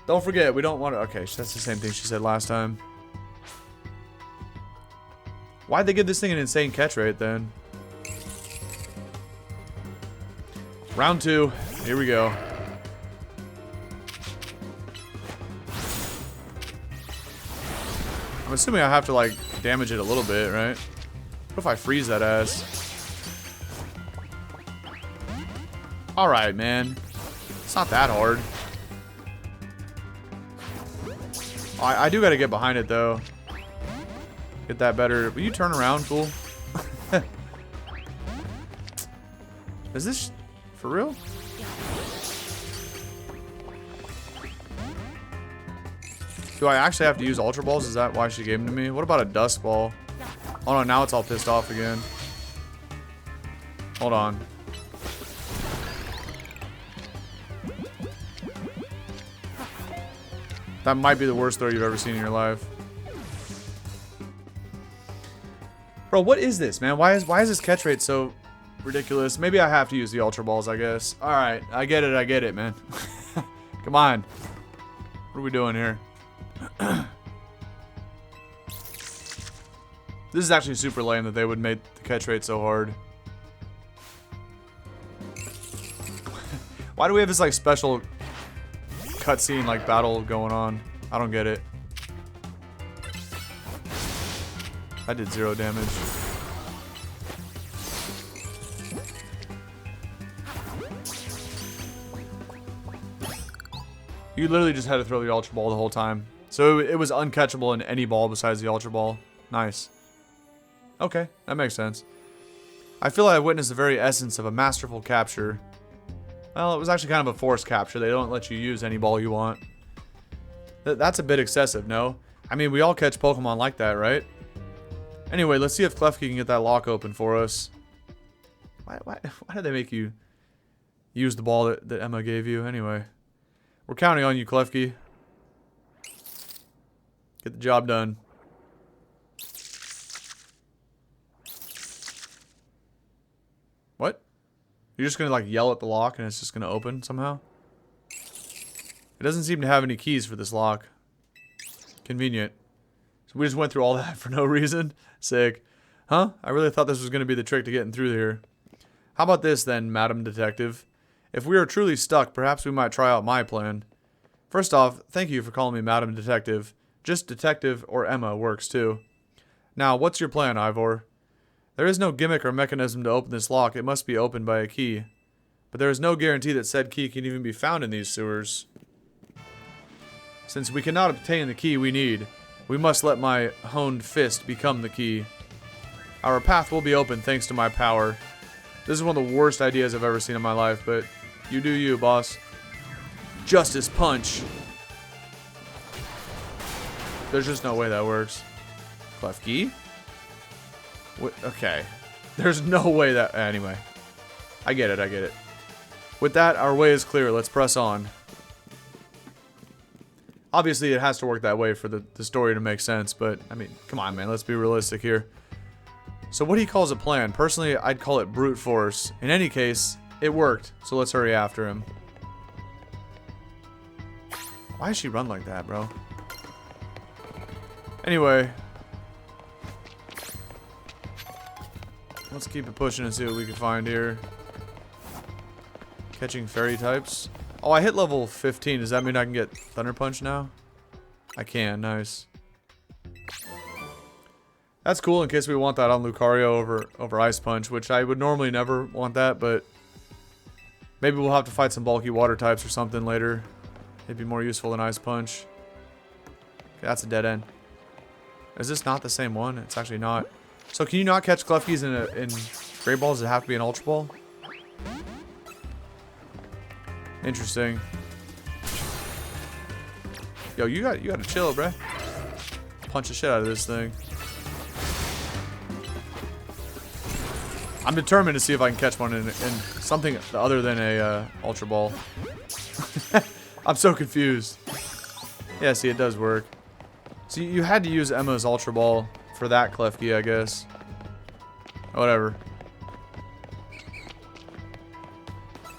Don't forget, we don't want to... Okay, that's the same thing she said last time. Why'd they give this thing an insane catch rate then? Round 2. Here we go. I'm assuming I have to, like, damage it a little bit, right? What if I freeze that ass? Alright, man. It's not that hard. I do gotta get behind it, though. Get that better. Will you turn around, fool? Is this for real? Do I actually have to use Ultra Balls? Is that why she gave them to me? What about a Dust Ball? Oh no, now it's all pissed off again. Hold on. That might be the worst throw you've ever seen in your life. Bro, what is this, man? Why is this catch rate so ridiculous? Maybe I have to use the Ultra Balls, I guess. Alright, I get it, man. Come on. What are we doing here? This is actually super lame that they would make the catch rate so hard. Why do we have this like special cutscene like battle going on? I don't get it. I did 0 damage. You literally just had to throw the Ultra Ball the whole time. So it was uncatchable in any ball besides the Ultra Ball. Nice. Okay, that makes sense. I feel like I witnessed the very essence of a masterful capture. Well, it was actually kind of a forced capture. They don't let you use any ball you want. That's a bit excessive, no? I mean, we all catch Pokemon like that, right? Anyway, let's see if Klefki can get that lock open for us. Why did they make you use the ball that Emma gave you? Anyway, we're counting on you, Klefki. Get the job done. What? You're just gonna like yell at the lock and it's just gonna open somehow? It doesn't seem to have any keys for this lock. Convenient. So we just went through all that for no reason? Sick. Huh? I really thought this was gonna be the trick to getting through here. How about this then, Madam Detective? If we are truly stuck, perhaps we might try out my plan. First off, thank you for calling me Madam Detective. Just Detective or Emma works too. Now, what's your plan, Ivor? There is no gimmick or mechanism to open this lock. It must be opened by a key. But there is no guarantee that said key can even be found in these sewers. Since we cannot obtain the key we need, we must let my honed fist become the key. Our path will be open thanks to my power. This is one of the worst ideas I've ever seen in my life, but you do you, boss. Justice Punch. There's just no way that works. Klefki? Okay. There's no way that... Anyway. I get it. With that, our way is clear. Let's press on. Obviously, it has to work that way for the story to make sense, but, I mean, come on, man. Let's be realistic here. So what he calls a plan. Personally, I'd call it brute force. In any case, it worked, so let's hurry after him. Why does she run like that, bro? Anyway... Let's keep it pushing and see what we can find here. Catching fairy types. Oh, I hit level 15. Does that mean I can get Thunder Punch now? I can. Nice. That's cool in case we want that on Lucario over Ice Punch, which I would normally never want that, but maybe we'll have to fight some bulky water types or something later. It'd be more useful than Ice Punch. Okay, that's a dead end. Is this not the same one? It's actually not. So can you not catch Klefkis in Great Balls? Does it have to be an Ultra Ball? Interesting. Yo, you gotta chill, bruh. Punch the shit out of this thing. I'm determined to see if I can catch one in something other than a Ultra Ball. I'm so confused. Yeah, see, it does work. So you had to use Emma's Ultra Ball for that Klefki, I guess. Whatever.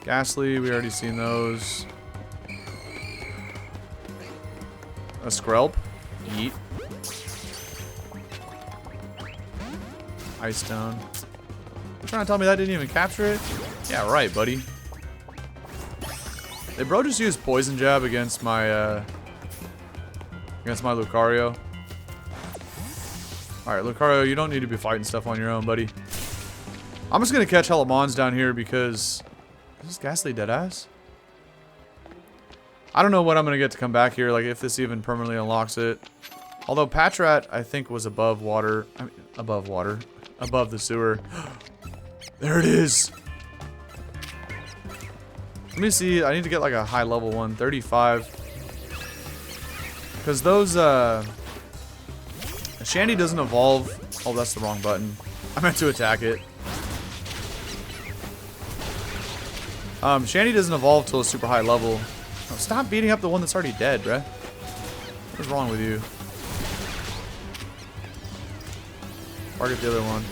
Ghastly, we already seen those. A Skrelp. Yeet. Ice Stone. You trying to tell me that didn't even capture it? Yeah, right, buddy. Did bro just use Poison Jab against my Lucario? Alright, Lucario, you don't need to be fighting stuff on your own, buddy. I'm just gonna catch hella Mons down here because... Is this Ghastly deadass? I don't know what I'm gonna get to come back here, like if this even permanently unlocks it. Although Patrat, I think, was above water. I mean, above water. Above the sewer. There it is! Let me see, I need to get like a high level one, 35. Because those, Shandy doesn't evolve. Oh, that's the wrong button. I meant to attack it. Shandy doesn't evolve till a super high level. Oh, stop beating up the one that's already dead, bruh. What's wrong with you? Target the other one.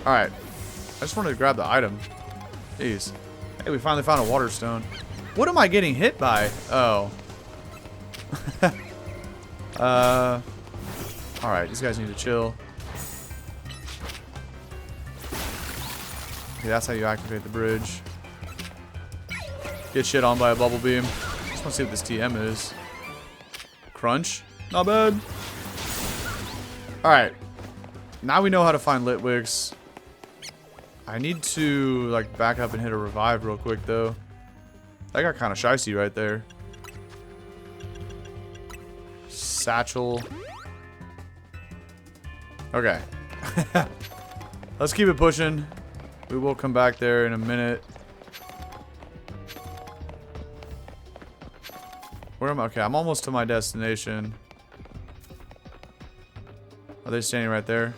Alright. I just wanted to grab the item. Jeez. Hey, we finally found a water stone. What am I getting hit by? Oh. Alright, these guys need to chill. Okay, that's how you activate the bridge. Get shit on by a bubble beam. Just want to see what this TM is. Crunch? Not bad. Alright. Now we know how to find Litwicks. I need to, like, back up and hit a revive real quick, though. That got kind of shicey right there. Satchel. Okay. Let's keep it pushing. We will come back there in a minute. Where am I? Okay, I'm almost to my destination. Are they standing right there?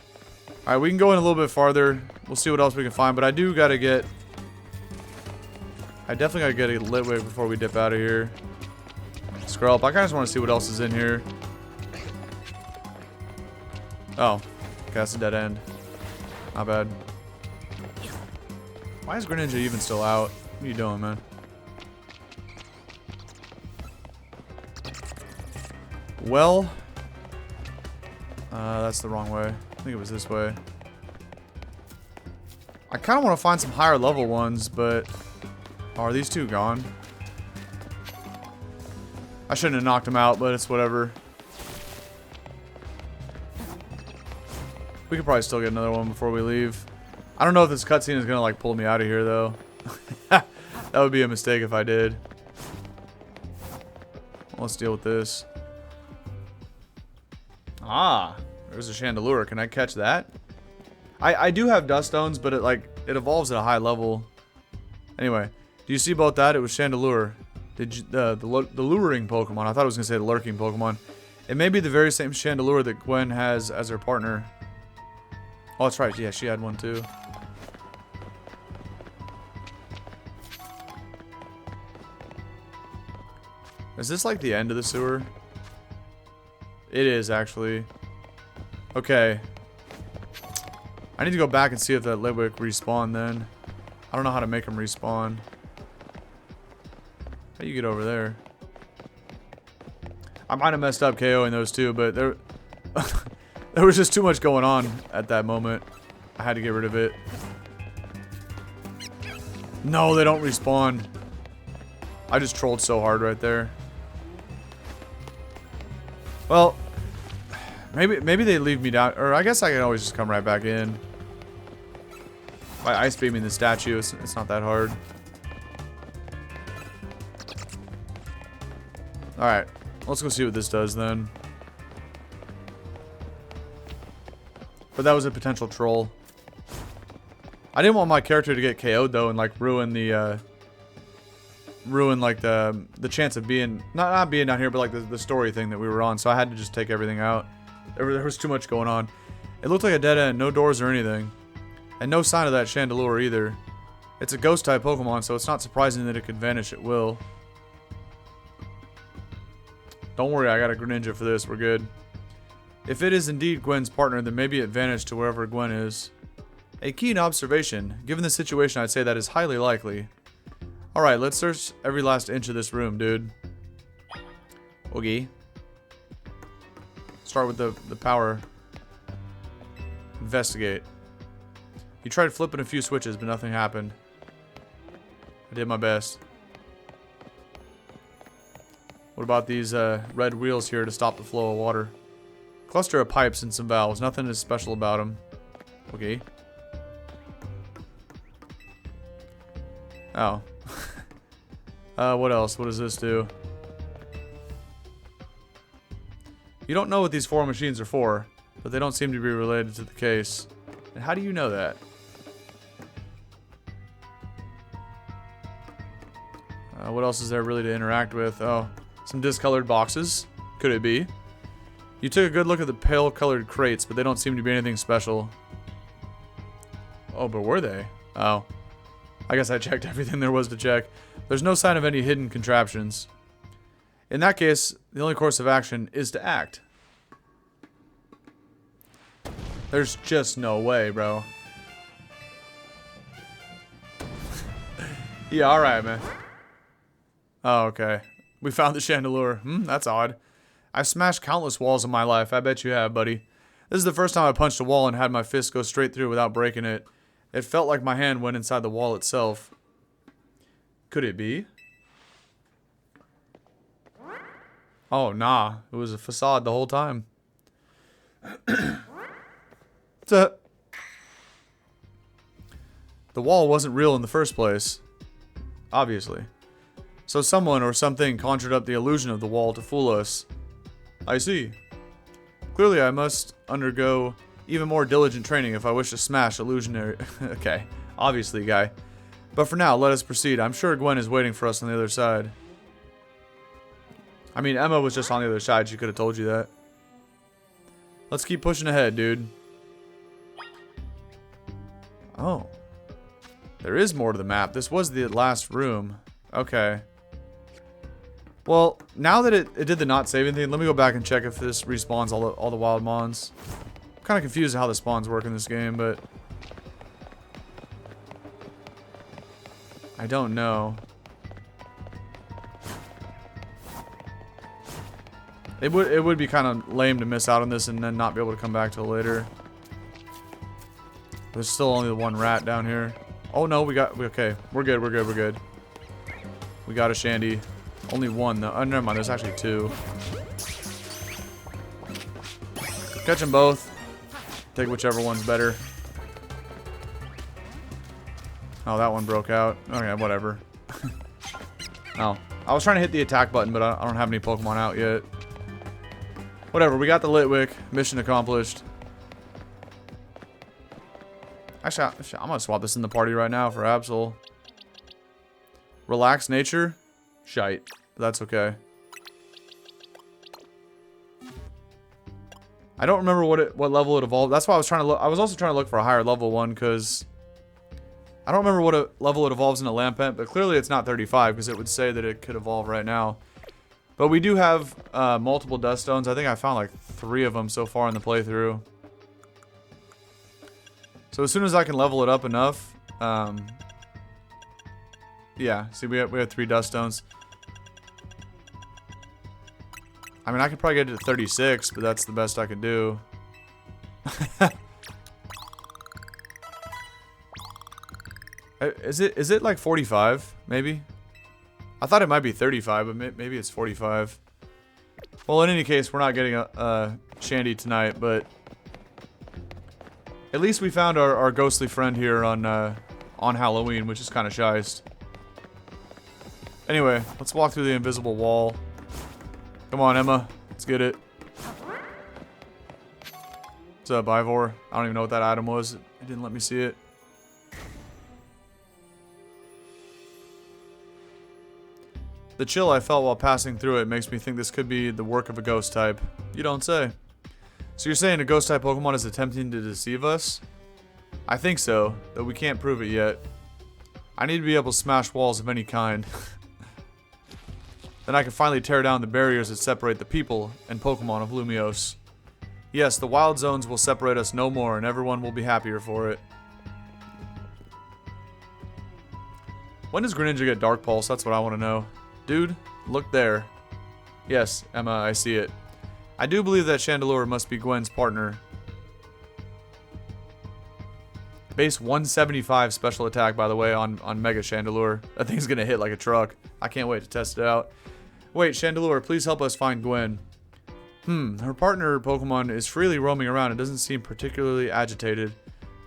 Alright, we can go in a little bit farther. We'll see what else we can find, but I do gotta get... I definitely gotta get a Litwick before we dip out of here. Skrelp, I kinda just wanna see what else is in here. Oh. Okay, that's a dead end. Not bad. Why is Greninja even still out? What are you doing, man? Well... that's the wrong way. I think it was this way. I kind of want to find some higher level ones, but... Oh, are these two gone? I shouldn't have knocked them out, but it's whatever. We could probably still get another one before we leave. I don't know if this cutscene is going to, like, pull me out of here, though. That would be a mistake if I did. Let's deal with this. Ah, there's a Chandelure. Can I catch that? I do have Dust Stones, but it evolves at a high level. Anyway, do you see about that? It was Chandelure. Did you, the luring Pokemon. I thought I was gonna say the lurking Pokemon. It may be the very same Chandelure that Gwen has as her partner. Oh, that's right. Yeah, she had one too. Is this like the end of the sewer? It is, actually. Okay. I need to go back and see if that Litwick respawned then. I don't know how to make him respawn. How do you get over there? I might have messed up KOing those two, but there, there was just too much going on at that moment. I had to get rid of it. No, they don't respawn. I just trolled so hard right there. Well, maybe they leave me down, or I guess I can always just come right back in. By ice beaming the statue, it's not that hard. Alright, let's go see what this does then. But that was a potential troll. I didn't want my character to get KO'd though and like ruin the ruin like the chance of being not being down here, but like the story thing that we were on. So I had to just take everything out. There was too much going on. It looked like a dead end, no doors or anything, and no sign of that Chandelure either. It's a ghost type Pokemon, so it's not surprising that it could vanish at will. Don't worry, I got a Greninja for this. We're good. If it is indeed Gwen's partner, then maybe it vanished to wherever Gwen is. A keen observation. Given the situation, I'd say that is highly likely. Alright, let's search every last inch of this room, dude. Okay. Start with the power. Investigate. You tried flipping a few switches, but nothing happened. I did my best. What about these red wheels here to stop the flow of water? Cluster of pipes and some valves. Nothing is special about them. Okay. Oh. What else? What does this do? You don't know what these 4 machines are for, but they don't seem to be related to the case. And how do you know that? What else is there really to interact with? Oh, some discolored boxes. Could it be? You took a good look at the pale colored crates, but they don't seem to be anything special. Oh, but were they? Oh. I guess I checked everything there was to check. There's no sign of any hidden contraptions. In that case, the only course of action is to act. There's just no way, bro. Yeah, alright, man. Oh, okay. We found the Chandelure. That's odd. I've smashed countless walls in my life. I bet you have, buddy. This is the first time I punched a wall and had my fist go straight through without breaking it. It felt like my hand went inside the wall itself. Could it be? Oh, nah. It was a facade the whole time. The wall wasn't real in the first place. Obviously. So someone or something conjured up the illusion of the wall to fool us. I see. Clearly I must undergo even more diligent training if I wish to smash illusionary... Okay, obviously, guy. But for now, let us proceed. I'm sure Gwen is waiting for us on the other side. I mean, Emma was just on the other side. She could have told you that. Let's keep pushing ahead, dude. Oh. There is more to the map. This was the last room. Okay. Well, now that it did the not saving thing, let me go back and check if this respawns all the wild mons. I'm kind of confused how the spawns work in this game, but I don't know. It would be kind of lame to miss out on this and then not be able to come back till later. There's still only the one rat down here. Oh no, okay. We're good. We got a Shandy. Only one though. Oh, never mind, there's actually 2. Catch them both. Take whichever one's better. Oh, that one broke out. Okay, whatever. Oh, I was trying to hit the attack button, but I don't have any Pokemon out yet. Whatever, we got the Litwick. Mission accomplished. Actually, I'm gonna swap this in the party right now for Absol. Relaxed nature? Shite. But that's okay. I don't remember what level it evolved. That's why I was trying to look. I was also trying to look for a higher level one because I don't remember what level it evolves in a Lampent, but clearly it's not 35 because it would say that it could evolve right now. But we do have multiple Dust Stones. I think I found like 3 of them so far in the playthrough. So as soon as I can level it up enough, yeah. See, we have 3 Dust Stones. I mean, I could probably get it to 36, but that's the best I could do. Is it like 45? Maybe. I thought it might be 35, but maybe it's 45. Well, in any case, we're not getting a Shandy tonight, but at least we found our ghostly friend here on Halloween, which is kind of shiced. Anyway, let's walk through the invisible wall. Come on, Emma. Let's get it. What's up, Ivor? I don't even know what that item was. It didn't let me see it. The chill I felt while passing through it makes me think this could be the work of a ghost type. You don't say. So you're saying a ghost type Pokemon is attempting to deceive us? I think so, though we can't prove it yet. I need to be able to smash walls of any kind. Then I can finally tear down the barriers that separate the people and Pokemon of Lumiose. Yes, the wild zones will separate us no more, and everyone will be happier for it. When does Greninja get Dark Pulse? That's what I want to know. Dude, look there. Yes, Emma, I see it. I do believe that Chandelure must be Gwen's partner. Base 175 special attack, by the way, on Mega Chandelure. That thing's gonna hit like a truck. I can't wait to test it out. Wait, Chandelure, please help us find Gwen. Her partner Pokemon is freely roaming around and doesn't seem particularly agitated.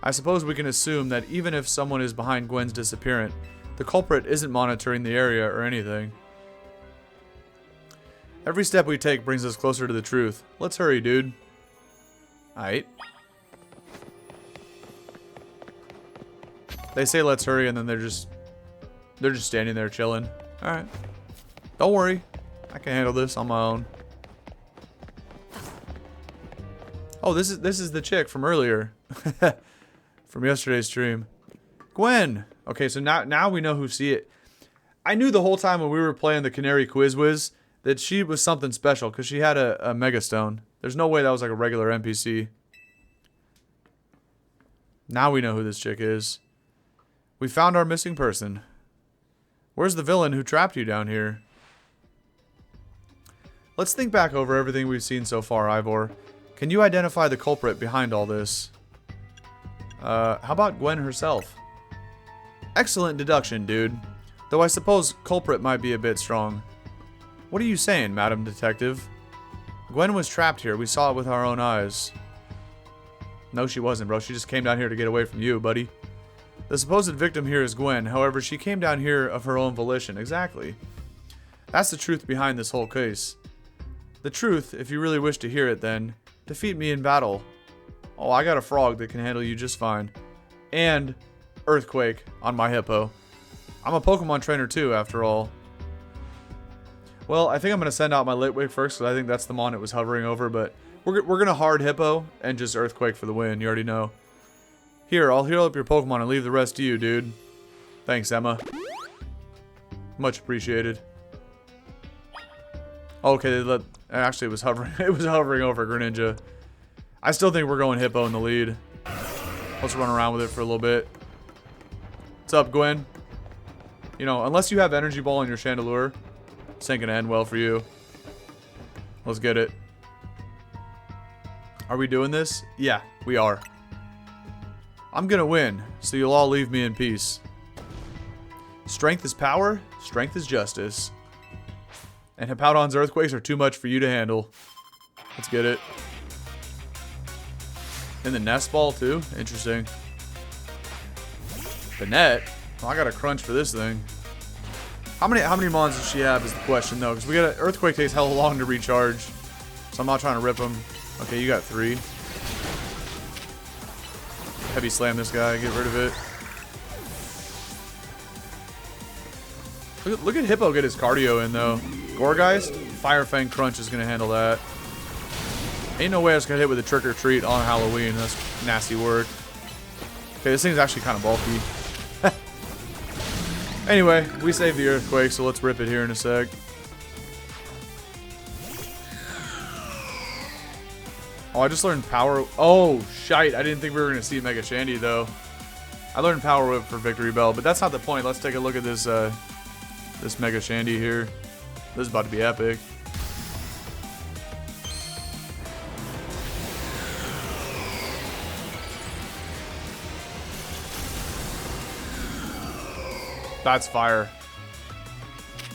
I suppose we can assume that even if someone is behind Gwen's disappearance, the culprit isn't monitoring the area or anything. Every step we take brings us closer to the truth. Let's hurry, dude. Alright. They say let's hurry and then they're just standing there chilling. Alright. Don't worry. I can handle this on my own. Oh, this is the chick from earlier. From yesterday's stream. Gwen! Okay, so now we know who see it. I knew the whole time when we were playing the Canary Quiz Wiz that she was something special because she had a Mega Stone. There's no way that was like a regular NPC. Now we know who this chick is. We found our missing person. Where's the villain who trapped you down here? Let's think back over everything we've seen so far, Ivor. Can you identify the culprit behind all this? How about Gwen herself? Excellent deduction, dude. Though I suppose culprit might be a bit strong. What are you saying, Madam Detective? Gwen was trapped here. We saw it with our own eyes. No, she wasn't, bro. She just came down here to get away from you, buddy. The supposed victim here is Gwen. However, she came down here of her own volition. Exactly. That's the truth behind this whole case. The truth, if you really wish to hear it then, defeat me in battle. Oh, I got a frog that can handle you just fine. And Earthquake on my hippo. I'm a Pokemon trainer too, after all. Well, I think I'm going to send out my Litwick first, because I think that's the mon it was hovering over, but we're going to hard hippo and just Earthquake for the win. You already know. Here, I'll heal up your Pokemon and leave the rest to you, dude. Thanks, Emma. Much appreciated. Okay, actually, it was hovering. It was hovering over Greninja. I still think we're going hippo in the lead. Let's run around with it for a little bit. What's up, Gwen? You know, unless you have Energy Ball in your Chandelure, this ain't gonna end well for you. Let's get it. Are we doing this? Yeah, we are. I'm gonna win, so you'll all leave me in peace. Strength is power, strength is justice. And Hippowdon's Earthquakes are too much for you to handle. Let's get it. And the Nest Ball too? Interesting. Banette? Oh, I got a crunch for this thing. How many mons does she have is the question though, because we got Earthquake takes hella long to recharge. So I'm not trying to rip them. Okay, you got 3. Heavy slam this guy, get rid of it. Look at Hippo get his cardio in though. Gourgeist, Fire Fang Crunch is gonna handle that. Ain't no way I was gonna hit with a trick or treat on Halloween. That's nasty work. Okay, this thing's actually kind of bulky. Anyway, we saved the Earthquake, so let's rip it here in a sec. Oh, I just learned Power. Oh, shite. I didn't think we were going to see Mega Shandy, though. I learned Power Whip for Victory Bell, but that's not the point. Let's take a look at this, this Mega Shandy here. This is about to be epic. That's fire.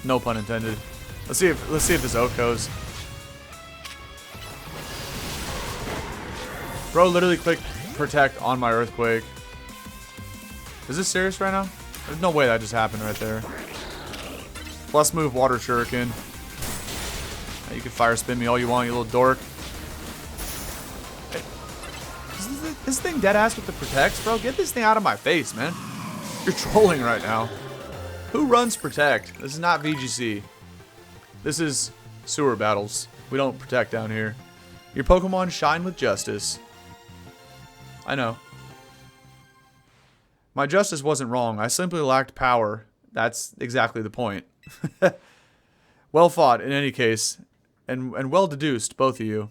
No pun intended. Let's see if this oak goes. Bro literally clicked protect on my Earthquake. Is this serious right now? There's no way that just happened right there. Plus move Water Shuriken. Now you can fire spin me all you want, you little dork. Hey, is this thing dead ass with the protects, bro? Get this thing out of my face, man. You're trolling right now. Who runs Protect? This is not VGC. This is sewer battles. We don't protect down here. Your Pokemon shine with justice. I know. My justice wasn't wrong. I simply lacked power. That's exactly the point. Well fought, in any case. And well deduced, both of you.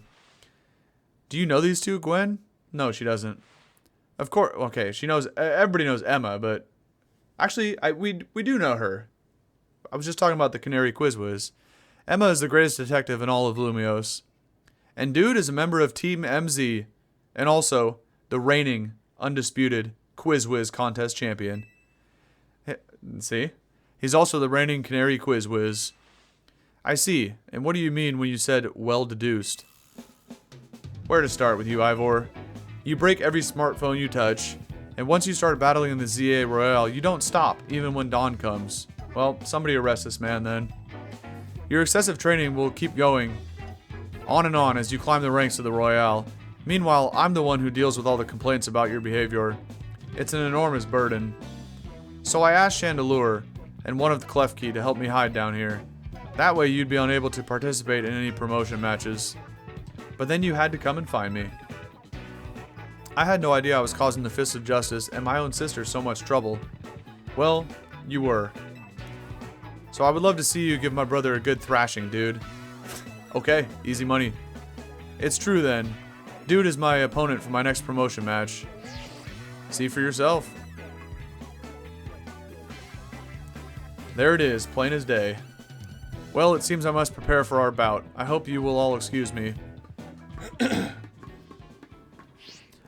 Do you know these two, Gwen? No, she doesn't. Of course, okay, she knows, everybody knows Emma, but actually, we do know her. I was just talking about the Canary Quizwiz. Emma is the greatest detective in all of Lumiose. And Dude is a member of Team MZ, and also the reigning, undisputed Quizwiz contest champion. See? He's also the reigning Canary Quizwiz. I see. And what do you mean when you said well deduced? Where to start with you, Ivor? You break every smartphone you touch, and once you start battling in the ZA Royale, you don't stop, even when dawn comes. Well, somebody arrest this man then. Your excessive training will keep going on and on as you climb the ranks of the Royale. Meanwhile, I'm the one who deals with all the complaints about your behavior. It's an enormous burden. So I asked Chandelure and one of the Klefki to help me hide down here. That way you'd be unable to participate in any promotion matches. But then you had to come and find me. I had no idea I was causing the Fists of Justice and my own sister so much trouble. Well, you were. So I would love to see you give my brother a good thrashing, dude. Okay, easy money. It's true then. Dude is my opponent for my next promotion match. See for yourself. There it is, plain as day. Well, it seems I must prepare for our bout. I hope you will all excuse me.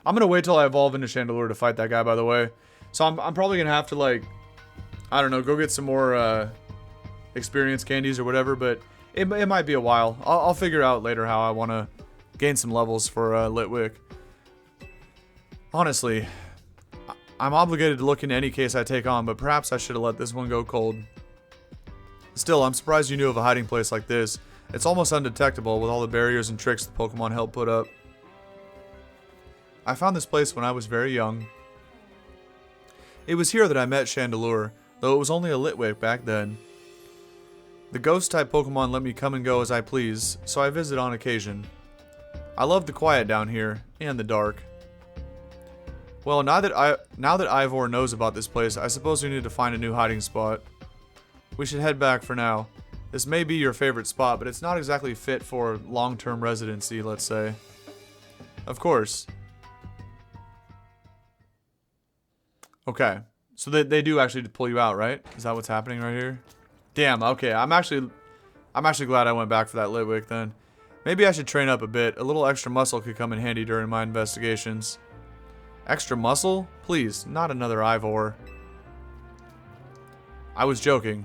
I'm gonna wait till I evolve into Chandelure to fight that guy, by the way. So I'm probably gonna have to, like, I don't know, go get some more experience candies or whatever, but it might be a while. I'll figure out later how I want to gain some levels for Litwick. Honestly, I'm obligated to look into any case I take on, but perhaps I should have let this one go cold. Still, I'm surprised you knew of a hiding place like this. It's almost undetectable with all the barriers and tricks the Pokemon helped put up. I found this place when I was very young. It was here that I met Chandelure, though it was only a Litwick back then. The Ghost-type Pokemon let me come and go as I please, so I visit on occasion. I love the quiet down here, and the dark. Well, now that Ivor knows about this place, I suppose we need to find a new hiding spot. We should head back for now. This may be your favorite spot, but it's not exactly fit for long-term residency, let's say. Of course. Okay, so they do actually pull you out, right? Is that what's happening right here? Damn, okay, I'm actually glad I went back for that Litwick then. Maybe I should train up a bit. A little extra muscle could come in handy during my investigations. Extra muscle? Please, not another Ivor. I was joking.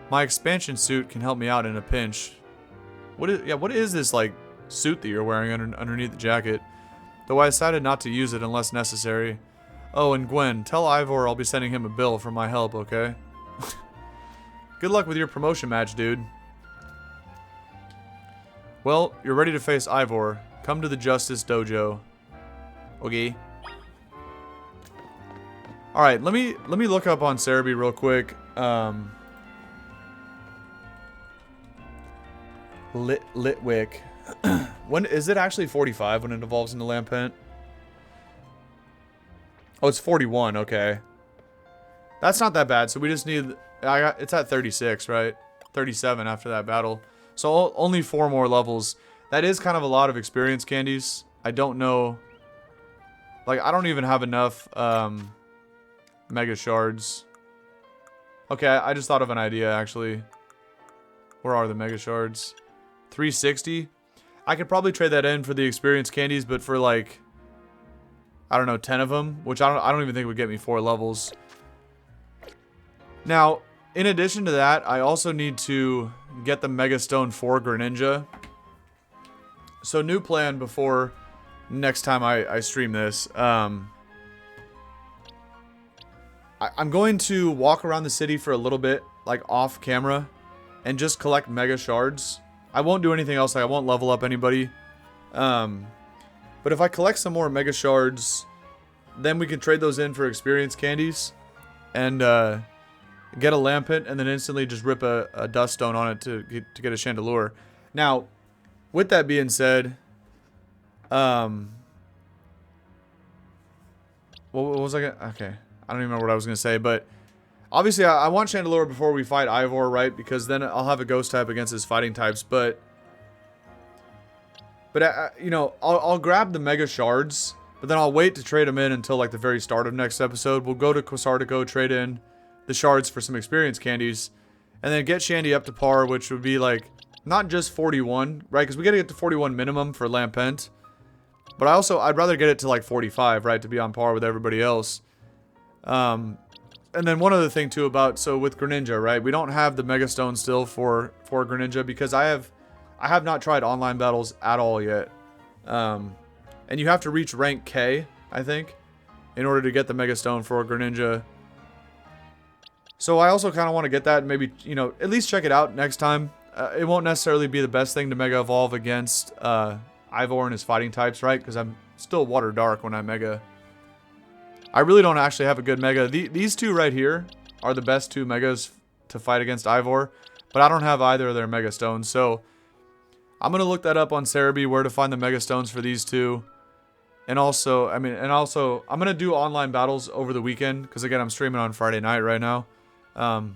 My expansion suit can help me out in a pinch. What is this, like, suit that you're wearing underneath the jacket? Though I decided not to use it unless necessary. Oh, and Gwen, tell Ivor I'll be sending him a bill for my help, okay? Good luck with your promotion match, dude. Well, you're ready to face Ivor. Come to the Justice Dojo. Okay. Alright, let me look up on Cerebi real quick. Litwick. When is it actually 45 when it evolves into Lampent? Oh, it's 41, okay. That's not that bad, so we just need... it's at 36, right? 37 after that battle. So only 4 more levels. That is kind of a lot of experience candies. I don't know... Like, I don't even have enough Mega Shards. Okay, I just thought of an idea, actually. Where are the Mega Shards? 360? I could probably trade that in for the experience candies, but for, like... I don't know, 10 of them, which I don't even think would get me 4 levels. Now, in addition to that, I also need to get the Mega Stone for Greninja. So, new plan before next time I stream this. I'm going to walk around the city for a little bit, like off camera, and just collect Mega Shards. I won't do anything else, like I won't level up anybody. But if I collect some more Mega Shards, then we can trade those in for experience candies. And get a Lampent, and then instantly just rip a Dust Stone on it to get a Chandelure. Now, with that being said, what was I gonna... Okay, I don't even remember what I was gonna say, but obviously I want Chandelure before we fight Ivor, right? Because then I'll have a Ghost type against his fighting types, but you know, I'll grab the Mega Shards, but then I'll wait to trade them in until like the very start of next episode. We'll go to Quasartico, trade in the Shards for some experience candies, and then get Shandy up to par, which would be like not just 41, right? Because we gotta get to 41 minimum for Lampent, but I'd rather get it to like 45, right, to be on par with everybody else. And then one other thing too so with Greninja, right? We don't have the Mega Stone still for Greninja because I have not tried online battles at all yet. And you have to reach rank K, I think, in order to get the Mega Stone for Greninja. So I also kind of want to get that and maybe, you know, at least check it out next time. It won't necessarily be the best thing to Mega Evolve against Ivor and his fighting types, right? Because I'm still Water Dark when I Mega. I really don't actually have a good Mega. These two right here are the best two Megas to fight against Ivor, but I don't have either of their Mega Stones. So I'm going to look that up on Cerebi, where to find the Mega Stones for these two. And also, I'm going to do online battles over the weekend, because again, I'm streaming on Friday night right now. By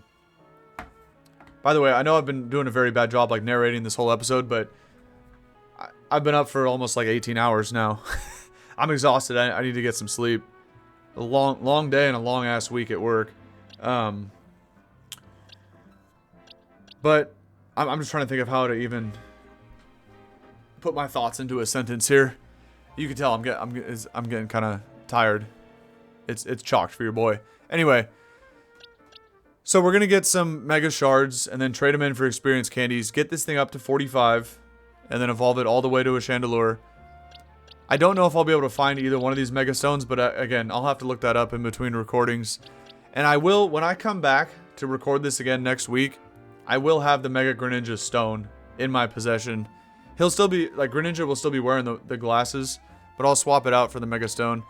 the way, I know I've been doing a very bad job like narrating this whole episode, but I've been up for almost like 18 hours now. I'm exhausted. I need to get some sleep. A long day and a long ass week at work. But I'm just trying to think of how to even put my thoughts into a sentence here. You can tell I'm getting kind of tired. It's chalked for your boy. Anyway, so we're gonna get some Mega Shards and then trade them in for experience candies. Get this thing up to 45, and then evolve it all the way to a Chandelure. I don't know if I'll be able to find either one of these Mega Stones, but again, I'll have to look that up in between recordings. And I will, when I come back to record this again next week, I will have the Mega Greninja Stone in my possession. He'll still be, like, Greninja will still be wearing the glasses, but I'll swap it out for the Mega Stone.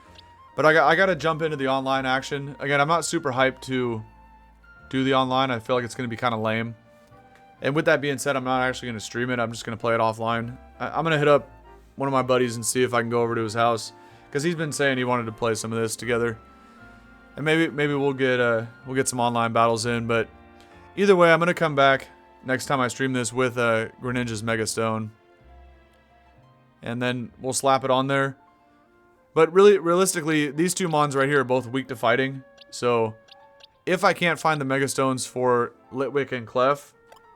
But I gotta jump into the online action. Again, I'm not super hyped to do the online. I feel like it's gonna be kind of lame. And with that being said, I'm not actually gonna stream it. I'm just gonna play it offline. I'm gonna hit up one of my buddies and see if I can go over to his house, because he's been saying he wanted to play some of this together, and maybe we'll get some online battles in. But either way, I'm gonna come back next time I stream this with Greninja's Mega Stone, and then we'll slap it on there. But really, realistically, these two mons right here are both weak to fighting, so if I can't find the Mega Stones for Litwick and Clef,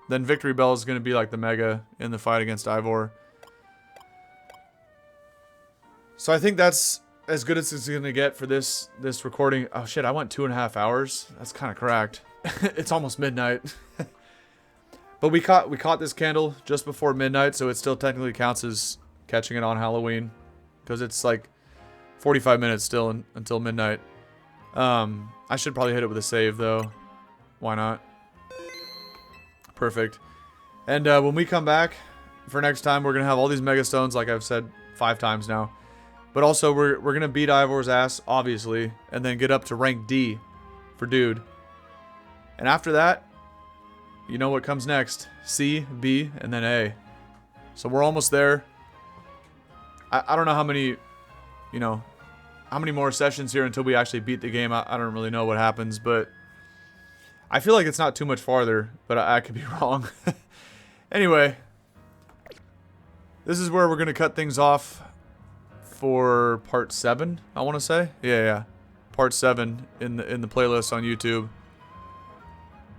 then Victory Bell is gonna be like the Mega in the fight against Ivor. So I think that's as good as it's going to get for this recording. Oh shit, I went 2.5 hours. That's kind of cracked. It's almost midnight. But we caught this candle just before midnight, so it still technically counts as catching it on Halloween, because it's like 45 minutes still until midnight. I should probably hit it with a save though. Why not? Perfect. And when we come back for next time, we're going to have all these Mega Stones, like I've said 5 times now. But also, we're going to beat Ivor's ass, obviously, and then get up to rank D for Dude. And after that, you know what comes next. C, B, and then A. So we're almost there. I don't know how many, how many more sessions here until we actually beat the game. I don't really know what happens, but I feel like it's not too much farther, but I could be wrong. Anyway, this is where we're going to cut things off for part 7, I want to say. Yeah. Part 7 in the playlist on YouTube.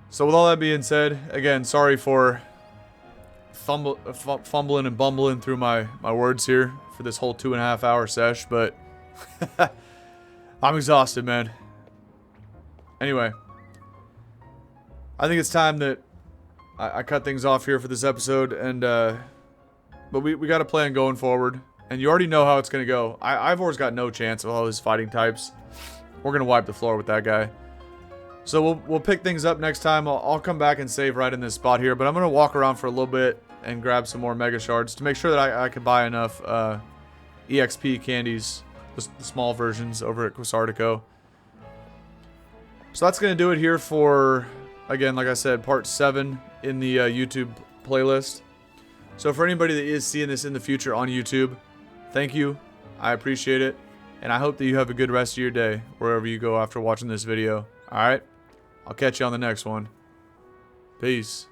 So with all that being said, again, sorry for fumbling and bumbling through my words here for this whole 2.5 hour sesh, but I'm exhausted, man. Anyway, I think it's time that I cut things off here for this episode, and but we got a plan going forward. And you already know how it's going to go. Ivor's got no chance with all his fighting types. We're going to wipe the floor with that guy. So we'll pick things up next time. I'll come back and save right in this spot here. But I'm going to walk around for a little bit and grab some more Mega Shards to make sure that I can buy enough EXP candies, the small versions over at Quasartico. So that's going to do it here for Again, like I said, part 7 in the YouTube playlist. So for anybody that is seeing this in the future on YouTube, thank you. I appreciate it. And I hope that you have a good rest of your day wherever you go after watching this video. Alright? I'll catch you on the next one. Peace.